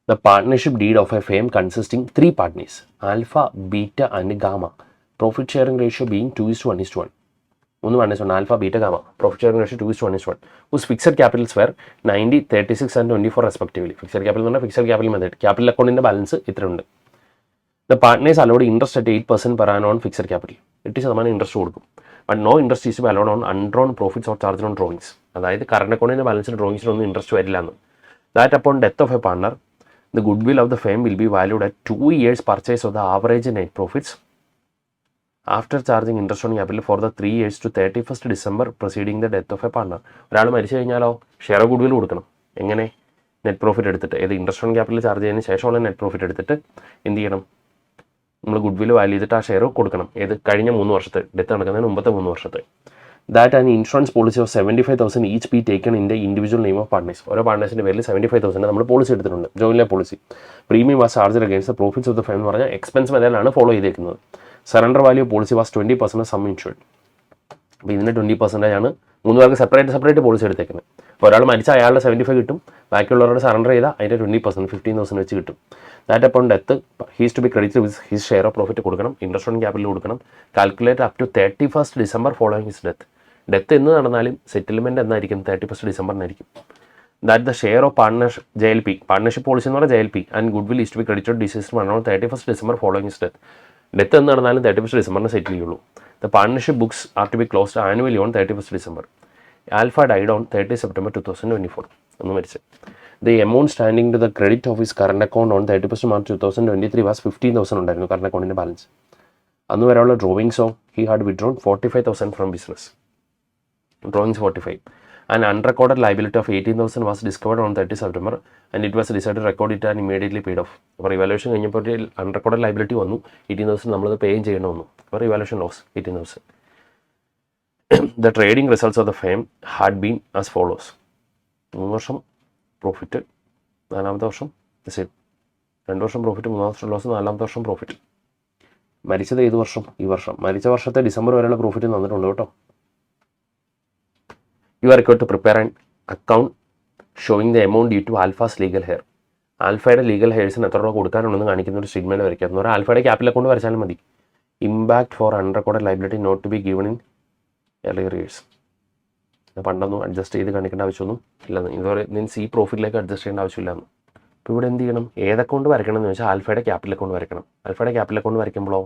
The partnership deed of a firm consisting 3 partners alpha, beta and gamma. Profit sharing ratio being 2:1:1. 3 partners ഉണ്ട്, alpha, beta, gamma. Profit sharing ratio 2:1:1. Whose fixed capitals were 90, 36 and 24 respectively. Fixed capital എന്ന് പറഞ്ഞാൽ fixed capital method. Capital അക്കൗണ്ടിൻ്റെ balance ഇത്രയുണ്ട്. The partners allowed interest at 8% per annum on fixed capital. 8% interest കൊടുക്കും. But no interest is allowed on undrawn profits or charge on drawings. അതായത് current അക്കൗണ്ടിൻ്റെ ബാലൻസിൽ ഡ്രോയിങ്സിനൊന്നും interest വരില്ല എന്ന്. That upon death of a partner the goodwill of the firm will be valued at 2 years purchase of the average net profits after charging interest on capital for the 3 years to 31st December preceding the death of a partner. ഒരാൾ മരിച്ചു കഴിഞ്ഞാലോ share of goodwill കൊടുക്കണം. എങ്ങനെ? Net profit എടുത്തിട്ട്, ഏത് interest on capital charge ചെയ്തതിന് ശേഷമുള്ള net profit എടുത്തിട്ട് എന്ത് ചെയ്യണം? നമ്മൾ ഗുഡ്വിൽ വാല്യൂ ചെയ്തിട്ട് ആ ഷെയർ കൊടുക്കണം. ഏത്? കഴിഞ്ഞ 3 വർഷത്തെ, ഡെത്ത് നടക്കുന്നതിന് മുമ്പത്തെ 3 വർഷത്തെ. That an insurance policy of 75,000 each be taken in the individual name of partners. ഓരോ പാർട്ട്നേഴ്സിൻ്റെ പേരിൽ 75,000 നമ്മൾ പോളിസി എടുത്തിട്ടുണ്ട്, joint policy. Premium was charge against the profits of the firm എന്ന് പറഞ്ഞാൽ എക്സ്പെൻസ് മെത്തേഡിലാണ് ഫോളോ ചെയ്തേക്കുന്നത്. Surrender value policy was 20% sum insured. അപ്പോൾ ഇതിൻ്റെ 20% ആണ് 3 പേർക്ക് സെപ്പറേറ്റ് പോളിസി എടുത്തേക്കുന്നത്. അപ്പോൾ ഒരാൾ മരിച്ച അയാളുടെ 75 കിട്ടും, ബാക്കിയുള്ളവരുടെ സറണ്ടർ ചെയ്താൽ അതിൻ്റെ 20% 15,000 വെച്ച് കിട്ടും. That upon death he's to be credit with his share of profit കൊടുക്കണം, ഇൻട്രസ്റ്റ് ഓൺ ക്യാപിറ്റൽ കൊടുക്കണം. Calculate up to 31st December following his death. Death എന്ന് നടന്നാലും സെറ്റിൽമെൻറ്റ് എന്നായിരിക്കും? 31st December that the share of partnership JLP, partnership policy എന്ന് പറഞ്ഞാൽ JLP and goodwill is to be credited deceased മരണം 31st December following his death. Death എന്ന് നടന്നാലും 31st December settle ചെയ്യുള്ളൂ. The partnership books are to be closed annually on 31st December. Alpha died on 30 September 2024. ഒന്ന് മരിച്ച്. The amount standing to the credit of his current account on 31st March 2023 was 15,000 ഉണ്ടായിരുന്നു current അക്കൗണ്ടിൻ്റെ balance. അന്ന് വരെയുള്ള ഡ്രോയിങ്സോ he had withdrawn 45,000 from business. Drawings 45. An unrecorded liability of 18,000 was discovered on 30 September and it was decided to record it and immediately paid off. അപ്പോൾ revaluation കഴിഞ്ഞപ്പോൾ unrecorded liability വന്നു, 18,000 നമ്മളത് പേയും ചെയ്യണം വന്നു. അപ്പോൾ revaluation loss 18,000. The trading results of the firm had been as follows. 3 വർഷം profit, 4ാമത്തെ വർഷം same. 2 വർഷം പ്രോഫിറ്റ്, 3ാമത്തെ വർഷം ലോസ്, 4ാമത്തെ വർഷം പ്രോഫിറ്റ്. മരിച്ചത് ഏത് വർഷം? ഈ വർഷം. മരിച്ച വർഷത്തെ ഡിസംബർ വരെയുള്ള പ്രോഫിറ്റ് തന്നിട്ടുണ്ട് കേട്ടോ. You are required to prepare an account showing the amount due to Alpha's legal heir. ആൽഫയുടെ ലീഗൽ ഹെയർസിന് എത്ര രൂപ കൊടുക്കാനുണ്ടെന്ന് കാണിക്കുന്ന ഒരു സ്റ്റേറ്റ്മെൻറ്റ് വരയ്ക്കുക. എന്ന് പറഞ്ഞാൽ ആൽഫയുടെ ക്യാപിറ്റൽ അക്കൗണ്ട് വരച്ചാലും മതി. Impact for unrecorded liability not to be given in earlier years. പണ്ടൊന്നും അഡ്ജസ്റ്റ് ചെയ്ത് കാണിക്കേണ്ട ആവശ്യമൊന്നും ഇല്ലെന്ന്. ഇതുവരെ മീൻസ് ഈ പ്രോഫിറ്റിലേക്ക് അഡ്ജസ്റ്റ് ചെയ്യേണ്ട ആവശ്യമില്ലെന്ന്. ഇപ്പോൾ ഇവിടെ എന്ത് ചെയ്യണം? ഏത് അക്കൗണ്ട് വരയ്ക്കണം എന്ന് വെച്ചാൽ ആൽഫയുടെ ക്യാപിറ്റൽ അക്കൗണ്ട് വരയ്ക്കണം. ആൽഫയുടെ ക്യാപിറ്റൽ അക്കൗണ്ട് വരയ്ക്കുമ്പോഴോ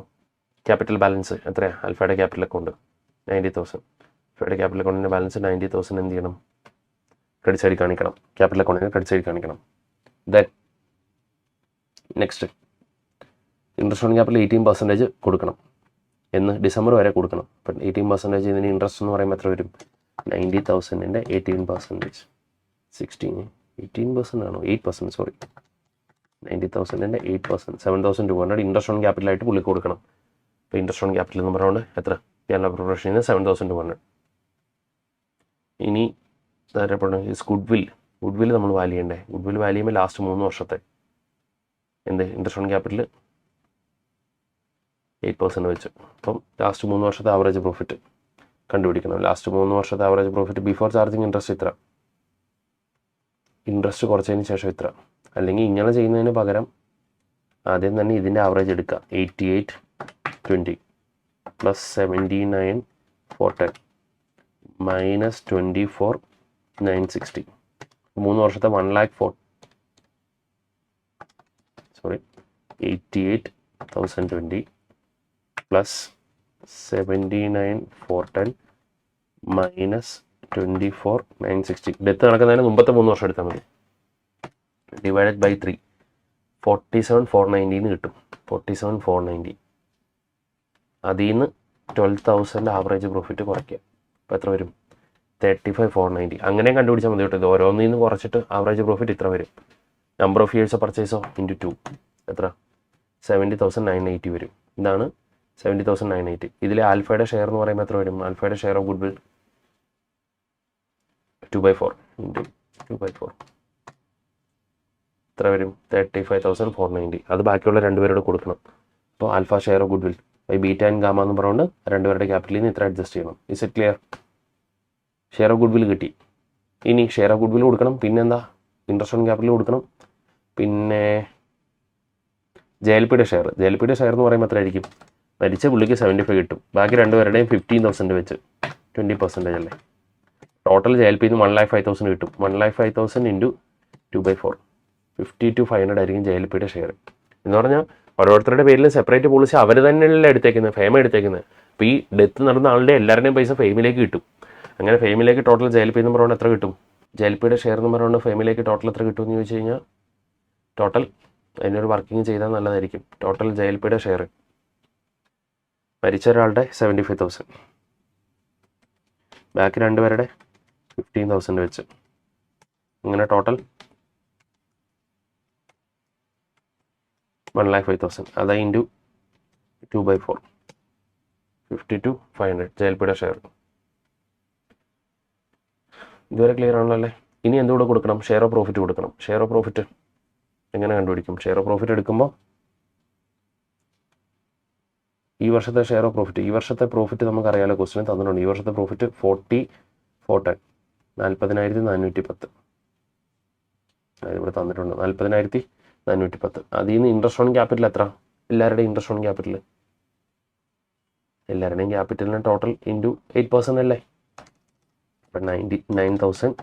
ക്യാപിറ്റൽ ബാലൻസ് എത്രയാണ്? ആൽഫയുടെ ക്യാപിറ്റൽ അക്കൗണ്ട് 90,000. ആൽഫയുടെ ക്യാപിറ്റൽ അക്കൗണ്ടിൻ്റെ ബാലൻസ് 90,000 എന്ത് ചെയ്യണം? ക്രെഡിറ്റ് സൈഡിൽ കാണിക്കണം. ക്യാപിറ്റൽ അക്കൗണ്ടിന് ക്രെഡിറ്റ് സൈഡിൽ കാണിക്കണം. Then next interest on capital 18% കൊടുക്കണം. എന്ന് ഡിസംബർ വരെ കൊടുക്കണം. അപ്പം 18% ഇതിന് ഇൻട്രസ്റ്റ് എന്ന് പറയുമ്പോൾ എത്ര വരും? 90,000ൻ്റെ 18%. 18% ആണോ? 8%, സോറി. 90,000ൻ്റെ 8%, 7,200 ഇൻട്രസ്റ്റ് ഓൺ ക്യാപിറ്റലായിട്ട് പുള്ളിക്ക് കൊടുക്കണം. അപ്പോൾ ഇൻട്രസ്റ്റ് ഓൺ ക്യാപിറ്റൽ എന്ന് പറഞ്ഞുകൊണ്ട് എത്ര? കേരള പ്രൊഫഷനിൽ 7,200. ഇനി ഗുഡ്വിൽ നമ്മൾ വാല്യൂ ചെയ്യണ്ടേ? ഗുഡ്വിൽ വാല്യൂ ചെയ്യുമ്പോൾ ലാസ്റ്റ് 3 വർഷത്തെ എന്ത് ഇൻട്രസ്റ്റ് ഓൺ ക്യാപിറ്റൽ 8% വെച്ച്. അപ്പം ലാസ്റ്റ് 3 വർഷത്തെ ആവറേജ് പ്രോഫിറ്റ് കണ്ടുപിടിക്കണം. ലാസ്റ്റ് 3 വർഷത്തെ average profit before charging interest ഇത്ര, ഇൻട്രസ്റ്റ് കുറച്ചതിന് ശേഷം ഇത്ര. അല്ലെങ്കിൽ ഇങ്ങനെ ചെയ്യുന്നതിന് പകരം ആദ്യം തന്നെ ഇതിൻ്റെ ആവറേജ് എടുക്കുക. 88,20 പ്ലസ് 79,410 മൈനസ് 24,960. 3 വർഷത്തെ 88,020 പ്ലസ് 79,410 മൈനസ് 24,960. ഡെത്ത് നടക്കുന്നതിന് മുമ്പത്തെ 3 വർഷം എടുത്താൽ മതി. ഡിവൈഡഡ് ബൈ 3 47,490 കിട്ടും. 47,490. അതിൽ നിന്ന് 12,000 ആവറേജ് പ്രോഫിറ്റ് കുറയ്ക്കുക. അപ്പോൾ എത്ര വരും? 35,490. അങ്ങനെയും കണ്ടുപിടിച്ചാൽ മതി കേട്ടോ. ഇത് ഓരോന്നിൽ നിന്ന് കുറച്ചിട്ട് ആവറേജ് പ്രോഫിറ്റ് ഇത്ര വരും. നമ്പർ ഓഫ് ഇയേഴ്സ് പർച്ചേസോ ഇൻറ്റു 2 എത്ര? 70,980 വരും. ഇതാണ് 70,980. ഇതിൽ ആൽഫയുടെ ഷെയർ എന്ന് പറയുമ്പോൾ എത്ര വരും? ആൽഫയുടെ ഷെയർ ഓഫ് ഗുഡ്വിൽ 2/4 ഇൻറ്റു 2/4 എത്ര വരും? 35,490. അത് ബാക്കിയുള്ള 2 പേരോട് കൊടുക്കണം. അപ്പോൾ alpha share of good will buy beta and gamma എന്ന് പറഞ്ഞുകൊണ്ട് രണ്ടുപേരുടെ ക്യാപിറ്റലിൽ നിന്ന് ഇത്ര അഡ്ജസ്റ്റ് ചെയ്യണം. Is it clear? Share of good will കിട്ടി. ഇനി ഷെയർ ഓഫ് ഗുഡ് വിൽ കൊടുക്കണം, പിന്നെന്താ ഇൻട്രസ്റ്റ് ഓൺ ക്യാപിറ്റൽ കൊടുക്കണം, പിന്നെ JLPയുടെ ഷെയർ. JLPയുടെ ഷെയർ എന്ന് പറയുമ്പോൾ എത്രയായിരിക്കും? മരിച്ച പുള്ളിക്ക് 75 കിട്ടും, ബാക്കി രണ്ടുപേരുടെയും 15,000 വെച്ച് 20% അല്ലേ. ടോട്ടൽ JLP നിന്ന് 1,05,000 കിട്ടും. 1,05,000 ഇൻറ്റു 2/4 52,500 ആയിരിക്കും JLPയുടെ ഷെയർ. എന്ന് പറഞ്ഞാൽ ഓരോരുത്തരുടെ പേരിൽ സെപ്പറേറ്റ് പോളിസി അവർ തന്നെയല്ലേ എടുത്തേക്കുന്നത്, ഫേമ എടുത്തേക്കുന്നത്. അപ്പോൾ ഈ ഡെത്ത് നടന്ന ആളുടെ എല്ലാവരുടെയും പൈസ ഫെയിമിലേക്ക് കിട്ടും. അങ്ങനെ ഫെയിമിലേക്ക് ടോട്ടൽ JLP എന്ന് പറയുന്നത് എത്ര കിട്ടും? JLPയുടെ ഷെയർ എന്ന് പറയുന്നത് ഫെയിമിലേക്ക് ടോട്ടൽ എത്ര കിട്ടും എന്ന് ചോദിച്ചു കഴിഞ്ഞാൽ ടോട്ടൽ അതിനൊരു വർക്കിംഗ് ചെയ്താൽ നല്ലതായിരിക്കും. ടോട്ടൽ JLPയുടെ ഷെയർ മരിച്ച ഒരാളുടെ 75,000, ബാക്കി രണ്ടുപേരുടെ 15,000 വെച്ച്, അങ്ങനെ ടോട്ടൽ 1,05,000. അത് ഇൻറ്റു 2/4 52,500 JLPയുടെ ഷെയർ. ഇതുവരെ ക്ലിയർ ആണല്ലോ അല്ലേ? ഇനി എന്തുകൂടെ കൊടുക്കണം? ഷെയർ ഓഫ് പ്രോഫിറ്റ് കൊടുക്കണം. ഷെയർ ഓഫ് പ്രോഫിറ്റ് എങ്ങനെ കണ്ടുപിടിക്കും? ഷെയർ ഓഫ് പ്രോഫിറ്റ് എടുക്കുമ്പോൾ ഈ വർഷത്തെ ഷെയർ ഓഫ് പ്രോഫിറ്റ്, ഈ വർഷത്തെ പ്രോഫിറ്റ് നമുക്കറിയാലോ, ക്വസ്റ്റിന് തന്നിട്ടുണ്ട്. ഈ വർഷത്തെ പ്രോഫിറ്റ് 40,410 40,410 ഇവിടെ തന്നിട്ടുണ്ട്. 40,410. അതിൽ നിന്ന് ഇൻട്രസ്റ്റ് ഓൺ ക്യാപിറ്റൽ എത്ര? എല്ലാവരുടെയും ഇൻട്രസ്റ്റ് ഓൺ ക്യാപിറ്റൽ, എല്ലാവരുടെയും ക്യാപിറ്റലിന് ടോട്ടൽ ഇൻറ്റു 8% അല്ലേ. അപ്പം 90,000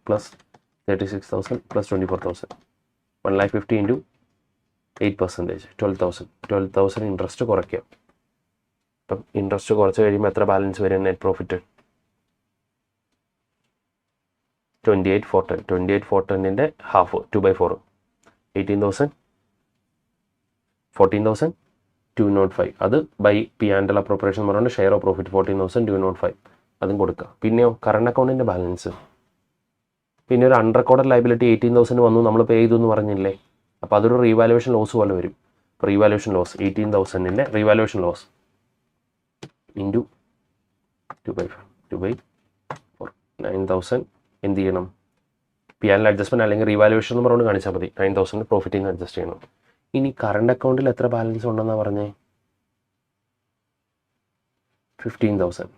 പ്ലസ് 36,000 പ്ലസ് 24,000 1,50,000 ഇൻറ്റു 8% 12,000 ഇൻട്രസ്റ്റ് കുറയ്ക്കുക. അപ്പം ഇൻട്രസ്റ്റ് കുറച്ച് കഴിയുമ്പോൾ എത്ര ബാലൻസ് വരും? Net profit 28,410. 28,410ൻ്റെ ഹാഫ് 2/4 18,000 14,205. അത് by P and L appropriation എന്ന് പറയുന്നത് ഷെയർ ഓഫ് പ്രോഫിറ്റ് 14,205 അതും കൊടുക്കുക. പിന്നെയോ കറണ്ട് അക്കൗണ്ടിൻ്റെ ബാലൻസ്, പിന്നെ ഒരു അൺറെക്കോർഡഡ് ലൈബിലിറ്റി 18,000 വന്നു, നമ്മൾ പേ ചെയ്തു എന്ന് പറഞ്ഞില്ലേ. അപ്പോൾ അതൊരു റീവാലുവേഷൻ ലോസ് പോലെ വരും. അപ്പോൾ റീവാലുവേഷൻ ലോസ് 18,000ൻ്റെ റീവാലുവേഷൻ ലോസ് ഇൻറ്റു 2/4 9,000 എന്ത് ചെയ്യണം? പി ആൻഡ് അഡ്ജസ്റ്റ്മെൻറ്റ് അല്ലെങ്കിൽ റീവാലുവേഷൻ എന്ന് പറഞ്ഞുകൊണ്ട് കാണിച്ചാൽ മതി. 9,000 പ്രോഫിറ്റിൽ നിന്ന് അഡ്ജസ്റ്റ് ചെയ്യണം. ഇനി കറണ്ട് അക്കൗണ്ടിൽ എത്ര ബാലൻസ് ഉണ്ടെന്നാണ് പറഞ്ഞേ? 15,000.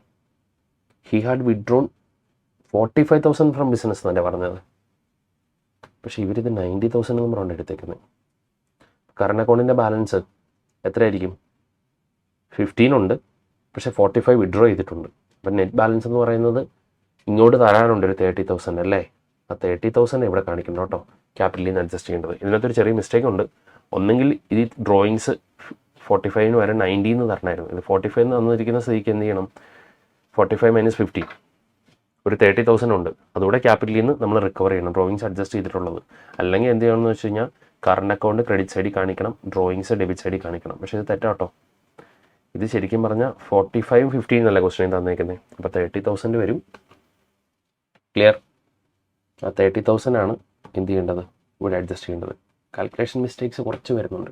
He had withdrawn 45,000 from business എന്നല്ലേ പറഞ്ഞത്. പക്ഷേ ഇവരിത് 90,000 എന്ന് പറഞ്ഞുകൊണ്ട് എടുത്തേക്കുന്നത്. കറണ്ട് അക്കൗണ്ടിൻ്റെ ബാലൻസ് എത്രയായിരിക്കും? 15 ഉണ്ട്, പക്ഷേ 45 വിഡ്രോ ചെയ്തിട്ടുണ്ട്. അപ്പം നെറ്റ് ബാലൻസ് എന്ന് പറയുന്നത് ഇങ്ങോട്ട് തരാനുണ്ട് ഒരു 30,000 അല്ലേ. ആ 30,000 ഇവിടെ കാണിക്കണം കേട്ടോ, ക്യാപിറ്റലിൽ നിന്ന് അഡ്ജസ്റ്റ് ചെയ്യേണ്ടത്. ഇതിനകത്തൊരു ചെറിയ മിസ്റ്റേക്ക് ഉണ്ട്. ഒന്നെങ്കിൽ ഇത് ഡ്രോയിങ്സ് 45 വരെ 90 എന്ന് തരണമായിരുന്നു. ഇത് 45 തന്നിരിക്കുന്ന സ്ഥിതിക്ക് എന്ത് ചെയ്യണം? 45 - 50 ഒരു 30,000 ഉണ്ട്. അതുകൂടെ ക്യാപിറ്റലിൽ നിന്ന് നമ്മൾ റിക്കവർ ചെയ്യണം, ഡ്രോയിങ്സ് അഡ്ജസ്റ്റ് ചെയ്തിട്ടുള്ളത്. അല്ലെങ്കിൽ എന്ത് ചെയ്യണമെന്ന് വെച്ച് കഴിഞ്ഞാൽ കറണ്ട് അക്കൗണ്ട് ക്രെഡിറ്റ് സൈഡിൽ കാണിക്കണം, ഡ്രോയിങ്സ് ഡെബിറ്റ് സൈഡിൽ കാണിക്കണം. പക്ഷേ ഇത് തെറ്റാട്ടോ. ഇത് ശരിക്കും പറഞ്ഞാൽ 45 50 എന്നല്ല ക്വസ്റ്റ്യൻ തന്നേക്കുന്നത്. അപ്പോൾ 30,000 വരും. ക്ലിയർ? ആ 30,000 ആണ് എന്ത് ചെയ്യേണ്ടത്? ഇവിടെ അഡ്ജസ്റ്റ് ചെയ്യേണ്ടത്. കാൽക്കുലേഷൻ മിസ്റ്റേക്സ് കുറച്ച് വരുന്നുണ്ട്.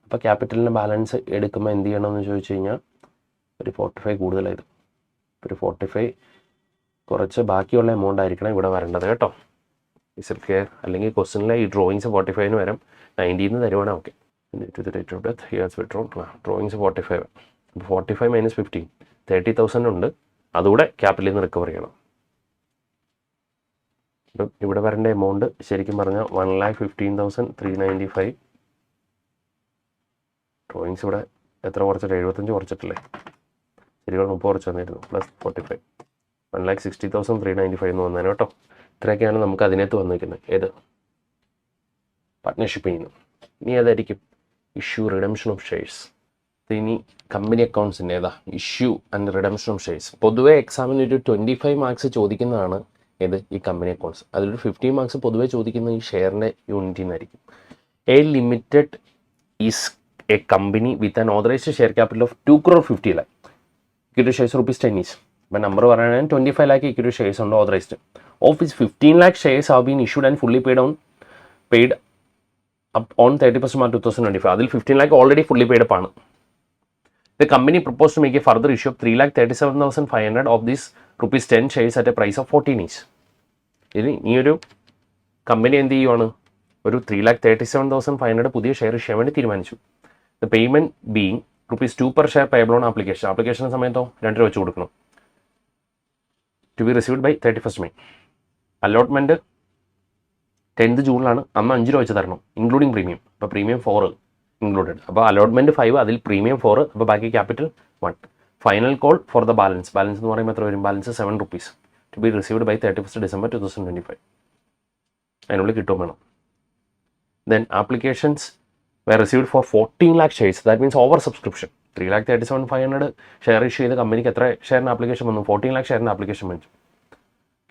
അപ്പോൾ ക്യാപിറ്റലിൻ്റെ ബാലൻസ് എടുക്കുമ്പോൾ എന്ത് ചെയ്യണമെന്ന് ചോദിച്ചു കഴിഞ്ഞാൽ ഒരു 45 കൂടുതലായത്. ഒരു 45 കുറച്ച് ബാക്കിയുള്ള എമൗണ്ട് ആയിരിക്കണം ഇവിടെ വരേണ്ടത് കേട്ടോ. Is it clear? അല്ലെങ്കിൽ ക്വസ്റ്റ്യനിലെ ഈ ഡ്രോയിങ്സ് 45 വരും, 90 തരുവാണ്. ഓക്കെ, ഡ്രോയിങ്സ് 45 45 - 50 30,000 ഉണ്ട്. അതുകൂടെ ക്യാപിറ്റലിൽ നിന്ന് റിക്കവർ ചെയ്യണം. ഇപ്പം ഇവിടെ വരേണ്ട എമൗണ്ട് ശരിക്കും പറഞ്ഞാൽ 1,15,395. ഡ്രോയിങ്സ് ഇവിടെ എത്ര കുറച്ചിട്ട്? 75 കുറച്ചിട്ടില്ലേ? ശരിക്കും 30 കുറച്ച് വന്നിരുന്നു. പ്ലസ് 45 1,60,395 എന്ന് വന്നേനെ കേട്ടോ. ഇത്രയൊക്കെയാണ് നമുക്ക് അതിനകത്ത് വന്നിരിക്കുന്നത്. ഏത് പാർട്ട്ണർഷിപ്പിൽ നിന്ന്. ഇനി ഏതായിരിക്കും? Issue redemption of shares. ഇനി കമ്പനി അക്കൗണ്ട്സിൻ്റെ ഏതാ? Issue and redemption of shares. പൊതുവേ എക്സാമിന് ഒരു 25 മാർക്സ് ചോദിക്കുന്നതാണ് ഏത്? ഈ കമ്പനി അക്കൗണ്ട്സ്. അതിലൊരു 15 മാർക്സ് പൊതുവേ ചോദിക്കുന്ന ഈ ഷെയറിൻ്റെ യൂണിറ്റിൽ നിന്നായിരിക്കും. A limited is A company with an authorised share capital of 2,50 lakh. Equity shares ₹10 each. അപ്പം നമ്പർ പറയുകയാണെങ്കിൽ 25 lakh ഇക്വിറ്റി ഷെയർസ് ഉണ്ട് authorised. Of is 15 lakh shares have been issued and fully paid up on 31st March 2025. അതിൽ 15 lakh already fully paid up ആണ്. The company proposed to make a further issue of 3,37,500 of these ₹10 shares at a price of 14 each. ഇനി ഈ ഒരു company എന്ത് ചെയ്യുവാണ്? ഒരു 3,37,500 പുതിയ share issue വേണ്ടി തീരുമാനിച്ചു. The payment being ₹2 per share payable on application. Application സമയത്തോ 2 രൂപ വെച്ച് കൊടുക്കണം. To be received by 31st May. Allotment 10th ജൂണിലാണ്. അന്ന് 5 രൂപ വെച്ച് തരണം, ഇൻക്ലൂഡിങ് പ്രീമിയം. അപ്പോൾ പ്രീമിയം 4 ഇൻക്ലൂഡഡ്. അപ്പോൾ അലോട്ട്മെൻറ്റ് 5, അതിൽ പ്രീമിയം 4, അപ്പോൾ ബാക്കി capital 1. Final call for the balance. Balance എന്ന് പറയുമ്പോൾ എത്ര വരും? Balance ₹7 to be received by 31st December 2025. അതിനുള്ളിൽ കിട്ടും വേണം. Then applications were received for 14 lakh shares. That means over subscription. 3,37,500 share issue ചെയ്ത കമ്പനിക്ക് എത്ര ഷെയറിന് ആപ്ലിക്കേഷൻ വന്നു? 14 lakh ഷെയറിന് ആപ്ലിക്കേഷൻ വന്നു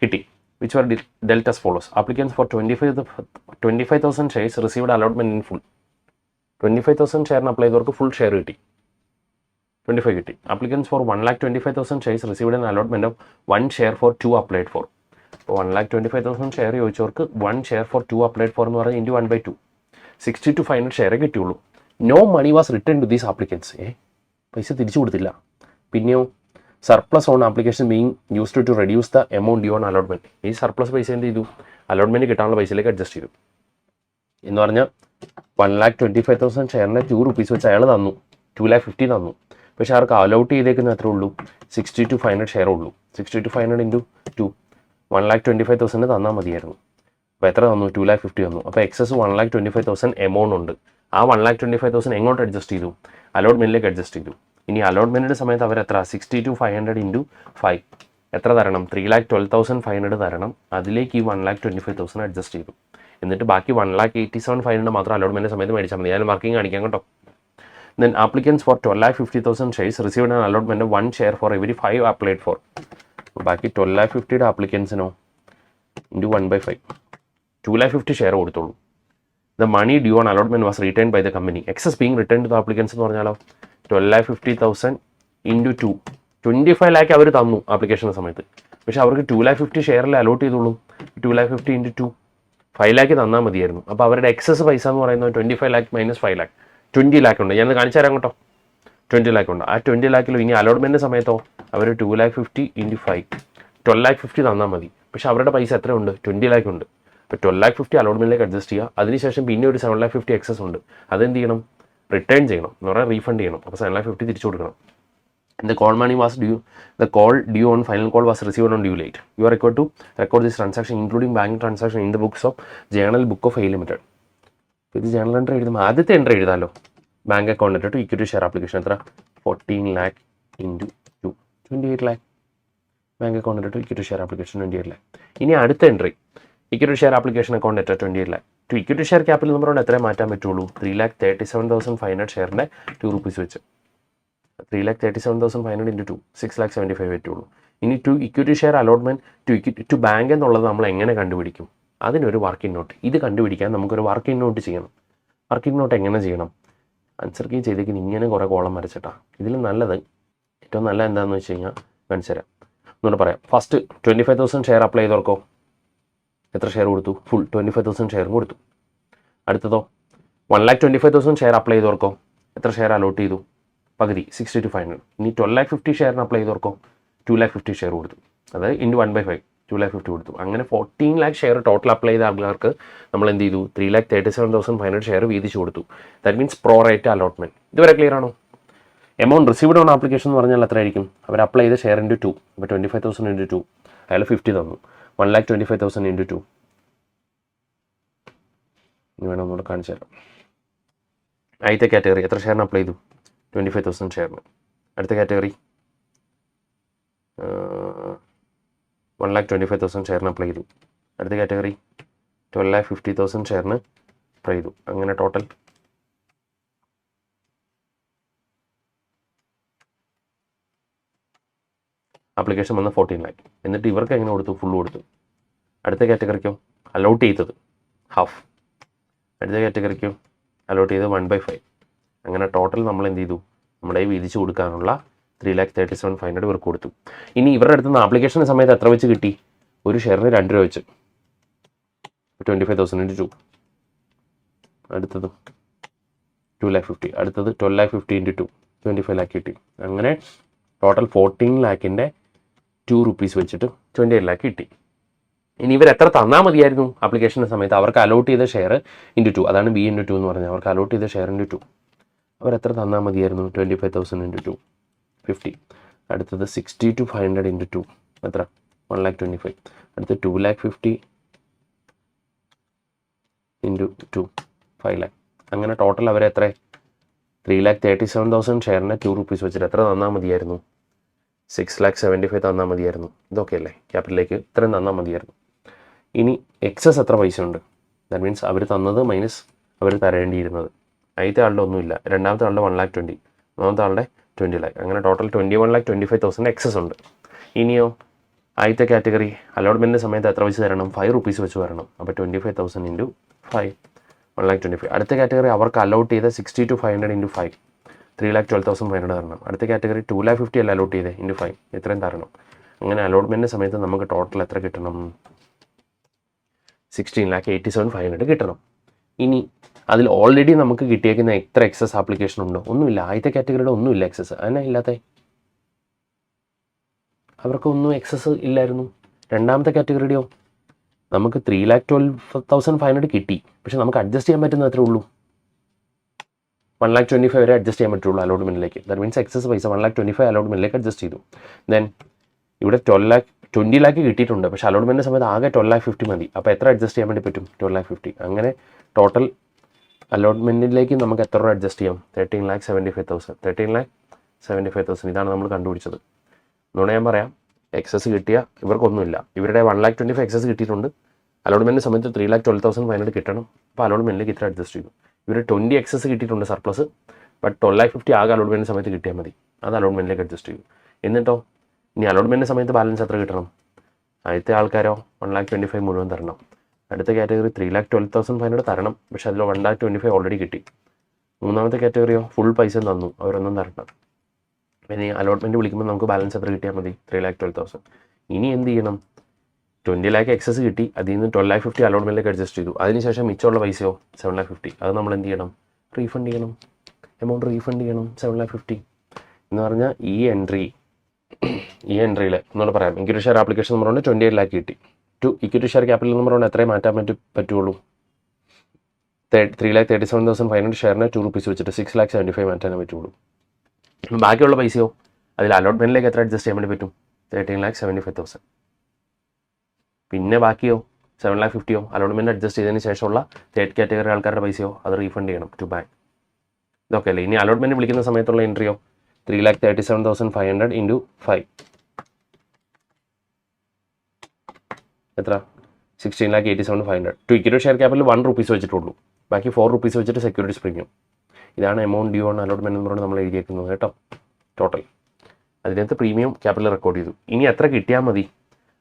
കിട്ടി. Which were dealt as follows. Applicants for 25,000 shares received allotment in full. 25,000 ഷെയറിന് apply ചെയ്തവർക്ക് ഫുൾ ഷെയർ കിട്ടി, 25 കിട്ടി. Applicants for 1,25,000 shares received an allotment of 1 share for 2 applied for. അപ്പോൾ 1,25,000 ഷെയർ ചോദിച്ചവർക്ക് 1 share for 2 applied for എന്ന് പറഞ്ഞാൽ into 1/2, 62,500 share കിട്ടിയുള്ളൂ. No money was return to these applicants. പൈസ തിരിച്ചു കൊടുത്തില്ല. പിന്നെയോ surplus on application being used to reduce the amount due on allotment. ഈ സർപ്ലസ് പൈസ എന്ത് ചെയ്തു? അലോട്ട്മെൻറ്റ് കിട്ടാനുള്ള പൈസയിലേക്ക് അഡ്ജസ്റ്റ് ചെയ്തു. എന്ന് പറഞ്ഞാൽ 1,25,000 ഷെയറിന് ₹2 വെച്ച് അയാൾ തന്നു, 2,50,000 തന്നു. പക്ഷേ അവർക്ക് അലോട്ട് ചെയ്തേക്കുന്ന എത്ര ഉള്ളൂ? 62,500 ഷെയർ ഉള്ളൂ. 62,500 ഇൻറ്റു 2, 1,25,000 തന്നാൽ മതിയായിരുന്നു. അപ്പോൾ എത്ര തന്നു? 2,50,000 തന്നു. അപ്പോൾ എക്സസ് 1,25,000 എമൗണ്ട് ഉണ്ട്. ആ 1,25,000 എങ്ങോട്ട് അഡ്ജസ്റ്റ് ചെയ്തു? അലോട്ട്മെൻറ്റിലേക്ക് അഡ്ജസ്റ്റ് ചെയ്തു. ഇനി അലോട്ട്മെൻറ്റിൻ്റെ സമയത്ത് അവർ എത്ര? 62,500 ഇൻറ്റു 5 എത്ര തരണം? 3,12,500 തരണം. അതിലേക്ക് ഈ 1,25,000 അഡ്ജസ്റ്റ് ചെയ്തു. എന്നിട്ട് ബാക്കി 1,87,500 മാത്രം അലോട്ട്മെൻറ്റ് സമയത്ത് മേടിച്ചാൽ മതി. ഞാൻ മാർക്കിംഗ് കാണിക്കാം കേട്ടോ. Then applicants for 12,50,000 shares received an allotment 1 share for every 5 applied for. ബാക്കി 12,50,000 ആപ്ലിക്കൻസിനോ ഇൻറ്റു 1/5, 2,50,000 ഷെയർ കൊടുത്തോളൂ. The money due on allotment was return by the company. Excess being return to the applicants എന്ന് പറഞ്ഞാലോ 12,50,000 into 2, 25 lakh അവർ തന്നു application സമയത്ത്. പക്ഷേ അവർക്ക് 2,50,000 ഷെയറിൽ allot ചെയ്തോളൂ. 2,50,000 ഇൻറ്റു 2, 5 lakh തന്നാൽ മതിയായിരുന്നു. അപ്പോൾ അവരുടെ എക്സസ് പൈസ എന്ന് പറയുന്നത് 25 lakh മൈനസ് 5 lakh, 20 lakh ഉണ്ട്. ഞാൻ കാണിച്ചു തരാം കേട്ടോ. 20 lakh ഉണ്ട്. ആ 20 lakhലും ഇനി അലോട്ട്മെൻറ്റ് സമയത്തോ അവർ 2,50,000 ഇൻറ്റു 5, 12,50,000 തന്നാൽ മതി. പക്ഷേ അവരുടെ പൈസ എത്രയുണ്ട്? 20 lakh ഉണ്ട്. ഇപ്പോൾ 12,50,000 അലോട്ട്മെൻറ്റിലേക്ക് അഡ്ജസ്റ്റ് ചെയ്യുക. അതിനുശേഷം പിന്നെ ഒരു 7,50,000 എക്സസ് ഉണ്ട്. അതെന്ത് ചെയ്യണം? റിട്ടേൺ ചെയ്യണം എന്ന് പറഞ്ഞാൽ റീഫണ്ട് ചെയ്യണം. അപ്പോൾ 7,50,000 തിരിച്ചു കൊടുക്കണം. The call money was due. The call due on final call was received on due late. You are required to record this transaction including bank transaction in the books of journal book of A limited. ഇത് journal entry എഴുതുമ്പോൾ ആദ്യത്തെ entry എഴുതാമല്ലോ. Bank account to equity share application എത്ര? 14 lakh into 2, 28 lakh. Bank account to equity share application 28 lakh. ഇനി അടുത്ത entry equity share application account എത്ര? 28 lakh. To equity share capital നമ്പറോട് എത്ര മാറ്റാൻ പറ്റുള്ളൂ? 3,37,500 ഷെയറിൻ്റെ ₹2 വെച്ച് 3,37,500 ഇൻറ്റു 2, 6,75,000 പറ്റുള്ളൂ. ഇനി to equity share allotment to bank എന്നുള്ളത് നമ്മൾ എങ്ങനെ കണ്ടുപിടിക്കും? അതിനൊരു വർക്കിംഗ് നോട്ട്. ഇത് കണ്ടുപിടിക്കാൻ നമുക്കൊരു വർക്കിംഗ് നോട്ട് ചെയ്യണം. വർക്കിംഗ് നോട്ട് എങ്ങനെ ചെയ്യണം? ആൻസർ കീ ചെയ്തേക്കുന്ന ഇങ്ങനെ കുറേ കോളം വരച്ചിട്ടാ. ഇതിൽ നല്ലത്, ഏറ്റവും നല്ല എന്താണെന്ന് വെച്ച് കഴിഞ്ഞാൽ കാണിച്ചു തരാം. ഒന്നുകൂടെ പറയാം. ഫസ്റ്റ് 25,000 ഷെയർ അപ്ലൈ ചെയ്തവർക്കോ എത്ര ഷെയർ കൊടുത്തു? ഫുൾ 25,000 ഷെയർ കൊടുത്തു. അടുത്തതോ 1,25,000 ഷെയർ അപ്ലൈ ചെയ്തവർക്കോ എത്ര ഷെയർ അലോട്ട് ചെയ്തു? പകുതി, 62,500. ഇനി 12,50,000 ഷെയറിന് അപ്ലൈ ചെയ്തവർക്കോ 2,50,000 ഷെയർ കൊടുത്തു. അതായത് ഇൻറ്റു 1/5, 2,50,000 കൊടുത്തു. അങ്ങനെ 14 lakh ഷെയർ ടോട്ടൽ അപ്ലൈ ചെയ്ത ആൾക്കാർക്ക് നമ്മൾ എന്ത് ചെയ്തു? 3,37,500 ഷെയർ വീതിച്ചു കൊടുത്തു. That means pro rate allotment. ഇതുവരെ ക്ലിയർ ആണോ? എമൗണ്ട് റിസീവ്ഡ് ഓൺ ആപ്ലിക്കേഷൻ എന്ന് പറഞ്ഞാൽ എത്ര ആയിരിക്കും? അവർ അപ്ലൈ ചെയ്ത ഷെയർ ഇൻറ്റു 2. അപ്പോൾ 25,000 ഇൻറ്റു 2, അയാൾ 50 തന്നു. 1,25,000 ഇൻറ്റു 2. ഇനി വേണം ഒന്നുകൂടെ കാണിച്ചു തരാം. ആദ്യത്തെ കാറ്റഗറി എത്ര ഷെയറിന് അപ്ലൈ ചെയ്തു? 25,000 ഷെയറിന്. അടുത്ത കാറ്റഗറി 1,25,000 ഷെയറിന് അപ്ലൈ ചെയ്തു. അടുത്ത കാറ്റഗറി 12,50,000 ഷെയറിന് അപ്ലൈ ചെയ്തു. അങ്ങനെ ടോട്ടൽ ആപ്ലിക്കേഷൻ വന്ന 14 lakh. എന്നിട്ട് ഇവർക്ക് എങ്ങനെ കൊടുത്തു? ഫുൾ കൊടുത്തു. അടുത്ത കാറ്റഗറിക്കോ അലോട്ട് ചെയ്തത് ഹാഫ്. അടുത്ത കാറ്റഗറിക്കോ അലോട്ട് ചെയ്തത് 1/5. അങ്ങനെ ടോട്ടൽ നമ്മൾ എന്ത് ചെയ്തു? നമ്മുടെ വീതിച്ചു കൊടുക്കാനുള്ള 3,37,500 ഇവർക്ക് കൊടുത്തു. ഇനി ഇവരുടെ അടുത്ത് നിന്ന് ആപ്ലിക്കേഷൻ സമയത്ത് എത്ര വെച്ച് കിട്ടി? ഒരു ഷെയറിന് 2 രൂപ വെച്ച്, 25,000 ഇൻറ്റു 2. അടുത്തത് 2,50,000. അടുത്തത് 12,50,000 ഇൻറ്റു 2, 25 lakh കിട്ടി. അങ്ങനെ ടോട്ടൽ 14 lakhൻ്റെ ₹2 വെച്ചിട്ട് 28 lakh കിട്ടി. ഇനി ഇവർ എത്ര തന്നാൽ മതിയായിരുന്നു ആപ്ലിക്കേഷൻ്റെ സമയത്ത്? അവർക്ക് അലോട്ട് ചെയ്ത ഷെയർ ഇൻറ്റു 2, അതാണ് B ഇൻറ്റു 2 എന്ന് പറഞ്ഞാൽ. അവർക്ക് അലോട്ട് ചെയ്ത ഷെയർ ഇൻറ്റു 2. അവരെത്ര തന്നാൽ മതിയായിരുന്നു? 25,000 ഇൻറ്റു 2 50. അടുത്തത് 60 to 500 ഇൻറ്റു 2 എത്ര? 1,25,000. അടുത്ത് 2,50,000 ഇൻറ്റു 2 5,00,000. അങ്ങനെ ടോട്ടൽ അവർ എത്ര? 3,37,000 ഷെയറിന് 2 rupees വെച്ചിട്ട് എത്ര തന്നാൽ മതിയായിരുന്നു? 6,75,000 തന്നാൽ മതിയായിരുന്നു. ഇതൊക്കെ അല്ലേ ക്യാപിറ്റലിലേക്ക് ഇത്രയും തന്നാൽ മതിയായിരുന്നു. ഇനി എക്സസ് എത്ര പൈസ ഉണ്ട്? ദാറ്റ് മീൻസ് അവർ തന്നത് മൈനസ് അവർ തരേണ്ടിയിരുന്നത്. ആദ്യത്തെ ആളുടെ ഒന്നുമില്ല, രണ്ടാമത്തെ ആളുടെ 1,20,000, മൂന്നാമത്തെ ആളുടെ 20,00,000. അങ്ങനെ ടോട്ടൽ 21,25,000 എക്സസ് ഉണ്ട്. ഇനിയോ ആദ്യത്തെ കാറ്റഗറി അലോട്ട്മെൻറ്റിൻ്റെ സമയത്ത് എത്ര പൈസ തരണം? 5 rupees വെച്ച് വരണം. അപ്പോൾ 25,000 ഇൻറ്റു 5 1,25,000. അടുത്ത കാറ്റഗറി അവർക്ക് അലോട്ട് ചെയ്ത 60 to 500 ഇൻറ്റു 5 3,12,500 തരണം. അടുത്ത കാറ്റഗറി 2,50,000 അല്ല അലോട്ട് ചെയ്തത് ഇൻറ്റു 5 ഇത്രയും തരണം. അങ്ങനെ അലോട്ട്മെൻറ്റിൻ്റെ സമയത്ത് നമുക്ക് ടോട്ടൽ എത്ര കിട്ടണം? 16,87,500 കിട്ടണം. ഇനി അതിൽ ഓൾറെഡി നമുക്ക് കിട്ടിയേക്കുന്ന എത്ര എക്സസ് ആപ്ലിക്കേഷൻ ഉണ്ടോ? ഒന്നുമില്ല. ആദ്യത്തെ കാറ്റഗറിയുടെ ഒന്നുമില്ല എക്സസ്. അതിനാ ഇല്ലാത്ത അവർക്കൊന്നും എക്സസ് ഇല്ലായിരുന്നു. രണ്ടാമത്തെ കാറ്റഗറിയുടെയോ നമുക്ക് 3,12,500 കിട്ടി, പക്ഷെ നമുക്ക് അഡ്ജസ്റ്റ് ചെയ്യാൻ പറ്റുന്ന അത്രേ ഉള്ളൂ. 1,25,000 വരെ അഡ്ജസ്റ്റ് ചെയ്യാൻ പറ്റുള്ളൂ അലോട്ട്മെൻറ്റിലേക്ക്. ദാറ്റ് മീൻസ് എക്സസ് പൈസ 1,25,000 അലോട്ട്മെൻറ്റിലേക്ക് അഡ്ജസ്റ്റ് ചെയ്തു. ദെൻ ഇവിടെ 20 lakh കിട്ടിയിട്ടുണ്ട്, പക്ഷേ അലോട്ട്മെൻറ്റിൻ്റെ സമയത്ത് ആകെ 12,50,000 മതി. അപ്പോൾ എത്ര അഡ്ജസ്റ്റ് ചെയ്യാൻ വേണ്ടി പറ്റും? 12,50,000. അങ്ങനെ ടോട്ടൽ അലോട്ട്മെൻറ്റിലേക്ക് നമുക്ക് എത്ര രൂപ അഡ്ജസ്റ്റ് ചെയ്യാം? 13,75,000. 13,75,000 ഇതാണ് നമ്മൾ കണ്ടുപിടിച്ചത്. അതുകൊണ്ട് ഞാൻ പറയാം, എക്സസ് കിട്ടിയ ഇവർക്കൊന്നുമില്ല. ഇവരുടെ 1,25,000 എക്സസ് കിട്ടിയിട്ടുണ്ട്. അലോട്ട്മെൻറ്റിൻ്റെ സമയത്ത് 3,12,500 കിട്ടണം. അപ്പോൾ അലോട്ട്മെൻറ്റിലേക്ക് ഇത്ര അഡ്ജസ്റ്റ് ചെയ്തു. ഇവർ 20 എക്സസ് കിട്ടിയിട്ടുണ്ട് സർപ്ലസ്, ബട്ട് 12,50,000 ആകെ അലോട്ട്മെൻറ്റിൻ്റെ സമയത്ത് കിട്ടിയാൽ മതി. അത് അലോട്ട്മെൻറ്റിലേക്ക് അഡ്ജസ്റ്റ് ചെയ്തു. എന്നിട്ടോ ഇനി അലോട്ട്മെൻറ്റിൻ്റെ സമയത്ത് ബാലൻസ് എത്ര കിട്ടണം? ആദ്യത്തെ ആൾക്കാരോ 1,25,000 മുഴുവൻ തരണം. അടുത്ത കാറ്റഗറി 3,12,500 തരണം, പക്ഷേ അതിൽ 1,25,000 ഓൾറെഡി കിട്ടി. മൂന്നാമത്തെ കാറ്റഗറിയോ ഫുൾ പൈസ തന്നു, അവരൊന്നും തരണം. പിന്നെ അലോട്ട്മെൻറ്റ് വിളിക്കുമ്പോൾ നമുക്ക് ബാലൻസ് എത്ര കിട്ടിയാൽ മതി? 3,12,000. ഇനി എന്ത് ചെയ്യണം? 20 lakh എക്സസ് കിട്ടി, അതിൽ നിന്ന് 12,50,000 അലോട്ട്മെൻറ്റിലേക്ക് അഡ്ജസ്റ്റ് ചെയ്തു. അതിനുശേഷം മിച്ചമുള്ള പൈസയോ 7,50,000. അത് നമ്മൾ എന്ത് ചെയ്യണം? റീഫണ്ട് ചെയ്യണം. എമൗണ്ട് റീഫണ്ട് ചെയ്യണം 7,50,000 എന്ന് പറഞ്ഞാൽ ഈ എൻട്രിയിൽ എന്നോട് പറയാം. ഇക്വിറ്റി ഷെയർ ആപ്ലിക്കേഷൻ നമ്പർ കൊണ്ട് 28 lakh കിട്ടി. To equity share capital number കൊണ്ട് എത്രയും മാറ്റാൻ പറ്റുള്ളൂ? 3,37,500 ഷെയറിന് 2 rupees വെച്ചിട്ട് 6,75,000 മാറ്റാനേ പറ്റുള്ളൂ. ബാക്കിയുള്ള പൈസയോ അതിൽ അലോട്ട്മെൻറ്റിലേക്ക് എത്ര അഡ്ജസ്റ്റ് ചെയ്യാൻ വേണ്ടി പറ്റും? 13,75,000. പിന്നെ ബാക്കിയോ 7,50,000 അലോട്ട്മെൻറ്റ് അഡ്ജസ്റ്റ് ചെയ്തതിന് ശേഷമുള്ള തേർഡ് കാറ്റഗറി ആൾക്കാരുടെ പൈസയോ അത് റീഫണ്ട് ചെയ്യണം ടു ബാങ്ക്. ഇതൊക്കെ അല്ലേ. ഇനി അലോട്ട്മെൻറ്റ് വിളിക്കുന്ന സമയത്തുള്ള എൻട്രിയോ 3,37,500 ഇൻറ്റു 5 എത്ര? 16,87,500. To equity share capital 1 rupees വെച്ചിട്ടുള്ളൂ. ബാക്കി 4 rupees വെച്ചിട്ട് സെക്യൂരിറ്റീസ് പ്രീമിയം. ഇതാണ് എമൗണ്ട് ഡ്യൂ ഓൺ അലോട്ട്മെൻറ്റ് എന്ന് പറഞ്ഞ് നമ്മൾ എഴുതിയേക്കുന്നത് കേട്ടോ. ടോട്ടൽ അതിനകത്ത് പ്രീമിയം ക്യാപിറ്റൽ റെക്കോർഡ് ചെയ്തു. ഇനി എത്ര കിട്ടിയാൽ മതി?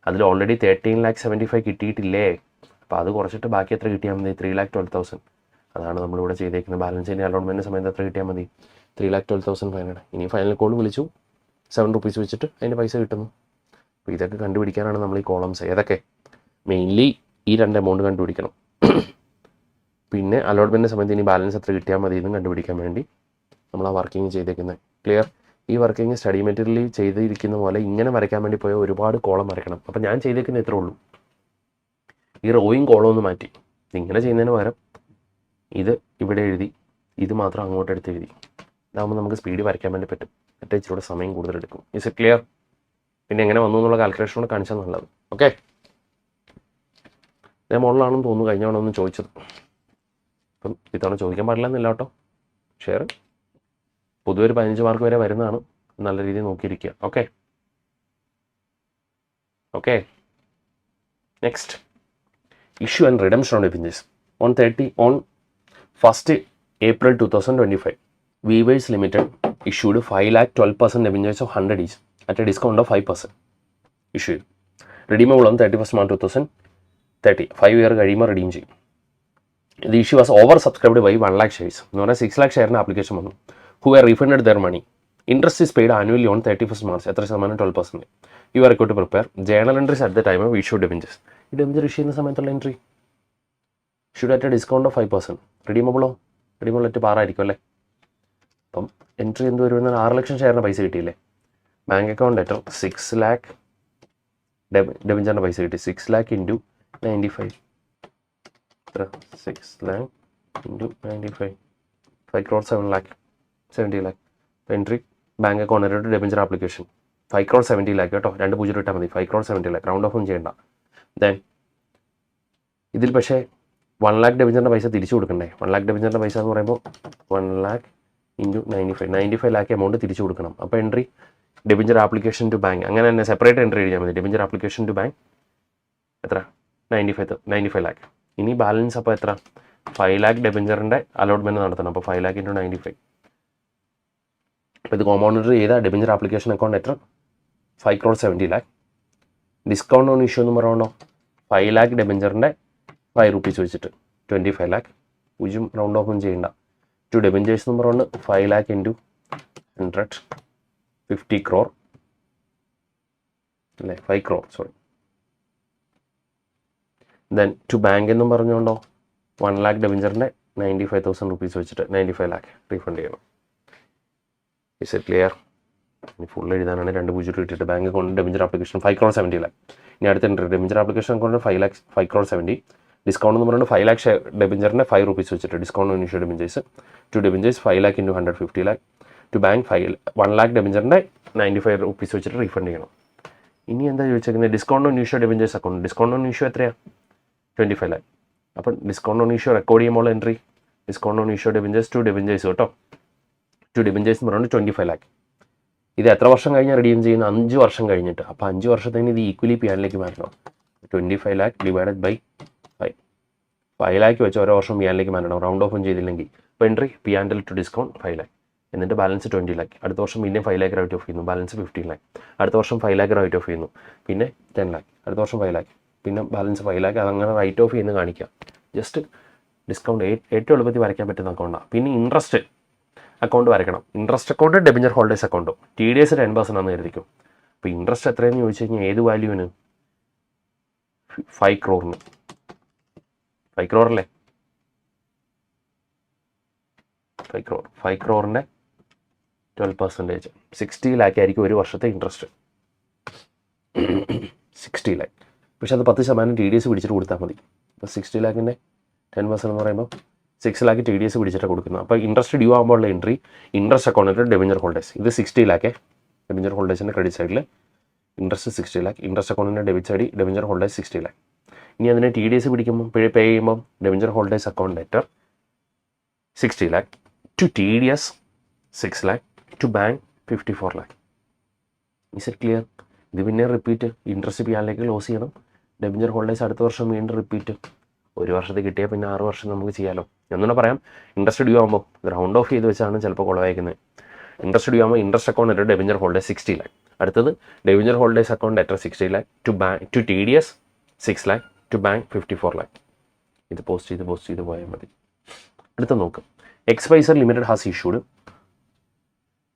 അതിൽ ഓൾറെഡി 13,75,000 കിട്ടിയിട്ടില്ലേ? അപ്പോൾ അത് കുറച്ചിട്ട് ബാക്കി എത്ര കിട്ടിയാൽ മതി? 3,12,000. അതാണ് നമ്മളിവിടെ ചെയ്തേക്കുന്നത്. ബാലൻസ് ഇനി അലോട്ട്മെൻറ്റ് സമയത്ത് എത്ര കിട്ടിയാൽ മതി? 3,12,500. ഇനി ഫൈനൽ കോൾ വിളിച്ചു 7 rupees വെച്ചിട്ട് അതിൻ്റെ പൈസ കിട്ടുന്നു. അപ്പോൾ ഇതൊക്കെ കണ്ടുപിടിക്കാനാണ് നമ്മൾ ഈ കോളംസ്. ഏതൊക്കെ? മെയിൻലി ഈ 2 എമൗണ്ട് കണ്ടുപിടിക്കണം. പിന്നെ അലോട്ട്മെൻറ്റ് സമയത്ത് ഇനി ബാലൻസ് എത്ര കിട്ടിയാൽ മതി എന്നും കണ്ടുപിടിക്കാൻ വേണ്ടി നമ്മൾ ആ വർക്കിംഗ് ചെയ്തേക്കുന്നത്. ക്ലിയർ? ഈ വർക്കിംഗ് സ്റ്റഡി മെറ്റീരിയലിൽ ചെയ്തിരിക്കുന്ന പോലെ ഇങ്ങനെ വരയ്ക്കാൻ വേണ്ടി പോയാൽ ഒരുപാട് കോളം വരയ്ക്കണം. അപ്പോൾ ഞാൻ ചെയ്തേക്കുന്നത് ഇത്രേ ഉള്ളൂ. ഈ റോയും കോളം ഒന്ന് മാറ്റി ഇങ്ങനെ ചെയ്യുന്നതിന് പകരം ഇത് ഇവിടെ എഴുതി, ഇത് മാത്രം അങ്ങോട്ട് എടുത്ത് എഴുതി. ഇതാകുമ്പോൾ നമുക്ക് സ്പീഡ് വരയ്ക്കാൻ വേണ്ടി പറ്റും. മറ്റേ ഇച്ചിലൂടെ സമയം കൂടുതലെടുക്കും. Is it clear? പിന്നെ എങ്ങനെ വന്നു എന്നുള്ള കാൽക്കുലേഷൻ കൂടെ കാണിച്ചാൽ നല്ലത്. ഓക്കെ, ഞാൻ മോഡലാണെന്ന് തോന്നുന്നു കഴിഞ്ഞ തവണ ഒന്ന് ചോദിച്ചത്. അപ്പം ഇത്തവണ ചോദിക്കാൻ പാടില്ല എന്നില്ല കേട്ടോ. ഷെയർ പൊതുവെ ഒരു 15 മാർക്ക് വരെ വരുന്നതാണ്. നല്ല രീതിയിൽ നോക്കിയിരിക്കുക. Okay okay next issue and redemption on debentures on 1st April 2025. Weavers Limited issued 5,12,000 debentures of 100 each at a discount of 5% issued. Redeemable on 31st March 2030. 5 year കഴിയുമ്പോൾ redeem ചെയ്യും. The issue was oversubscribed by 1 lakh shares. എന്ന് പറഞ്ഞാൽ 6 lakh ഷെയറിന് application വന്നു. Who were refunded their money. Interest is paid annually on 31st March. എത്ര ശതമാനം? 12%. You are required to prepare journal entries at the time of issue debentures. ഈ ഡെബഞ്ചർ issue ചെയ്യുന്ന സമയത്തുള്ള entry should at a discount of 5%. റിഡീമബിളോ? Redeemable at പാറായിരിക്കും അല്ലേ. അപ്പം entry എന്ത് വരുമെന്നാൽ 6 ലക്ഷം ഷെയറിന് പൈസ കിട്ടിയില്ലേ. ബാങ്ക് അക്കൗണ്ട് ലെറ്റർ 6 lakh ഡെബഞ്ചറിൻ്റെ പൈസ കിട്ടി. 6 lakh ഇൻറ്റു 95 എത്ര? 6 lakh into 95 5 crore 7 lakh 70 lakh. Entry bank account debenture application 5 crore 70 lakh കേട്ടോ. 2 പൂജ്യം ഇട്ടാൽ മതി. 5 crore 70 lakh. റൗണ്ട് ഓഫ് ഒന്നും ചെയ്യണ്ട. ദെൻ ഇതിൽ പക്ഷേ 1 lakh ഡെബഞ്ചറിൻ്റെ പൈസ തിരിച്ചു കൊടുക്കണ്ടേ? 1 lakh ഡെബഞ്ചറിൻ്റെ പൈസ എന്ന് പറയുമ്പോൾ 1 lakh ഇൻറ്റു 95 lakh എമൗണ്ട് തിരിച്ചു കൊടുക്കണം. അപ്പോൾ entry debenture application to bank, അങ്ങനെ തന്നെ സെപ്പറേറ്റ് എൻട്രി എഴുതിയാൽ മതി. ഡെബഞ്ചർ ആപ്ലിക്കേഷൻ ടു ബാങ്ക് എത്ര? 95 lakh. ഇനി ബാലൻസ് അപ്പോൾ എത്ര? 5 lakh ഡെബഞ്ചറിൻ്റെ അലോട്ട്മെൻറ്റ് നടത്തണം. അപ്പോൾ 5 lakh ഇൻറ്റു 95. അപ്പോൾ ഇത് കോമ്പൗണ്ടർ ചെയ്ത ഡെബഞ്ചർ ആപ്ലിക്കേഷൻ അക്കൗണ്ട് എത്ര? 5 crore 70 lakh. Discount on issue എന്ന് പറയുമ്പോൾ 5 lakh ഡെബഞ്ചറിൻ്റെ 5 rupees വെച്ചിട്ട് 25 lakh. പൂജ്യം റൗണ്ട് ഓഫും ചെയ്യണ്ട. ടു ഡെബഞ്ചേഴ്സ് എന്ന് പറയുന്നത് 5 lakh ഇൻറ്റു 100 50 crore അല്ലേ? 5 crore sorry. Then to bank എന്നും പറഞ്ഞുകൊണ്ടോ 1 lakh ഡെബഞ്ചറിൻ്റെ 95,000 rupees വെച്ചിട്ട് 95 lakh റീഫണ്ട് ചെയ്യണം. Is it clear? ഇനി ഫുൾ എഴുതാനാണ് 2 പൂജ്യം ഇട്ടിട്ട് bank account debenture application 5 crore 70 lakh. ഇനി അടുത്ത entry debenture application account 5 crore 70. Discount എന്ന് പറയുന്നത് 5 lakh ഡെബഞ്ചറിൻ്റെ 5 rupees വെച്ചിട്ട് discount on issue debentures. To debentures 5 lakh into 100 50 lakh. To bank 1 lakh ഡെബഞ്ചറിൻ്റെ 95 rupees വെച്ചിട്ട് റീഫണ്ട് ചെയ്യണം. ഇനി എന്താ ചോദിച്ചേക്കുന്നത്? Discount on issue debentures account. Discount on issue എത്രയാണ്? 25 lakh. അപ്പം ഡിസ്കൗണ്ട് ഓൺ ഇഷ്യൂ റെക്കോർഡ് ചെയ്യുമ്പോൾ entry discount on issue debentures to debentures കേട്ടോ. ടു ഡെബഞ്ചേഴ്സ് എന്ന് പറയുന്നത് 25 lakh. ഇത് എത്ര വർഷം കഴിഞ്ഞാൽ റിഡീം ചെയ്യുന്ന? 5 വർഷം കഴിഞ്ഞിട്ട്. അപ്പോൾ 5 വർഷത്തേന് ഇത് ഈക്വലി പിയാനിലേക്ക് മാറ്റണം. 25 lakh ഡിവൈഡഡ് ബൈ 5 lakh വെച്ച് ഓരോ വർഷം പിയാനിലേക്ക് മാറ്റണം. റൗണ്ട് ഓഫും ചെയ്തില്ലെങ്കിൽ. അപ്പോൾ എൻട്രി പിയാൻഡൽ ടു ഡിസ്കൗണ്ട് 5 lakh. എന്നിട്ട് ബാലൻസ് 20 lakh. അടുത്ത വർഷം പിന്നെ 5 lakh റൈറ്റ് ഓഫ് ചെയ്യുന്നു. Balance 15 lakh. അടുത്ത വർഷം 5 lakh റൈറ്റ് ഓഫ് ചെയ്യുന്നു. പിന്നെ 10 lakh. അടുത്ത വർഷം 5 lakh. പിന്നെ ബാലൻസ് 5 lakh. അതങ്ങനെ റൈറ്റ് ഓഫ് ചെയ്യുന്ന കാണിക്കുക. ജസ്റ്റ് ഡിസ്കൗണ്ട് ഏറ്റവും എളുപ്പത്തിൽ വരയ്ക്കാൻ പറ്റുന്ന അക്കൗണ്ടാണ്. പിന്നെ ഇൻട്രസ്റ്റ് അക്കൗണ്ട് വരയ്ക്കണം. ഇൻട്രസ്റ്റ് അക്കൗണ്ട് ഡെബഞ്ചർ ഹോൾഡേഴ്സ് അക്കൗണ്ടോ TDS 10% ആണെന്ന് കരുതിക്കും. അപ്പോൾ ഇൻട്രസ്റ്റ് എത്രയെന്ന് ചോദിച്ചു കഴിഞ്ഞാൽ ഏത് വാല്യൂവിന്? 5 crore. 5 crore അല്ലേ? 5 crore. 5 crore 12%. 60 lakh ആയിരിക്കും ഒരു വർഷത്തെ ഇൻട്രസ്റ്റ്. 60 lakh. പക്ഷെ അത് 10% TDS പിടിച്ചിട്ട് കൊടുത്താൽ മതി. അപ്പോൾ 60 lakh 10% എന്ന് പറയുമ്പോൾ 6 lakh TDS പിടിച്ചിട്ട് കൊടുക്കുന്നത്. അപ്പോൾ ഇൻട്രസ്റ്റ് ഡ്യൂ ആകുമ്പോഴുള്ള എൻട്രി ഇൻട്രസ്റ്റ് അക്കൗണ്ടിൽ ഡെബഞ്ചർ ഹോൾഡേഴ്സ്. ഇത് 60 lakh. ഡെബഞ്ചർ ഹോൾഡേഴ്സിൻ്റെ ക്രെഡിറ്റ് സൈഡിൽ ഇൻട്രസ്റ്റ് 60 lakh. ഇൻട്രസ്റ്റ് അക്കൗണ്ടിൻ്റെ ഡെബിറ്റ് സൈഡിൽ ഡെബഞ്ചർ ഹോൾഡേഴ്സ് 60 lakh. ഇനി അതിനെ TDS പിടിക്കുമ്പോൾ പേ ചെയ്യുമ്പോൾ debenture holders account letter 60 lakh. To TDS 6 lakh. To bank 54 lakh. Is it clear? ഇത് പിന്നെ റിപ്പീറ്റ് ഇൻട്രസ്റ്റ് പിയാനിലേക്ക് ക്ലോസ് ചെയ്യണം. ഡെബഞ്ചർ ഹോൾഡേഴ്സ് അടുത്ത വർഷം വീണ്ടും റിപ്പീറ്റ്. ഒരു വർഷത്തിൽ കിട്ടിയാൽ പിന്നെ 6 വർഷം നമുക്ക് ചെയ്യാമല്ലോ. എന്നൂടെ പറയാം. ഇൻട്രസ്റ്റ് ഡ്യൂ ആകുമ്പോൾ റൗണ്ട് ഓഫ് ചെയ്ത് വെച്ചാണ് ചിലപ്പോൾ കുളവായിരിക്കുന്നത്. ഇൻട്രസ്റ്റ് ഡ്യൂ ആകുമ്പോൾ interest account letter debenture holders 60 lakh. അടുത്തത് debenture holders account letter 60 lakh. To TDS 6 lakh. To bank 54 lakh. ഇത് പോസ്റ്റ് ചെയ്ത് പോയാൽ മതി. അടുത്ത നോക്കാം. എക്സ്പൈസർ limited has issued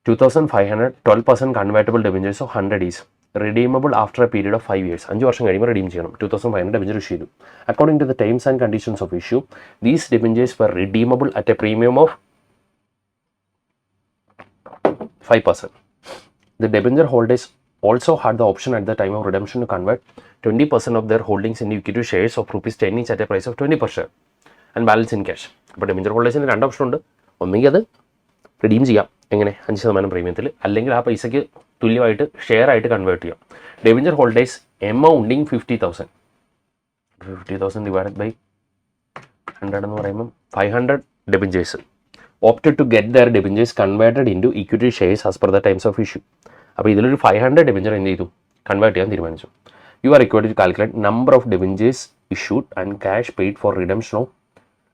2500 12% convertible debentures of 100 is redeemable after a period of 5 years. 5 വർഷം കഴിയുമ്പോൾ റിഡീം ചെയ്യണം. 2500 ഡെബഞ്ചർ ഇഷ്യൂ ചെയ്തു. According to the terms and conditions of issue these debentures were redeemable at a premium of 5%. The debenture holders also had the option at the time of redemption to convert 20% of their holdings into equity shares of ₹10 each at a price of 20 per share and balance in cash. അപ്പോൾ ഡെബഞ്ചർ ഹോൾഡേഴ്സിന് 2 option ഉണ്ട്. ഒന്നെങ്കിൽ അത് redeem ചെയ്യാം. എങ്ങനെ? 5% പ്രീമിയത്തിൽ. അല്ലെങ്കിൽ ആ പൈസയ്ക്ക് തുല്യമായിട്ട് ഷെയർ ആയിട്ട് കൺവേർട്ട് ചെയ്യാം. Debenture holders amounting 50,000 divided by 100 എന്ന് പറയുമ്പം 500 debentures opted to get their debentures converted into equity shares as per the terms of issue. അപ്പോൾ ഇതിലൊരു 500 ഡെബഞ്ചർ എന്ത് ചെയ്തു? കൺവേർട്ട് ചെയ്യാൻ തീരുമാനിച്ചു. You are required to calculate number of debentures issued and cash paid for redemption of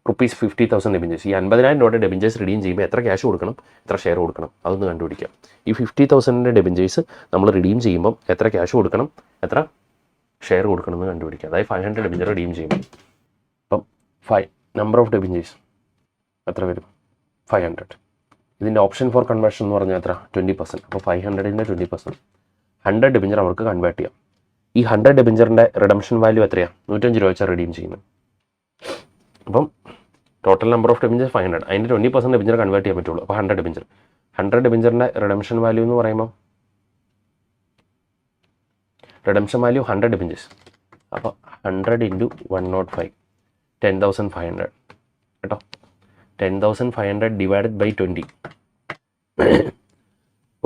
₹50,000 debentures. ഈ 50,000 debentures redeem ചെയ്യുമ്പോൾ എത്ര cash കൊടുക്കണം, എത്ര ഷെയർ കൊടുക്കണം, അതൊന്ന് കണ്ടുപിടിക്കാം. ഈ 50,000 ഡെബഞ്ചേഴ്സ് നമ്മൾ റിഡീം ചെയ്യുമ്പോൾ എത്ര ക്യാഷ് കൊടുക്കണം, എത്ര ഷെയർ കൊടുക്കണം എന്ന് കണ്ടുപിടിക്കാം. അതായത് 500 ഡെബഞ്ചർ റിഡീം ചെയ്യുമ്പോൾ അപ്പം നമ്പർ ഓഫ് ഡെബഞ്ചേഴ്സ് എത്ര വരും? 500. ഇതിൻ്റെ ഓപ്ഷൻ ഫോർ കൺവേർഷൻ എന്ന് പറഞ്ഞാൽ എത്ര? 20%. അപ്പോൾ 500ൻ്റെ 20%. 100 ഡെബഞ്ചർ അവർക്ക് കൺവേർട്ട് ചെയ്യാം. ഈ 100 ഡെബഞ്ചറിൻ്റെ റിഡംഷൻ വാല്യൂ എത്രയാണ്? 105 രൂപ വെച്ചാൽ റിഡീം ചെയ്യുന്നത്. അപ്പം ടോട്ടൽ നമ്പർ ഓഫ് ഡെബഞ്ചർ 500. അതിൻ്റെ 20% ഡെബഞ്ചർ കൺവേർട്ട് ചെയ്യാൻ പറ്റുള്ളൂ. അപ്പോൾ 100 ഡെബഞ്ചർ. 100 ഡെബഞ്ചറിൻ്റെ റിഡംഷൻ വാല്യൂ എന്ന് പറയുമ്പോൾ റിഡംഷൻ വാല്യൂ 100 ഡെബഞ്ചേഴ്സ്. അപ്പോൾ 100 ഇൻറ്റു 105 10,500 കേട്ടോ. 10,500 ഡിവൈഡഡ് ബൈ 20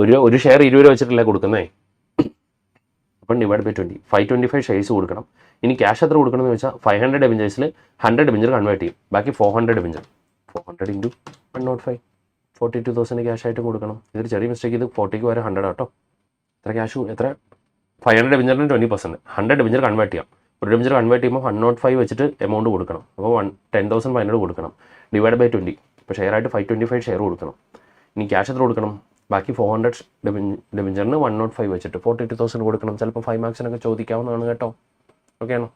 ഒരു ഷെയർ 20 രൂപ വെച്ചിട്ടല്ലേ കൊടുക്കുന്നേ. അപ്പം ഡിവൈഡ് ബൈ 20, 525 ഷെയർസ് കൊടുക്കണം. ഇനി ക്യാഷ് എത്ര കൊടുക്കണം എന്ന് വെച്ചാൽ 500 ഡെബഞ്ചേഴ്സിൽ 100 ഡെബഞ്ചർ കൺവേർട്ട് ചെയ്യും, ബാക്കി 400 ഡെബഞ്ചർ. 400 ഇൻറ്റു 105, 42,000 ക്യാഷ് ആയിട്ട് കൊടുക്കണം. ഇതൊരു ചെറിയ മിസ്റ്റേക്ക്, ഇത് 40ക്ക് വരെ 100 ആട്ടോ. എത്ര ക്യാഷ്, എത്ര 500 ഡെബഞ്ചറിന് 20%, 100 ഡെബഞ്ചർ കൺവേർട്ട് ചെയ്യാം. ഒരു ഡെബഞ്ചർ കൺവേർട്ട് ചെയ്യുമ്പോൾ 105 വെച്ചിട്ട് എമൗണ്ട് കൊടുക്കണം. അപ്പോൾ 10,500 കൊടുക്കണം, ഡിവൈഡ് ബൈ 20. ഇപ്പോൾ ഷെയർ ആയിട്ട് 525 ഷെയർ കൊടുക്കണം. ഇനി ക്യാഷ് എത്ര കൊടുക്കണം, ബാക്കി 400 ഡെബഞ്ചറിന് 105 വെച്ചിട്ട് 42,000 കൊടുക്കണം. ചിലപ്പോൾ 5 മാർക്സിനൊക്കെ ചോദിക്കാവുന്നതാണ് കേട്ടോ. ഓക്കെ ആണോ?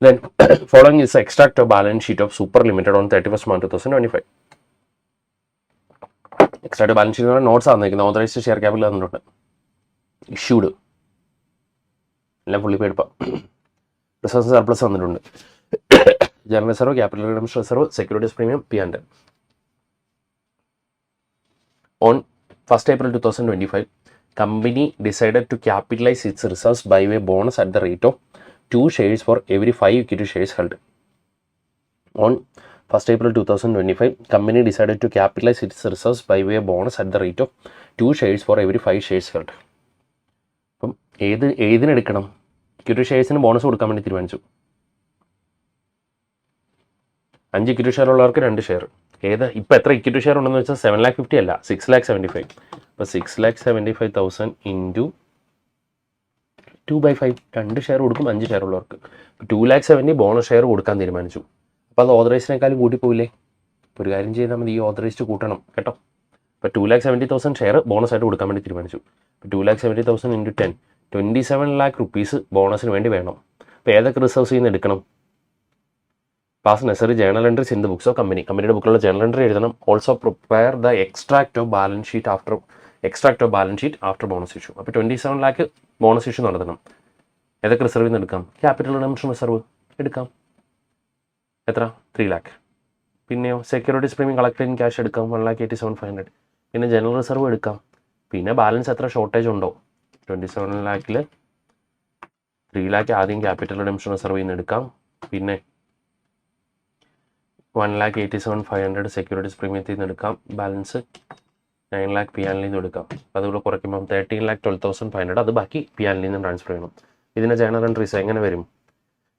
Then following is extract of balance sheet of Super Limited on 31st March 2025. Extract balance sheet notes തന്നിരിക്കുന്നത്, ഓതറൈസ്ഡ് ഷെയർ ക്യാപിറ്റൽ തന്നിട്ടുണ്ട്, ഇഷ്യൂഡ് എല്ലാം ഫുള്ളി പെയ്ഡ്. റിസർവ് സർപ്ലസ് തന്നിട്ടുണ്ട്, general reserve, capital redemption reserve, securities premium, P&L. On 1st April 2025, company decided to capitalize its reserves by way bonus at the rate of 2 shares for every 5 equity shares held. On 1st April 2025, company decided to capitalize its reserves by way bonus at the rate of 2 shares for every 5 shares held. അപ്പം ഏതിനെടുക്കണം? Equity ഷെയർസിന് bonus കൊടുക്കാൻ വേണ്ടി തീരുമാനിച്ചു. 5 equity share ഉള്ളവർക്ക് 2 share. ഇപ്പോൾ എത്ര equity share ഉണ്ടെന്ന് വെച്ചാൽ 750 അല്ല, 675. അപ്പോൾ 675,000 ഇൻറ്റു 2/5, 2 ഷെയർ കൊടുക്കും 5 ഷെയർ ഉള്ളവർക്ക്. 270,000 ബോണസ് ഷെയർ കൊടുക്കാൻ തീരുമാനിച്ചു. അപ്പോൾ അത് ഓതറൈസ്ഡിനേക്കാളും കൂട്ടിപ്പോയില്ലേ? ഒരു കാര്യം ചെയ്താൽ മതി, ഈ ഓതറൈസ്ഡ് കൂട്ടണം കേട്ടോ. ഇപ്പോൾ 270,000 ഷെയർ ബോണസ് ആയിട്ട് കൊടുക്കാൻ വേണ്ടി തീരുമാനിച്ചു. ഇപ്പോൾ 270,000 ഇൻറ്റു 10, 27 lakh rupees ബോണസിന് വേണ്ടി വേണം. അപ്പോൾ ഏതൊക്കെ റിസർവ്സ് നിന്ന് എടുക്കണം? Pass നെസറി journal entries in the books of company. കമ്പനിയുടെ ബുക്കിലുള്ള ജേണൽ എൻട്രി എഴുതണം. Also prepare the extract of balance sheet after bonus issue. അപ്പോൾ 27 lakh ബോണസ് ഇഷ്യൂ നടത്തണം. ഏതൊക്കെ റിസർവിൽ നിന്ന് എടുക്കാം? ക്യാപിറ്റൽ റിഡംഷൻ റിസർവ് എടുക്കാം, എത്ര? 3 lakh. പിന്നെയോ സെക്യൂരിറ്റീസ് പ്രീമിയം കളക്ടഡ് ക്യാഷ് എടുക്കാം, 1,87,500. പിന്നെ ജനറൽ റിസർവ് എടുക്കാം. പിന്നെ ബാലൻസ് എത്ര ഷോർട്ടേജ് ഉണ്ടോ, 27 lakhൽ 3 lakh ആദ്യം ക്യാപിറ്റൽ റിഡംഷൻ റിസർവിൽ നിന്ന് എടുക്കാം. പിന്നെ 1,87,500 സെക്യൂരിറ്റീസ് പ്രീമിയത്തിൽ നിന്ന് എടുക്കാം. ബാലൻസ് 9 lakh P&L നിന്ന് എടുക്കാം. അതുകൂടെ കുറയ്ക്കുമ്പോൾ 13,12,500 അത് ബാക്കി P&L നിന്ന് ട്രാൻസ്ഫർ ചെയ്യണം. ഇതിൻ്റെ ജേണൽ എൻട്രീസ് എങ്ങനെ വരും?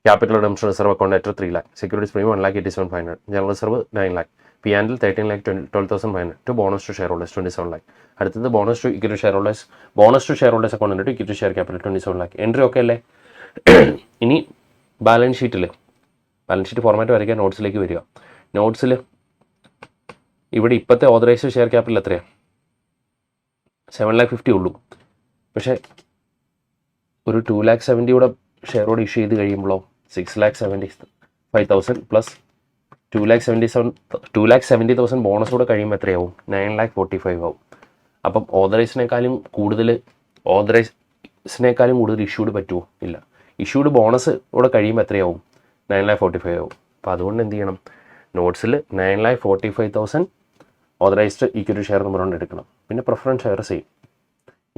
ക്യാപിറ്റൽ റിഡംഷൻ റിസർവ് അക്കൗണ്ട് എത്ര? 3 lakh. Securities premium 1,87,500. General reserve 9 lakh. P&L 13,12,500. To bonus to share holders 27 lakh. അടുത്തത് bonus to equity share holders. Bonus to share holders account to equity share capital 27 lakh. Entry okay അല്ലേ? ഇനി balance sheet format വരയ്ക്കാൻ നോട്ട്സിലേക്ക് വരിക. നോട്ട്സിൽ ഇവിടെ ഇപ്പോഴത്തെ authorised share capital എത്രയാണ്? 7,50,000 ഉള്ളൂ. പക്ഷേ ഒരു 2,70,000 കൂടെ ഷെയറോട് ഇഷ്യൂ ചെയ്ത് കഴിയുമ്പോഴോ 6,75,000 പ്ലസ് 2,70,000 ബോണസ് കൂടെ കഴിയുമ്പോൾ എത്രയാവും? 9,45,000 ആവും. അപ്പം ഓതറൈസിനേക്കാളും കൂടുതൽ ഇഷ്യൂഡ് പറ്റുമോ? ഇല്ല. ഇഷ്യൂഡ് ബോണസ് കൂടെ കഴിയുമ്പോൾ എത്രയാവും? 9,45,000 ആവും. അപ്പോൾ അതുകൊണ്ട് എന്ത് ചെയ്യണം? നോട്ട്സിൽ 9,45,000 ഓതറൈസ്ഡ് ഈക്വിറ്റി ഷെയർ നമ്പർ കൊണ്ട് എടുക്കണം. പിന്നെ പ്രിഫറൻസ് ഷെയർ ചെയ്യും.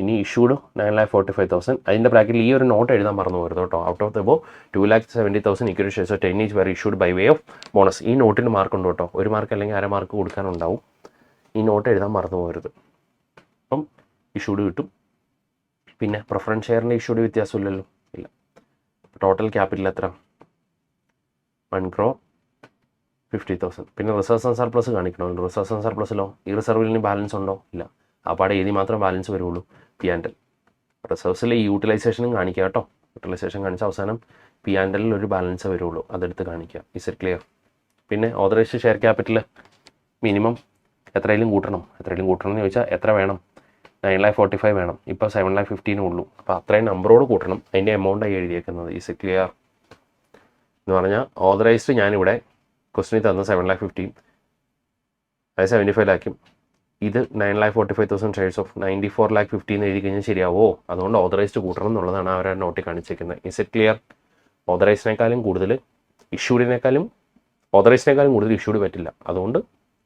ഇനി ഇഷ്യൂഡ് 9,45,000. അതിൻ്റെ ബ്രാക്കറ്റിൽ ഈ ഒരു നോട്ട് എഴുതാൻ മറന്നു പോകരുത് കേട്ടോ. ഔട്ട് ഓഫ് ദ ബോ 2,70,000 equity shares 10 each were issued by way of bonus. ഈ നോട്ടിന് മാർക്ക് ഉണ്ട് കേട്ടോ. 1 മാർക്ക് അല്ലെങ്കിൽ 1/2 മാർക്ക് കൊടുക്കാനുണ്ടാവും. ഈ നോട്ട് എഴുതാൻ മറന്നു പോകരുത്. അപ്പം ഇഷ്യൂഡ് കിട്ടും. പിന്നെ പ്രിഫറൻസ് ഷെയറിൻ്റെ ഇഷ്യൂഡ് വ്യത്യാസമില്ലല്ലോ, ഇല്ല. ടോട്ടൽ ക്യാപിറ്റൽ എത്ര? 1,50,000. പിന്നെ റിസർവ്സ് ആൻഡ് സർപ്ലസ് കാണിക്കണമല്ലോ. റിസർവ്സ് ആൻഡ് സർപ്ലസിലോ ഈ റിസർവിൽ ഇനി ബാലൻസ് ഉണ്ടോ? ഇല്ല. ആ പാടെ എഴുതി മാത്രം ബാലൻസ് വരുള്ളൂ. P&L. റിസർവ്സിൽ ഈ യൂട്ടിലൈസേഷനും കാണിക്കുക കേട്ടോ. യൂട്ടിലൈസേഷൻ കാണിച്ച അവസാനം P&L ഒരു ബാലൻസ് വരുള്ളൂ, അതെടുത്ത് കാണിക്കുക. Is it clear? പിന്നെ ഓതറൈസ്ഡ് ഷെയർ ക്യാപിറ്റൽ മിനിമം എത്രയിലും കൂട്ടണം എന്ന് ചോദിച്ചാൽ എത്ര വേണം? 9,45,000 വേണം. ഇപ്പോൾ 7,50,000 ഉള്ളൂ. അപ്പോൾ അത്രയും നമ്പറോട് കൂട്ടണം. അതിൻ്റെ എമൗണ്ടായി എഴുതിയേക്കുന്നത്. ഇസ് ഇറ്റ് ക്ലിയർ എന്ന് പറഞ്ഞാൽ ഓതറൈസ്ഡ് ഞാനിവിടെ ക്വസ്റ്റിനിൽ തന്ന 7,50,000, അതായത് 75 lakh. ഇത് 9,45,000 ഷെയർസ് ഓഫ് 94,50,000 എന്ന് എഴുതി കഴിഞ്ഞാൽ ശരിയാവോ? അതുകൊണ്ട് ഓതറൈസ്ഡ് കൂട്ടണം എന്നുള്ളതാണ് അവർ നോട്ടിൽ കാണിച്ചിരിക്കുന്നത്. Is it clear? ഓതറൈസിനേക്കാളും കൂടുതൽ ഇഷ്യൂഡിനേക്കാളും കൂടുതൽ ഇഷ്യൂഡ് പറ്റില്ല. അതുകൊണ്ട്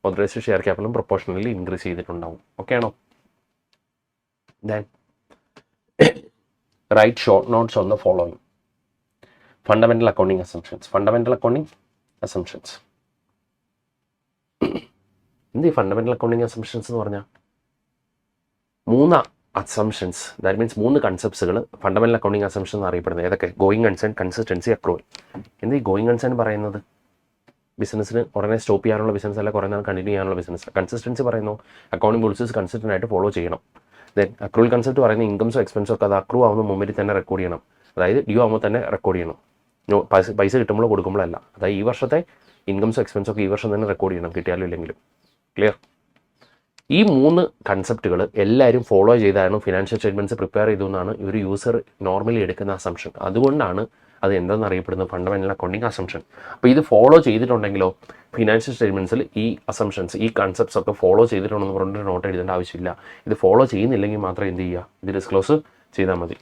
ഓതറൈസ്ഡ് ഷെയർ ക്യാപിറ്റലും പ്രൊപ്പോർഷണലി ഇൻക്രീസ് ചെയ്തിട്ടുണ്ടാവും. ഓക്കെ ആണോ? Then write short notes on the following. Fundamental accounting assumptions. എന്ത് ഈ ഫണ്ടമെൻ്റൽ അക്കൗണ്ടിങ് അസംഷൻസ് എന്ന് പറഞ്ഞാൽ 3 അസംഷൻസ്, ദാറ്റ് മീൻസ് 3 കൺസെപ്റ്റ്സുകൾ ഫണ്ടമെൻ്റൽ അക്കൗണ്ടിങ് അസംഷൻ എന്ന് അറിയപ്പെടുന്നത്. ഏതൊക്കെ? Going concern, consistency, accrual. എന്ത് ഈ ഗോയിങ് കൺസേൺ പറയുന്നത്? ബിസിനസ്സിന് ഉടനെ സ്റ്റോപ്പ് ചെയ്യാനുള്ള ബിസിനസ് അല്ല, കുറേ നാൾ കണ്ടിന്യൂ ചെയ്യാനുള്ള ബിസിനസ്. കൺസിസ്റ്റൻസി പറയുന്നു അക്കൗണ്ടിങ് പോളിസീസ് കൺസിസ്റ്റൻ്റ് ആയിട്ട് ഫോളോ ചെയ്യണം. ദെൻ അക്രൂവൽ കൺസെപ്റ്റ് പറയുന്ന ഇൻകംസും എക്സ്പെൻസും ഒക്കെ അത് അക്രൂ ആവുന്ന മുമ്പിൽ തന്നെ റെക്കോർഡ് ചെയ്യണം. അതായത് ഡ്യൂ ആകുമ്പോൾ തന്നെ റെക്കോർഡ് ചെയ്യണം. പൈസ കിട്ടുമ്പോഴോ കൊടുക്കുമ്പോഴല്ല. അതായത് ഈ വർഷത്തെ ഇൻകംസും എക്സ്പെൻസും ഒക്കെ ഈ വർഷം തന്നെ റെക്കോർഡ് ചെയ്യണം, കിട്ടിയാലും ഇല്ലെങ്കിലും. ക്ലിയർ? ഈ 3 കൺസെപ്റ്റുകൾ എല്ലാവരും ഫോളോ ചെയ്താണ് ഫിനാൻഷ്യൽ സ്റ്റേറ്റ്മെൻറ്റ്സ് പ്രിപ്പയർ ചെയ്തു എന്നാണ് ഒരു യൂസർ നോർമലി എടുക്കുന്ന അസംഷൻ. അതുകൊണ്ടാണ് അത് എന്താണെന്ന് അറിയപ്പെടുന്നത് ഫണ്ടമെൻ്റൽ അക്കൗണ്ടിങ് അസംഷൻ. അപ്പോൾ ഇത് ഫോളോ ചെയ്തിട്ടുണ്ടെങ്കിലോ ഫിനാൻഷ്യൽ സ്റ്റേറ്റ്മെൻറ്റ്സിൽ ഈ അസംഷൻസ്, ഈ കൺസെപ്റ്റ്സ് ഒക്കെ ഫോളോ ചെയ്തിട്ടുണ്ടെന്ന് പറഞ്ഞിട്ട് നോട്ട് എഴുതേണ്ട ആവശ്യമില്ല. ഇത് ഫോളോ ചെയ്യുന്നില്ലെങ്കിൽ മാത്രം എന്ത് ചെയ്യുക? ഇത് ഡിസ്ക്ലോസ് ചെയ്താൽ മതി.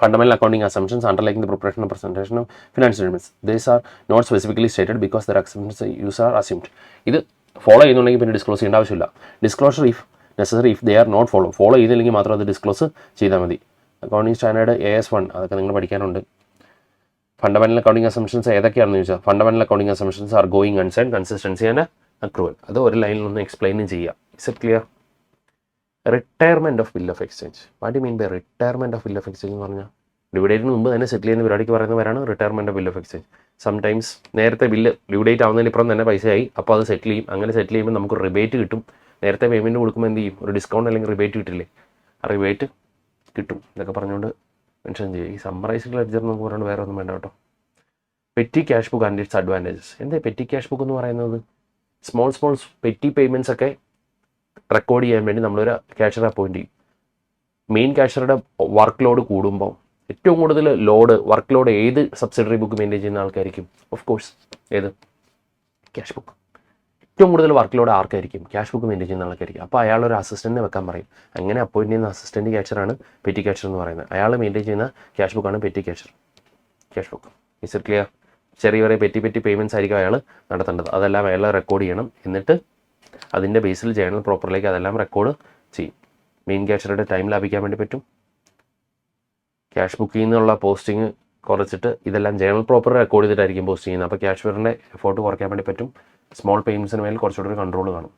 Fundamental accounting assumptions underlying the preparation and presentation of financial statements. These are not specifically stated because their assumptions use are assumed. ഇത് ഫോളോ ചെയ്യുന്നുണ്ടെങ്കിൽ പിന്നെ ഡിസ്ക്ലോസ് ചെയ്യേണ്ട ആവശ്യമില്ല. Disclosure if necessary if they are not follow ചെയ്തില്ലെങ്കിൽ മാത്രം അത് disclose ചെയ്താൽ മതി. അക്കൗണ്ടിങ് സ്റ്റാൻഡേർഡ് AS1 അതൊക്കെ നിങ്ങൾ പഠിക്കാനുണ്ട്. ഫണ്ടമെൻ്റൽ അക്കൗണ്ടിങ് അസംഷൻസ് ഏതൊക്കെയാണെന്ന് ചോദിച്ചാൽ fundamental accounting assumptions are going concern, consistency and accrual. അത് ഒരു ലൈനിലൊന്ന് എക്സ്പ്ലെയിനും ചെയ്യുക. Is it clear? Retirement of bill of exchange. What you mean by retirement of bill of exchange എന്ന് പറഞ്ഞാൽ ഡ്യൂ ഡേറ്റിന് മുമ്പ് തന്നെ സെറ്റിൽ ചെയ്യുന്ന പരിപാടിക്ക് പറയുന്നവരാണ് retirement of bill of exchange. Sometimes നേരത്തെ ബില്ല് ഡ്യൂ ഡേറ്റ് ആവുന്നതിന് ഇപ്പുറം തന്നെ പൈസയായി, അപ്പോൾ അത് സെറ്റിൽ ചെയ്യും. അങ്ങനെ സെറ്റിൽ ചെയ്യുമ്പോൾ നമുക്ക് റിബേറ്റ് കിട്ടും. നേരത്തെ പേയ്മെൻറ്റ് കൊടുക്കുമ്പോൾ എന്ത് ചെയ്യും? ഒരു ഡിസ്കൗണ്ട് അല്ലെങ്കിൽ റിബേറ്റ് കിട്ടില്ലേ? ആ റിബേറ്റ് കിട്ടും. ഇതൊക്കെ പറഞ്ഞുകൊണ്ട് മെൻഷൻ ചെയ്യുക. ഈ സമ്മറൈസ്ഡ് ലെഡ്ജർ നമുക്ക് പറഞ്ഞുകൊണ്ട് വേറെ ഒന്നും വേണ്ട കേട്ടോ. Petty cash book and its advantages. എന്താ പെറ്റി ക്യാഷ് ബുക്ക് എന്ന് പറയുന്നത്? സ്മോൾ പെറ്റി പേയ്മെൻറ്റ്സ് ഒക്കെ റെക്കോർഡ് ചെയ്യാൻ വേണ്ടി നമ്മളൊരു ക്യാഷറെ അപ്പോയിൻറ്റ് ചെയ്യും. മെയിൻ ക്യാഷറുടെ വർക്ക് ലോഡ് കൂടുമ്പോൾ ഏറ്റവും കൂടുതൽ വർക്ക് ലോഡ് ഏത് സബ്സിഡറി ബുക്ക് മെയിൻറ്റെയിൻ ചെയ്യുന്ന ആൾക്കായിരിക്കും? ഓഫ് കോഴ്സ് ഏത്? Cash book. ഏറ്റവും കൂടുതൽ വർക്ക് ലോഡ് ആർക്കായിരിക്കും? ക്യാഷ് ബുക്ക് മെയിൻറ്റെയിൻ ചെയ്യുന്ന ആൾക്കായിരിക്കും. അപ്പോൾ അയാളൊരു അസിസ്റ്റൻറ്റിനെ വെക്കാൻ പറയും. അങ്ങനെ അപ്പോയിൻറ്റ് ചെയ്യുന്ന അസിസ്റ്റൻറ്റ് ക്യാഷറാണ് പെറ്റി ക്യാഷർ എന്ന് പറയുന്നത്. അയാൾ മെയിൻറ്റെയിൻ ചെയ്യുന്ന ക്യാഷ് ബുക്കാണ് petty cash book. Is it clear? ചെറിയ പെറ്റി പേയ്മെൻറ്റ്സ് ആയിരിക്കും അയാൾ നടത്തേണ്ടത്. അതെല്ലാം അയാൾ റെക്കോർഡ് ചെയ്യണം. എന്നിട്ട് അതിൻ്റെ ബേസിൽ ജേണൽ പ്രോപ്പറിലേക്ക് അതെല്ലാം റെക്കോർഡ് ചെയ്യും. മെയിൻ ക്യാഷറുടെ ടൈം ലാഭിക്കാൻ വേണ്ടി പറ്റും. ക്യാഷ് ബുക്കിൽ നിന്നുള്ള പോസ്റ്റിങ് കുറച്ചിട്ട് ഇതെല്ലാം ജേണൽ പ്രോപ്പർ റെക്കോർഡ് ചെയ്തിട്ടായിരിക്കും പോസ്റ്റ് ചെയ്യുന്നത്. അപ്പോൾ ക്യാഷ്വറിൻ്റെ എഫോർട്ട് കുറയ്ക്കാൻ വേണ്ടി പറ്റും. സ്മോൾ പേയ്മെൻറ്റ്സിന് മേൽ കുറച്ചുകൂടി ഒരു കൺട്രോൾ കാണും.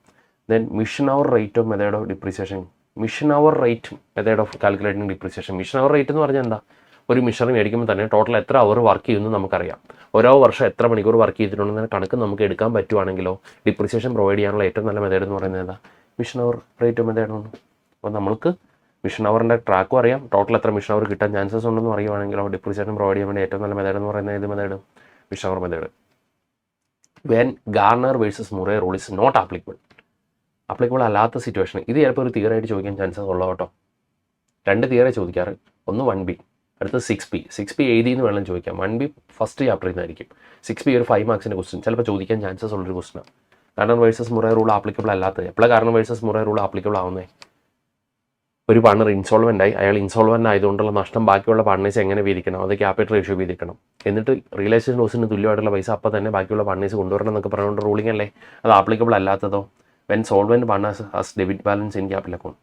Then mission hour rate of method of depreciation. Mission hour rate method of calculating depreciation. Mission hour rate എന്ന് പറഞ്ഞാൽ എന്താ? ഒരു മിഷനറി മേടിക്കുമ്പോൾ തന്നെ ടോട്ടൽ എത്ര അവർ വർക്ക് ചെയ്യുമെന്ന് നമുക്കറിയാം. ഓരോ വർഷം എത്ര മണിക്കൂർ വർക്ക് ചെയ്തിട്ടുണ്ടെന്ന് കണക്ക് നമുക്ക് എടുക്കാൻ പറ്റുവാണെങ്കിലോ ഡിപ്രീസിയേഷൻ പ്രൊവൈഡ് ചെയ്യാനുള്ള ഏറ്റവും നല്ല മെത്തേഡ് എന്ന് പറയുന്നത് ഏതാ? മിഷൻ അവർ റേറ്റ് ഓഫ് മെത്തേഡാണ്. അപ്പോൾ നമുക്ക് മിഷൻ അവറിൻ്റെ ട്രാക്കും അറിയാം, ടോട്ടൽ എത്ര മിഷൻ അവർ കിട്ടാൻ ചാൻസസ് ഉണ്ടെന്ന് പറയുവാണെങ്കിലോ ഡിപ്രീസിയേഷൻ പ്രൊവൈഡ് ചെയ്യാൻ വേണ്ടി ഏറ്റവും നല്ല മെത്തേഡ് എന്ന് പറയുന്നത് ഏത് മെത്തേഡ്? മിഷൻ അവർ method. When Garner versus Murray rule is not applicable അല്ലാത്ത സിറ്റുവേഷൻ. ഇത് ചിലപ്പോൾ ഒരു തിയറി ആയിട്ട് ചോദിക്കാൻ ചാൻസസ് ഉള്ളത് കേട്ടോ. 2 തിയറി ചോദിക്കാറ്. ഒന്ന് 1B, അടുത്ത് 6P എഴുതി എന്ന് വേണം ചോദിക്കാം. 1B ഫസ്റ്റ് ചാപ്റ്ററിൽ നിന്നായിരിക്കും. 6P ഒരു 5 മാർക്സിൻ്റെ ക്വസ്റ്റ്യൻ ചിലപ്പോൾ ചോദിക്കാൻ ചാൻസസ് ഉള്ളൊരു ക്വസ്റ്റ്യനാണ്. Garner versus Murray rule applicable അല്ലാത്തത്. എപ്പോഴാണ് Garner versus Murray rule applicable ആവുന്നത്? ഒരു പാർട്ണർ ഇൻസോൾവെൻ്റ് ആയി, അയാൾ ഇൻസോൾവെൻ്റ് ആയതുകൊണ്ടുള്ള നഷ്ടം ബാക്കിയുള്ള പാർട്ണേഴ്സ് എങ്ങനെ വീതിക്കണം? അത് ക്യാപിറ്റൽ റേഷ്യോ വീതിക്കണം. എന്നിട്ട് റിയലൈസേഷൻ ലോസിന് തുല്യമായിട്ടുള്ള പൈസ അപ്പോൾ തന്നെ ബാക്കിയുള്ള പാർട്ണേഴ്സ് കൊണ്ടുവരണം എന്നൊക്കെ പറഞ്ഞുകൊണ്ട് റൂളിംഗ് അല്ലേ? അത് ആപ്ലിക്കബിൾ അല്ലാത്തതോ? When solvent partners has debit balance in capital account.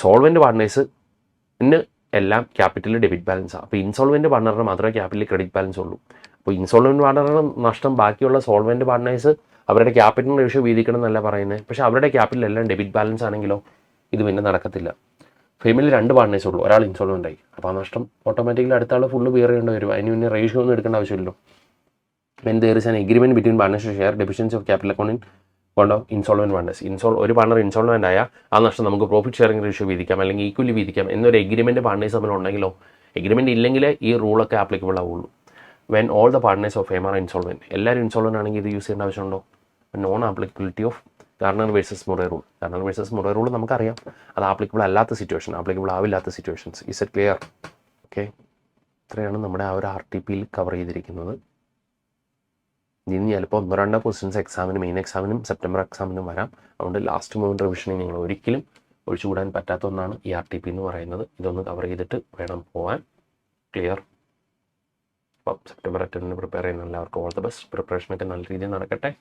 Solvent പാർട്ണേഴ്സിന് എല്ലാം ക്യാപിറ്റലിൽ ഡെബിറ്റ് ബാലൻസാണ്. അപ്പോൾ ഇൻസോൾവെൻറ്റ് പാർട്ണറിന് മാത്രമേ ക്യാപിറ്റലിൽ ക്രെഡിറ്റ് ബാലൻസ് ഉള്ളൂ. അപ്പോൾ ഇൻസോൾവെൻറ്റ് പാർട്ണറിന് നഷ്ടം ബാക്കിയുള്ള സോൾവെൻറ്റ് പാർട്ണേഴ്സ് അവരുടെ ക്യാപിറ്റൽ റേഷ്യോ വീതിക്കണം എന്നല്ല പറയുന്നത്. പക്ഷേ അവരുടെ ക്യാപിറ്റൽ എല്ലാം ഡെബിറ്റ് ബാലൻസ് ആണെങ്കിലോ ഇത് പിന്നെ നടക്കത്തില്ല. ഫാമിലി 2 പാർട്ണേഴ്സ് ഉള്ളൂ, ഒരാൾ ഇൻസോൾവെൻ്റ് ആയി. അപ്പോൾ ആ നഷ്ടം ഓട്ടോമാറ്റിക്കലി അടുത്ത ആൾ ഫുള്ള് ബിയർ ചെയ്യേണ്ടി വരും. അതിന് പിന്നെ റേഷ്യോ ഒന്നും എടുക്കേണ്ട ആവശ്യമില്ലല്ലോ. When there is an agreement between partners to share deficiency of capital accounting കൊണ്ടോ ഇൻസോൾവെൻറ്റ് പാർട്ണേഴ്സ്. ഒരു പാർട്ണർ ഇൻസോൾവെൻ്റ് ആയാൽ ആ നഷ്ടം നമുക്ക് പ്രോഫിറ്റ് ഷെയറിംഗ് റേഷ്യോ വീതിക്കാം അല്ലെങ്കിൽ ഈക്വലി വീതിക്കാം എന്നൊരു എഗ്രിമെൻറ്റ് പാർട്ണേഴ്സ് തമ്മിലുണ്ടെങ്കിലോ, എഗ്രിമെൻറ്റ് ഇല്ലെങ്കിൽ ഈ റൂളൊക്കെ ആപ്ലിക്കബിൾ ആവുള്ളൂ. When all the partners of firm are insolvent. എല്ലാവരും ഇൻസോൾവെൻ്റ് ആണെങ്കിൽ ഇത് യൂസ് ചെയ്യേണ്ട ആവശ്യമുണ്ടോ? Non applicability of Garner versus Murray rule. Garner versus Murray rule നമുക്കറിയാം, അത് ആപ്ലിക്കബിൾ അല്ലാത്ത സിറ്റുവേഷൻ, ആപ്ലിക്കബിൾ ആവില്ലാത്ത situations. Is it clear? Okay, ഇത്രയാണ് നമ്മുടെ ആ ഒരു RTPയിൽ കവർ ചെയ്തിരിക്കുന്നത്. ഇനി ചിലപ്പോൾ 1-2 ക്വസ്റ്റ്യൻസ് എക്സാമിന്, മെയിൻ എക്സാമിനും സെപ്റ്റംബർ എക്സാമിനും വരാം. അതുകൊണ്ട് ലാസ്റ്റ് മൊമെൻറ്റ് റിവിഷനിൽ നിങ്ങൾ ഒരിക്കലും ഒഴിച്ചുകൂടാൻ പറ്റാത്ത ഒന്നാണ് ഈ RTP എന്ന് പറയുന്നത്. ഇതൊന്ന് കവർ ചെയ്തിട്ട് വേണം പോകാൻ. ക്ലിയർ? അപ്പം സെപ്റ്റംബർ അറ്റൻഡിന് പ്രിപ്പയർ ചെയ്യുന്ന എല്ലാവർക്കും ഓൾ ദ ബെസ്റ്റ്. പ്രിപ്പറേഷനൊക്കെ നല്ല രീതിയിൽ നടക്കട്ടെ.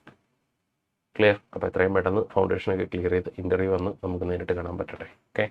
ക്ലിയർ? അപ്പോൾ എത്രയും പെട്ടെന്ന് ഫൗണ്ടേഷനൊക്കെ ക്ലിയർ ചെയ്ത് ഇൻ്റർവ്യൂ വന്ന് നമുക്ക് നേരിട്ട് കാണാൻ പറ്റട്ടെ. ഓക്കെ.